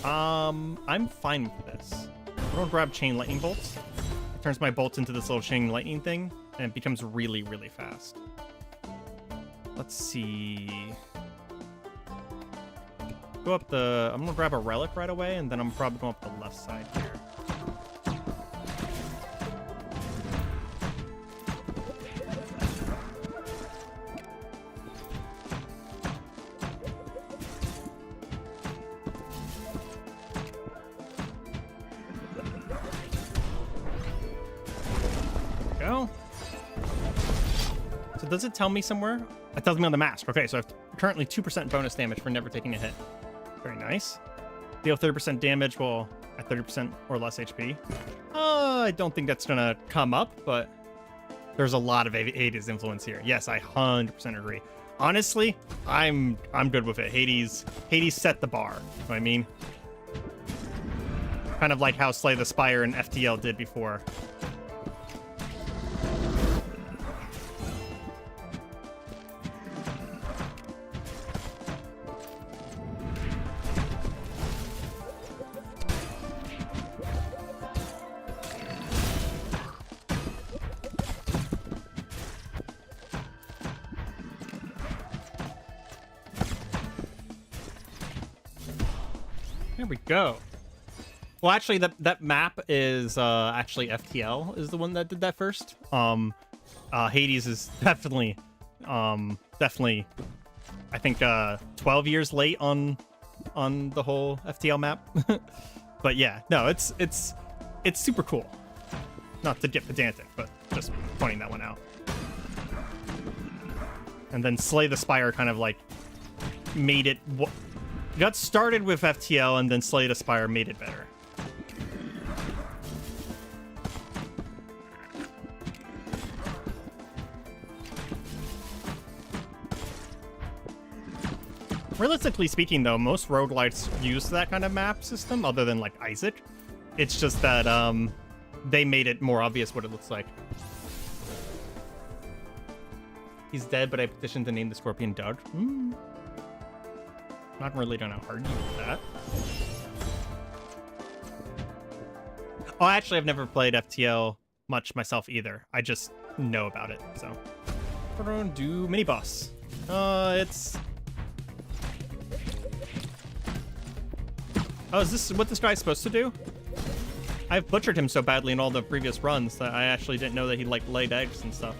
I'm fine with this. I'm gonna grab chain lightning bolts. It turns my bolts into this little chain lightning thing, and it becomes really, really fast. Let's see. Go up the... I'm gonna grab a relic right away, and then I'm probably going up the left side here. Go. So does it tell me somewhere? It tells me on the mask. Okay, so I have currently 2% bonus damage for never taking a hit. Very nice. Deal 30% damage while at 30% or less HP. I don't think that's gonna come up, but there's a lot of Hades influence here. Yes, I 100% agree. Honestly, I'm good with it. Hades set the bar. You know what I mean? Kind of like how Slay the Spire and FTL did before. There we go. Well, actually, that map is actually FTL is the one that did that first. Hades is definitely, I think 12 years late on the whole FTL map. But yeah, no, it's super cool. Not to get pedantic, but just pointing that one out. And then Slay the Spire kind of like made it. Got started with FTL, and then Slay the Spire made it better. Realistically speaking, though, most roguelites use that kind of map system, other than like Isaac. It's just that they made it more obvious what it looks like. He's dead, but I petitioned to name the scorpion Doug. Not really gonna argue with that. Oh, actually, I've never played FTL much myself either. I just know about it, so. We're gonna do mini boss. It's. Oh, is this what this guy's supposed to do? I've butchered him so badly in all the previous runs that I actually didn't know that he like laid eggs and stuff.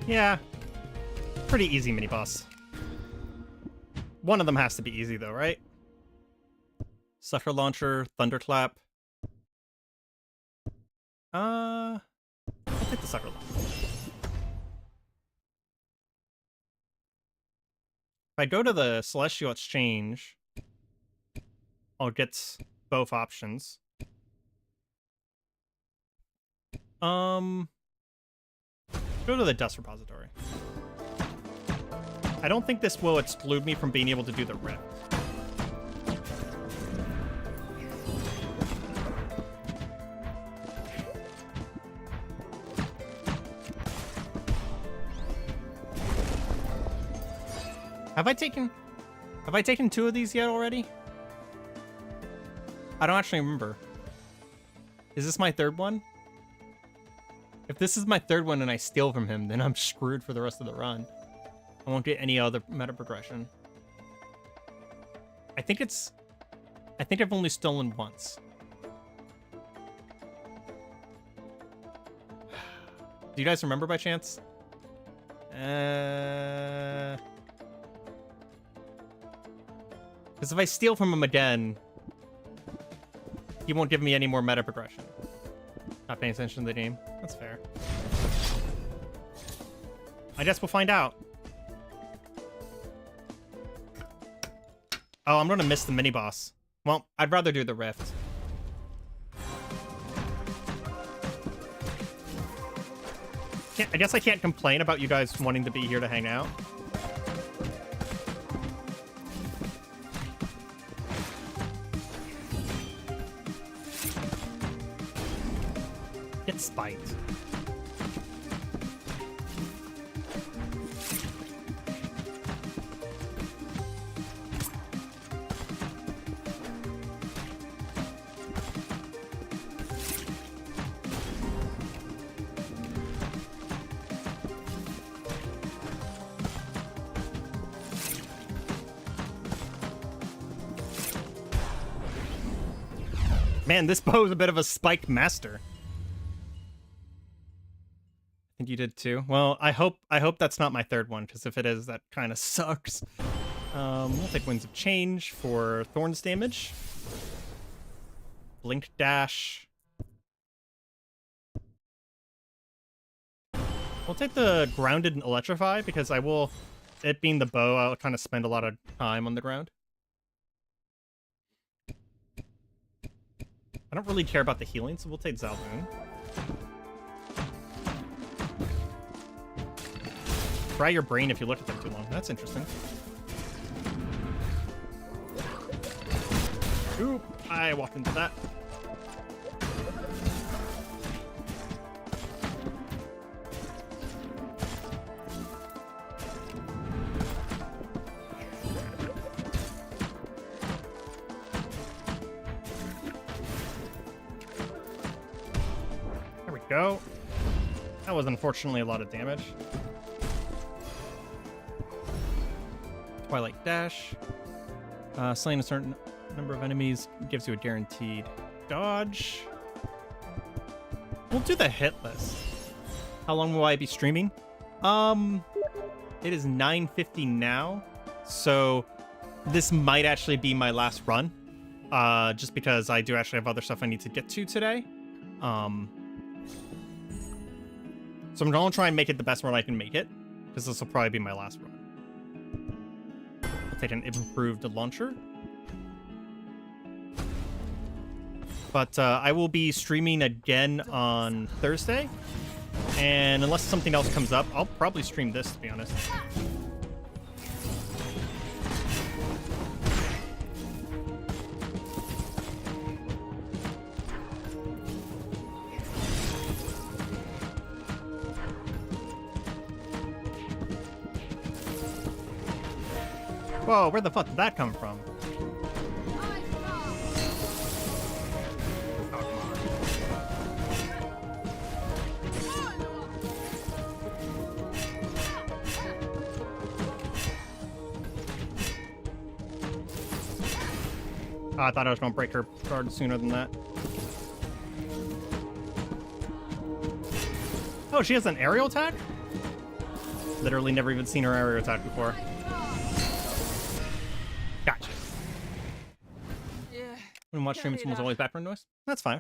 Yeah, pretty easy mini boss. One of them has to be easy though, right? Sucker launcher, thunderclap. I'll take the sucker launcher. If I go to the Celestial Exchange, I'll get both options. Go to the dust repository. I don't think this will exclude me from being able to do the rift. Have I taken 2 of these yet already? I don't actually remember. Is this my 3rd one? If this is my 3rd one and I steal from him, then I'm screwed for the rest of the run. I won't get any other meta progression. I think I've only stolen once. Do you guys remember by chance? Because if I steal from him again, he won't give me any more meta progression. Not paying attention to the game. That's fair. I guess we'll find out. Oh, I'm gonna miss the mini boss. Well, I'd rather do the rift. I guess I can't complain about you guys wanting to be here to hang out. Get spiked. Man, this bow is a bit of a spiked master. I think you did too. Well, I hope that's not my 3rd one, because if it is, that kind of sucks. We'll take Winds of Change for Thorns damage. Blink Dash. We'll take the Grounded and Electrify, because it being the bow, I'll kind of spend a lot of time on the ground. I don't really care about the healing, so we'll take Zalboon. Fry your brain if you look at them too long. That's interesting. Oop, I walked into that. go. That was unfortunately a lot of damage. Twilight Dash. Slaying a certain number of enemies gives you a guaranteed dodge. We'll do the hit list. How long will I be streaming? It is 9:50 now, so this might actually be my last run, just because I do actually have other stuff I need to get to today. So I'm gonna try and make it the best run I can make it, because this will probably be my last run. I'll take an improved launcher. But I will be streaming again on Thursday. And unless something else comes up, I'll probably stream this, to be honest. Whoa, where the fuck did that come from? Oh, I thought I was going to break her guard sooner than that. Oh, she has an aerial attack? Literally never even seen her aerial attack before. Gotcha. When watch streaming, someone's always background noise? That's fine.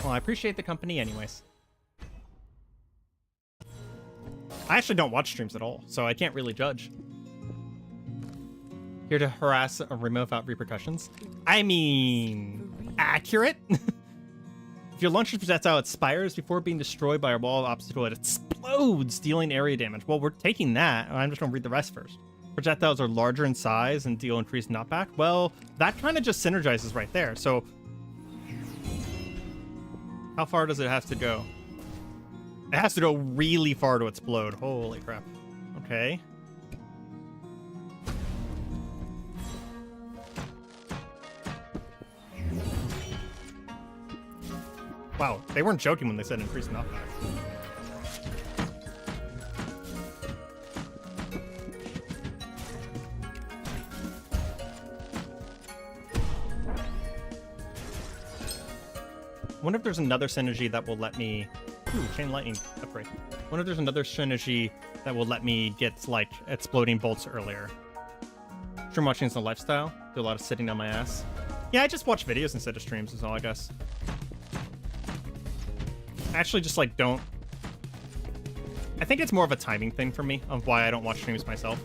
Well, I appreciate the company anyways. I actually don't watch streams at all, so I can't really judge. Here to harass Areima without repercussions. I mean, accurate. If your launcher projectile expires before being destroyed by a wall of obstacle, it explodes, dealing area damage. Well, we're taking that. I'm just going to read the rest first. Projectiles are larger in size and deal increased knockback. Well, that kind of just synergizes right there. So, how far does it have to go? It has to go really far to explode. Holy crap. Okay. Wow, they weren't joking when they said increased knockback. Wonder if there's another synergy that will let me... Ooh, chain lightning upgrade. Wonder if there's another synergy that will let me get, like, exploding bolts earlier. Stream watching is a lifestyle. Do a lot of sitting on my ass. Yeah, I just watch videos instead of streams is all, I guess. I actually just, like, don't... I think it's more of a timing thing for me of why I don't watch streams myself.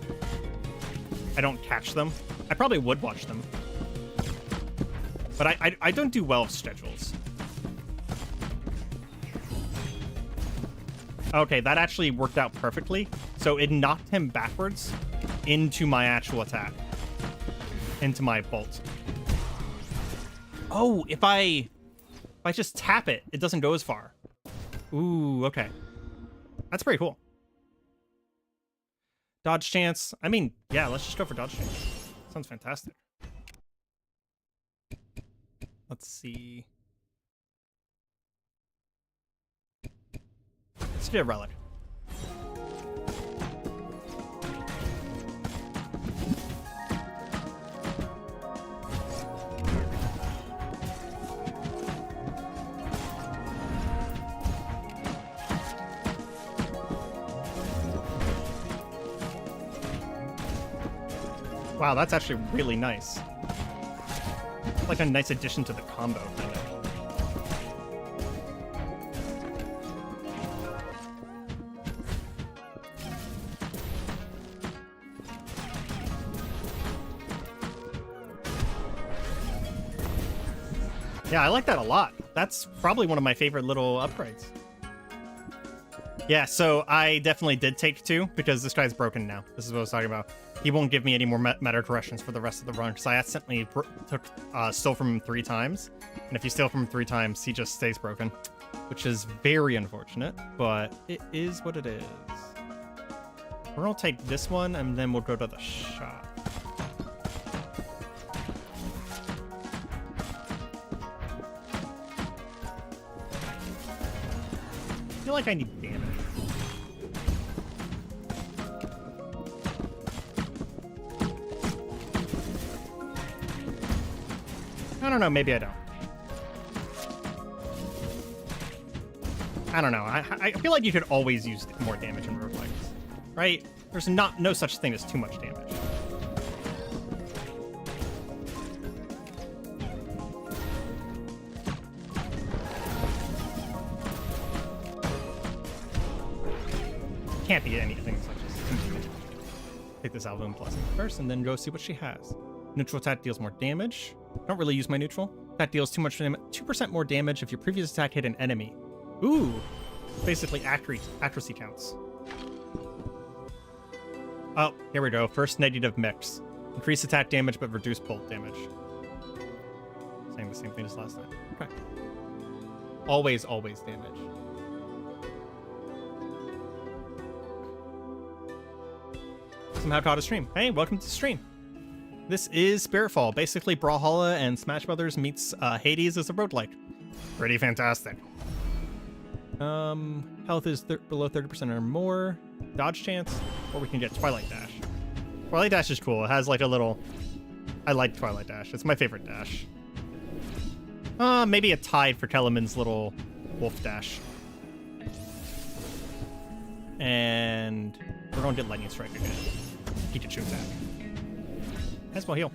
I don't catch them. I probably would watch them. But I don't do well with schedules. Okay, that actually worked out perfectly. So it knocked him backwards into my actual attack. Into my bolt. Oh, if I just tap it, it doesn't go as far. Ooh, okay. That's pretty cool. Dodge chance. I mean, yeah, let's just go for dodge chance. Sounds fantastic. Let's see. Let's do a relic. Wow, that's actually really nice. Like a nice addition to the combo, kind of. Yeah, I like that a lot. That's probably one of my favorite little upgrades. Yeah, so I definitely did take 2 because this guy's broken now. This is what I was talking about. He won't give me any more meta corrections for the rest of the run because I accidentally stole from him 3 times. And if you steal from him 3 times, he just stays broken, which is very unfortunate, but it is what it is. We're gonna take this one and then we'll go to the shop. feel like I need damage. I don't know, maybe I don't. I don't know. I feel like you could always use more damage in roguelikes, right? There's no such thing as too much damage. Can't be anything such as take this album plus first and then go see what she has. Neutral attack deals more damage. Don't really use my neutral. That deals 2% more damage if your previous attack hit an enemy. Ooh, basically accuracy counts. Oh, here we go. First negative mix. Increase attack damage but reduce bolt damage. Saying the same thing as last time. Okay. Always damage. Somehow caught a stream. Hey, welcome to the stream. This is Spiritfall, basically Brawlhalla and Smash Brothers meets Hades as a roguelike. Pretty fantastic. Health is below 30% or more. Dodge chance, or we can get Twilight Dash. Twilight Dash is cool. It has like a little... I like Twilight Dash. It's my favorite dash. Maybe a tied for Kellerman's little wolf dash. And we're gonna get Lightning Strike again. Pikachu attack. As well heal.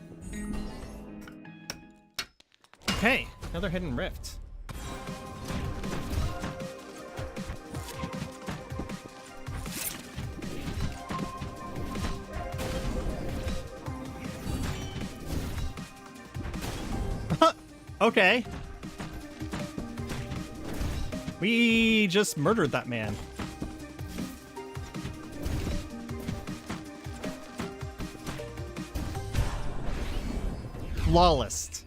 Okay, another hidden rift. Okay. We just murdered that man. Flawless.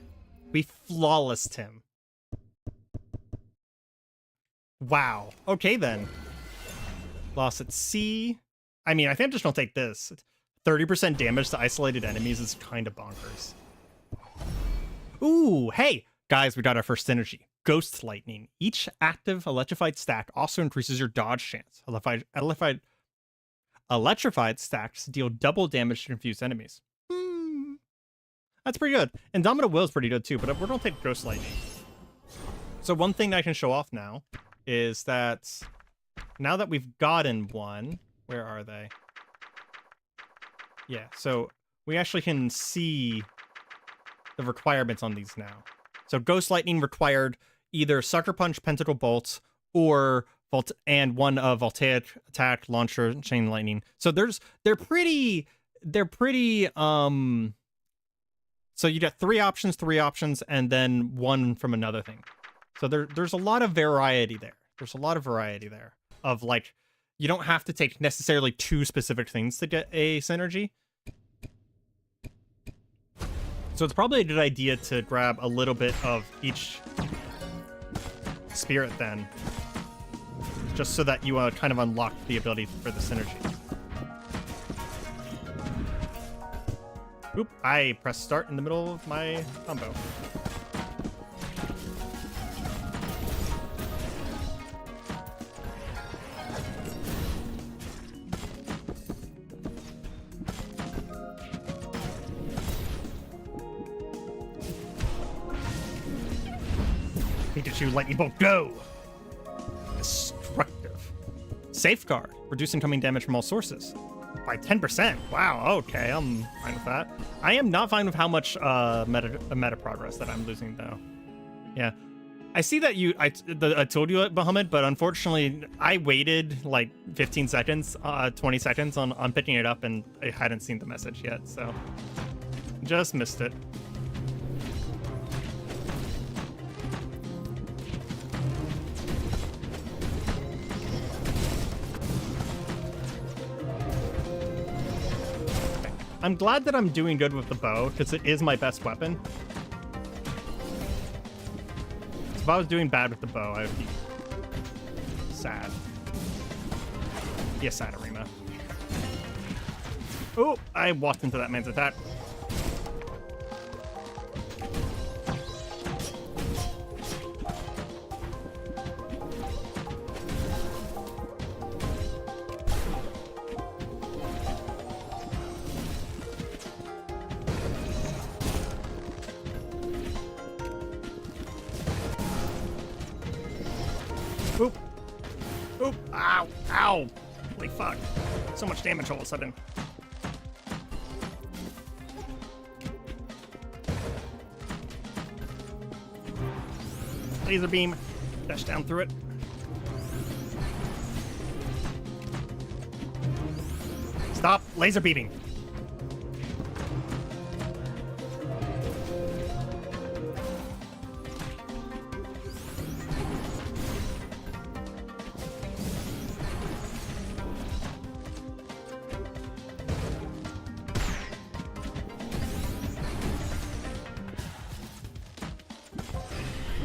We flawlessed him. Wow. Okay then. Loss at sea. I mean, I think I'm just gonna take this. 30% damage to isolated enemies is kind of bonkers. Ooh, hey! Guys, we got our first synergy. Ghost Lightning. Each active electrified stack also increases your dodge chance. Electrified stacks deal double damage to confused enemies. That's pretty good. Indomitable Will is pretty good too, but we're gonna take Ghost Lightning. So one thing I can show off now is that now that we've gotten one, where are they? Yeah, so we actually can see the requirements on these now. So Ghost Lightning required either Sucker Punch, Pentacle Bolt, or one of Voltaic Attack, Launcher, Chain Lightning. So they're pretty so you get three options, and then one from another thing. So there's a lot of variety there. There's a lot of variety there of like, you don't have to take necessarily two specific things to get a synergy. So it's probably a good idea to grab a little bit of each spirit then, just so that you kind of unlock the ability for the synergy. Oop, I pressed start in the middle of my combo. Pikachu Lightning Bolt, go! Destructive. Safeguard. Reduce incoming damage from all sources. By 10%. Wow, okay, I'm fine with that. I am not fine with how much meta progress that I'm losing, though. Yeah. I see that I told you it, Bahamut, but unfortunately, I waited like 15 seconds, 20 seconds on picking it up, and I hadn't seen the message yet, so just missed it. I'm glad that I'm doing good with the bow, because it is my best weapon. So if I was doing bad with the bow, I would be sad. Be a sad Areima. Oh, I walked into that man's attack. Ow! Holy fuck. So much damage all of a sudden. Laser beam. Dash down through it. Stop laser beaming.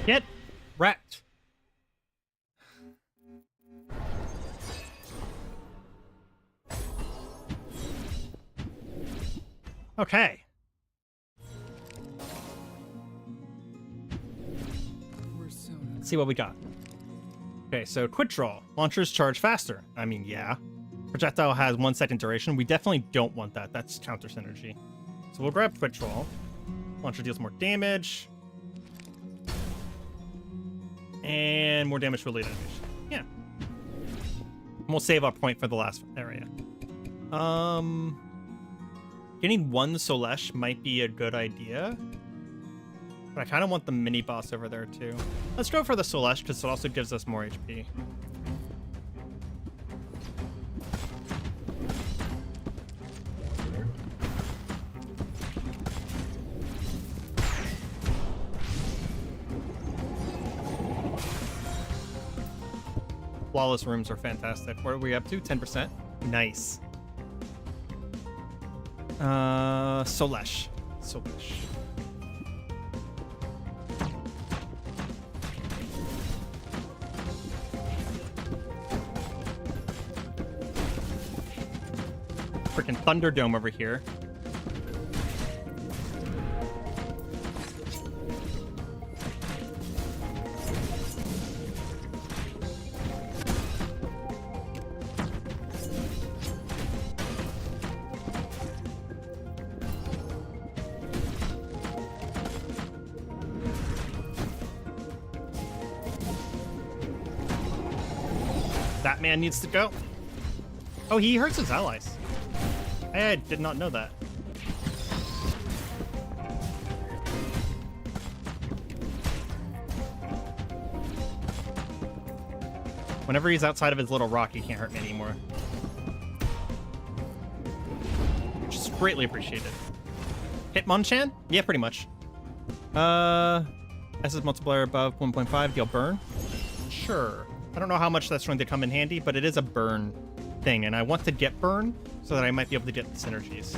Get wrecked. Okay. Let's see what we got. Okay, so quick draw. Launchers charge faster. I mean, yeah. Projectile has 1 second duration. We definitely don't want that. That's counter synergy. So we'll grab quick draw. Launcher deals more damage. And more damage related enemies. Yeah. And we'll save our point for the last area. Getting 1 Solesh might be a good idea. But I kind of want the mini boss over there too. Let's go for the Solesh because it also gives us more HP. Flawless rooms are fantastic. What are we up to? 10%? Nice. Solesh. Solesh. Freaking Thunderdome over here. That man needs to go. Oh, he hurts his allies. I did not know that. Whenever he's outside of his little rock, he can't hurt me anymore. Which is greatly appreciated. Hitmonchan? Yeah, pretty much. SS multiplier above 1.5, deal burn? Sure. I don't know how much that's going to come in handy, but it is a burn thing, and I want to get burn so that I might be able to get the synergies.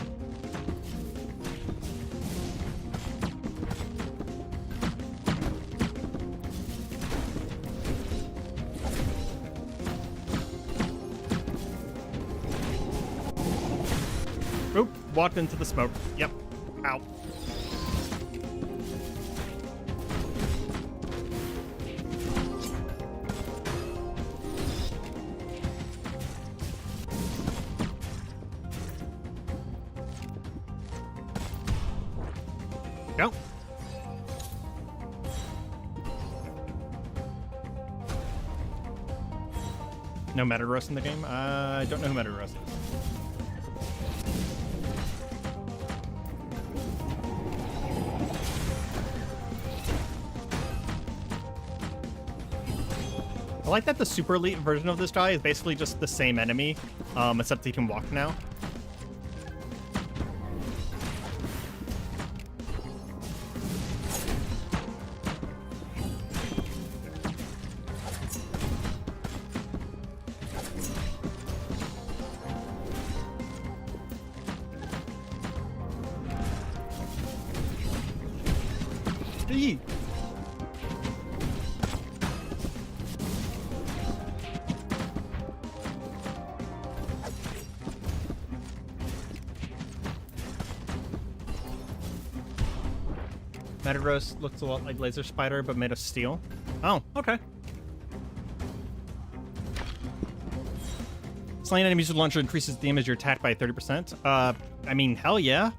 Oop, walked into the smoke. Yep. Ow. Go. No Metagross in the game? I don't know who Metagross is. I like that the super elite version of this guy is basically just the same enemy, except he can walk now. Eee. Metagross looks a lot like Laser Spider, but made of steel. Oh, okay. Slaying enemies with launcher increases damage you're attacked by 30%. I mean, hell yeah.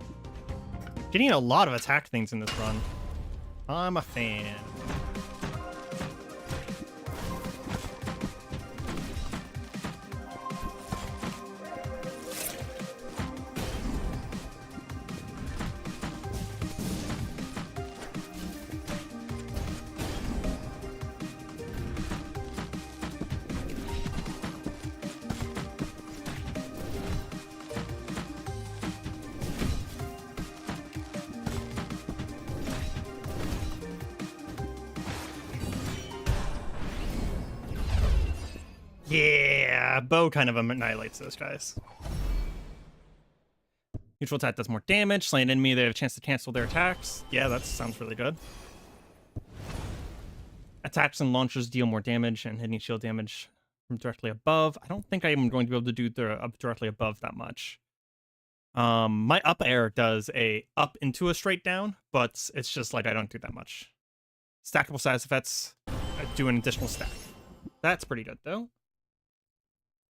Getting a lot of attack things in this run. I'm a fan. Yeah, bow kind of annihilates those guys. Neutral attack does more damage. Slay an enemy, they have a chance to cancel their attacks. Yeah, that sounds really good. Attacks and launchers deal more damage and hitting shield damage from directly above. I don't think I am going to be able to do the directly above that much. My up air does a up into a straight down, but it's just like I don't do that much. Stackable size effects, I do an additional stack. That's pretty good though.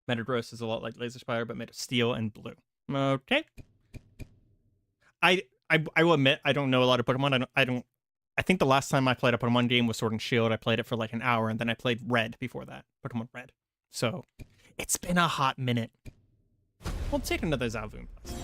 Metagross is a lot like Laser Spire, but made of steel and blue. Okay. I will admit I don't know a lot of Pokemon. I think the last time I played a Pokemon game was Sword and Shield. I played it for like an hour, and then I played Red before that, Pokemon Red. So it's been a hot minute. We'll take another Zalvoon Plus.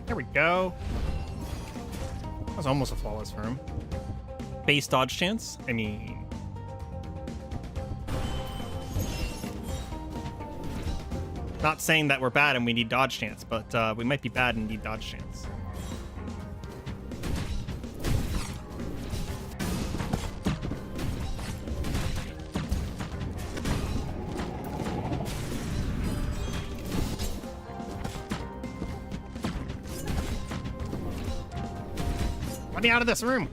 There we go. That was almost a flawless for him. Base dodge chance? I mean... Not saying that we're bad and we need dodge chance, but we might be bad and need dodge chance. Let me out of this room!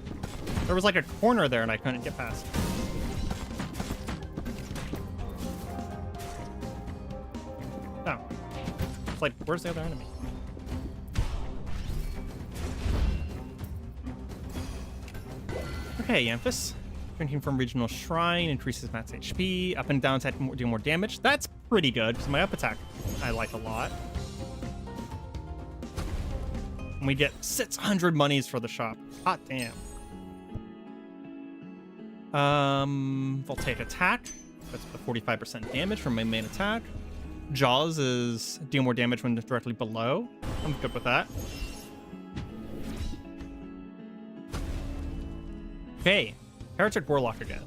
There was like a corner there and I couldn't get past. Oh. It's like, where's the other enemy? Okay, Yanthus. Drinking from Regional Shrine increases max HP. Up and down attack do more damage. That's pretty good, because my up attack I like a lot. And we get 600 monies for the shop. Hot damn. Voltaic attack. That's the 45% damage from my main attack. Jaws is deal more damage when directly below. I'm good with that. Okay, Heretic Warlock again.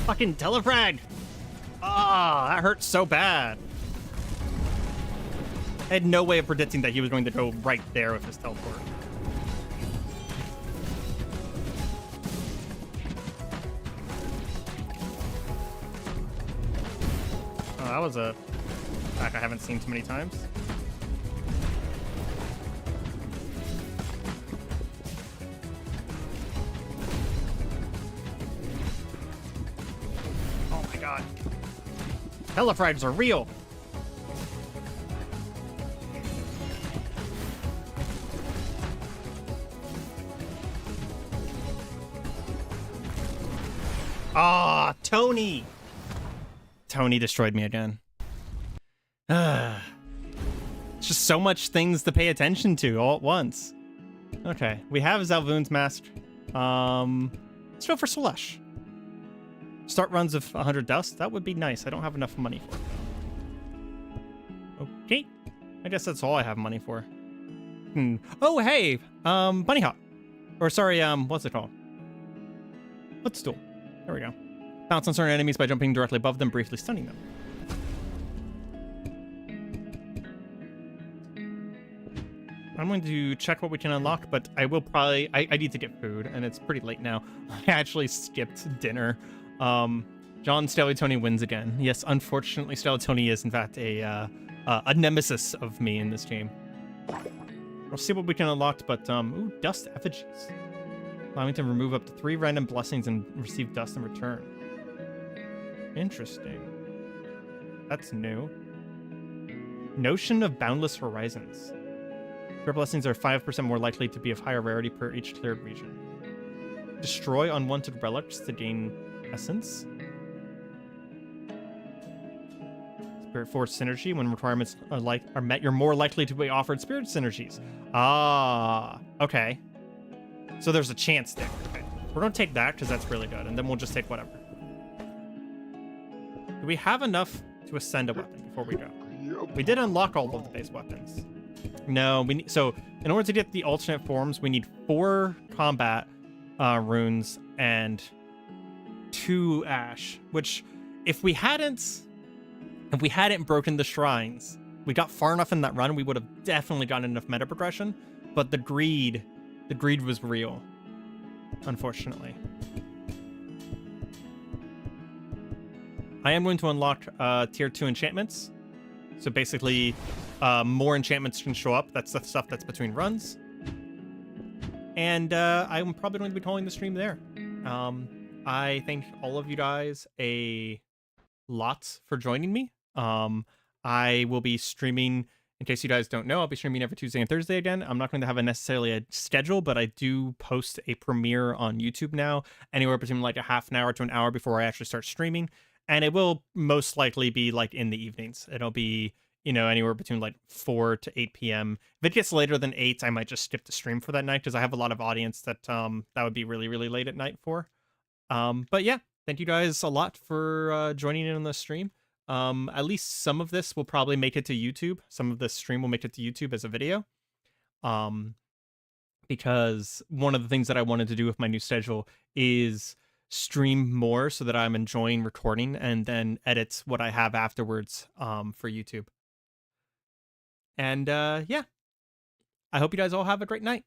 Fucking telefrag! Ah, that hurts so bad. I had no way of predicting that he was going to go right there with his teleport. Oh, that was a attack I haven't seen too many times. God. Telefrags are real. Ah, Tony. Tony destroyed me again. It's just so much things to pay attention to all at once. Okay, we have Zalvoon's Mask. Let's go for Slush. Start runs of 100 dust. That would be nice. I don't have enough money for it. Okay. I guess that's all I have money for. Oh, hey! Bunny Hop. Or sorry, what's it called? Footstool. There we go. Bounce on certain enemies by jumping directly above them, briefly stunning them. I'm going to check what we can unlock, but I will probably... I need to get food, and it's pretty late now. I actually skipped dinner. John Tony wins again. Yes, unfortunately, Tony is in fact a a nemesis of me in this game. We'll see what we can unlock, but ooh, dust effigies. Allowing to remove up to 3 random blessings and receive dust in return. Interesting. That's new. Notion of boundless horizons. Pure blessings are 5% more likely to be of higher rarity per each cleared region. Destroy unwanted relics to gain essence. Spirit Force synergy. When requirements are met, you're more likely to be offered spirit synergies. Ah, okay. So there's a chance there. Okay. We're gonna take that because that's really good, and then we'll just take whatever. Do we have enough to ascend a weapon before we go? We did unlock all of the base weapons. No, we need, so in order to get the alternate forms, we need 4 combat runes and 2 ash. Which, if we hadn't broken the shrines, we got far enough in that run, we would have definitely gotten enough meta progression. But the greed was real, unfortunately. I am going to unlock tier 2 enchantments. So basically, more enchantments can show up. That's the stuff that's between runs. And I'm probably going to be calling the stream there. I thank all of you guys a lot for joining me. I will be streaming, in case you guys don't know, I'll be streaming every Tuesday and Thursday again. I'm not going to have necessarily a schedule, but I do post a premiere on YouTube now, anywhere between like a half an hour to an hour before I actually start streaming. And it will most likely be like in the evenings. It'll be, you know, anywhere between like 4 to 8 p.m. If it gets later than 8, I might just skip the stream for that night because I have a lot of audience that that would be really, really late at night for. But yeah, thank you guys a lot for joining in on the stream. At least some of this will probably make it to YouTube. Some of the stream will make it to YouTube as a video. Because one of the things that I wanted to do with my new schedule is stream more so that I'm enjoying recording and then edit what I have afterwards for YouTube. And yeah, I hope you guys all have a great night.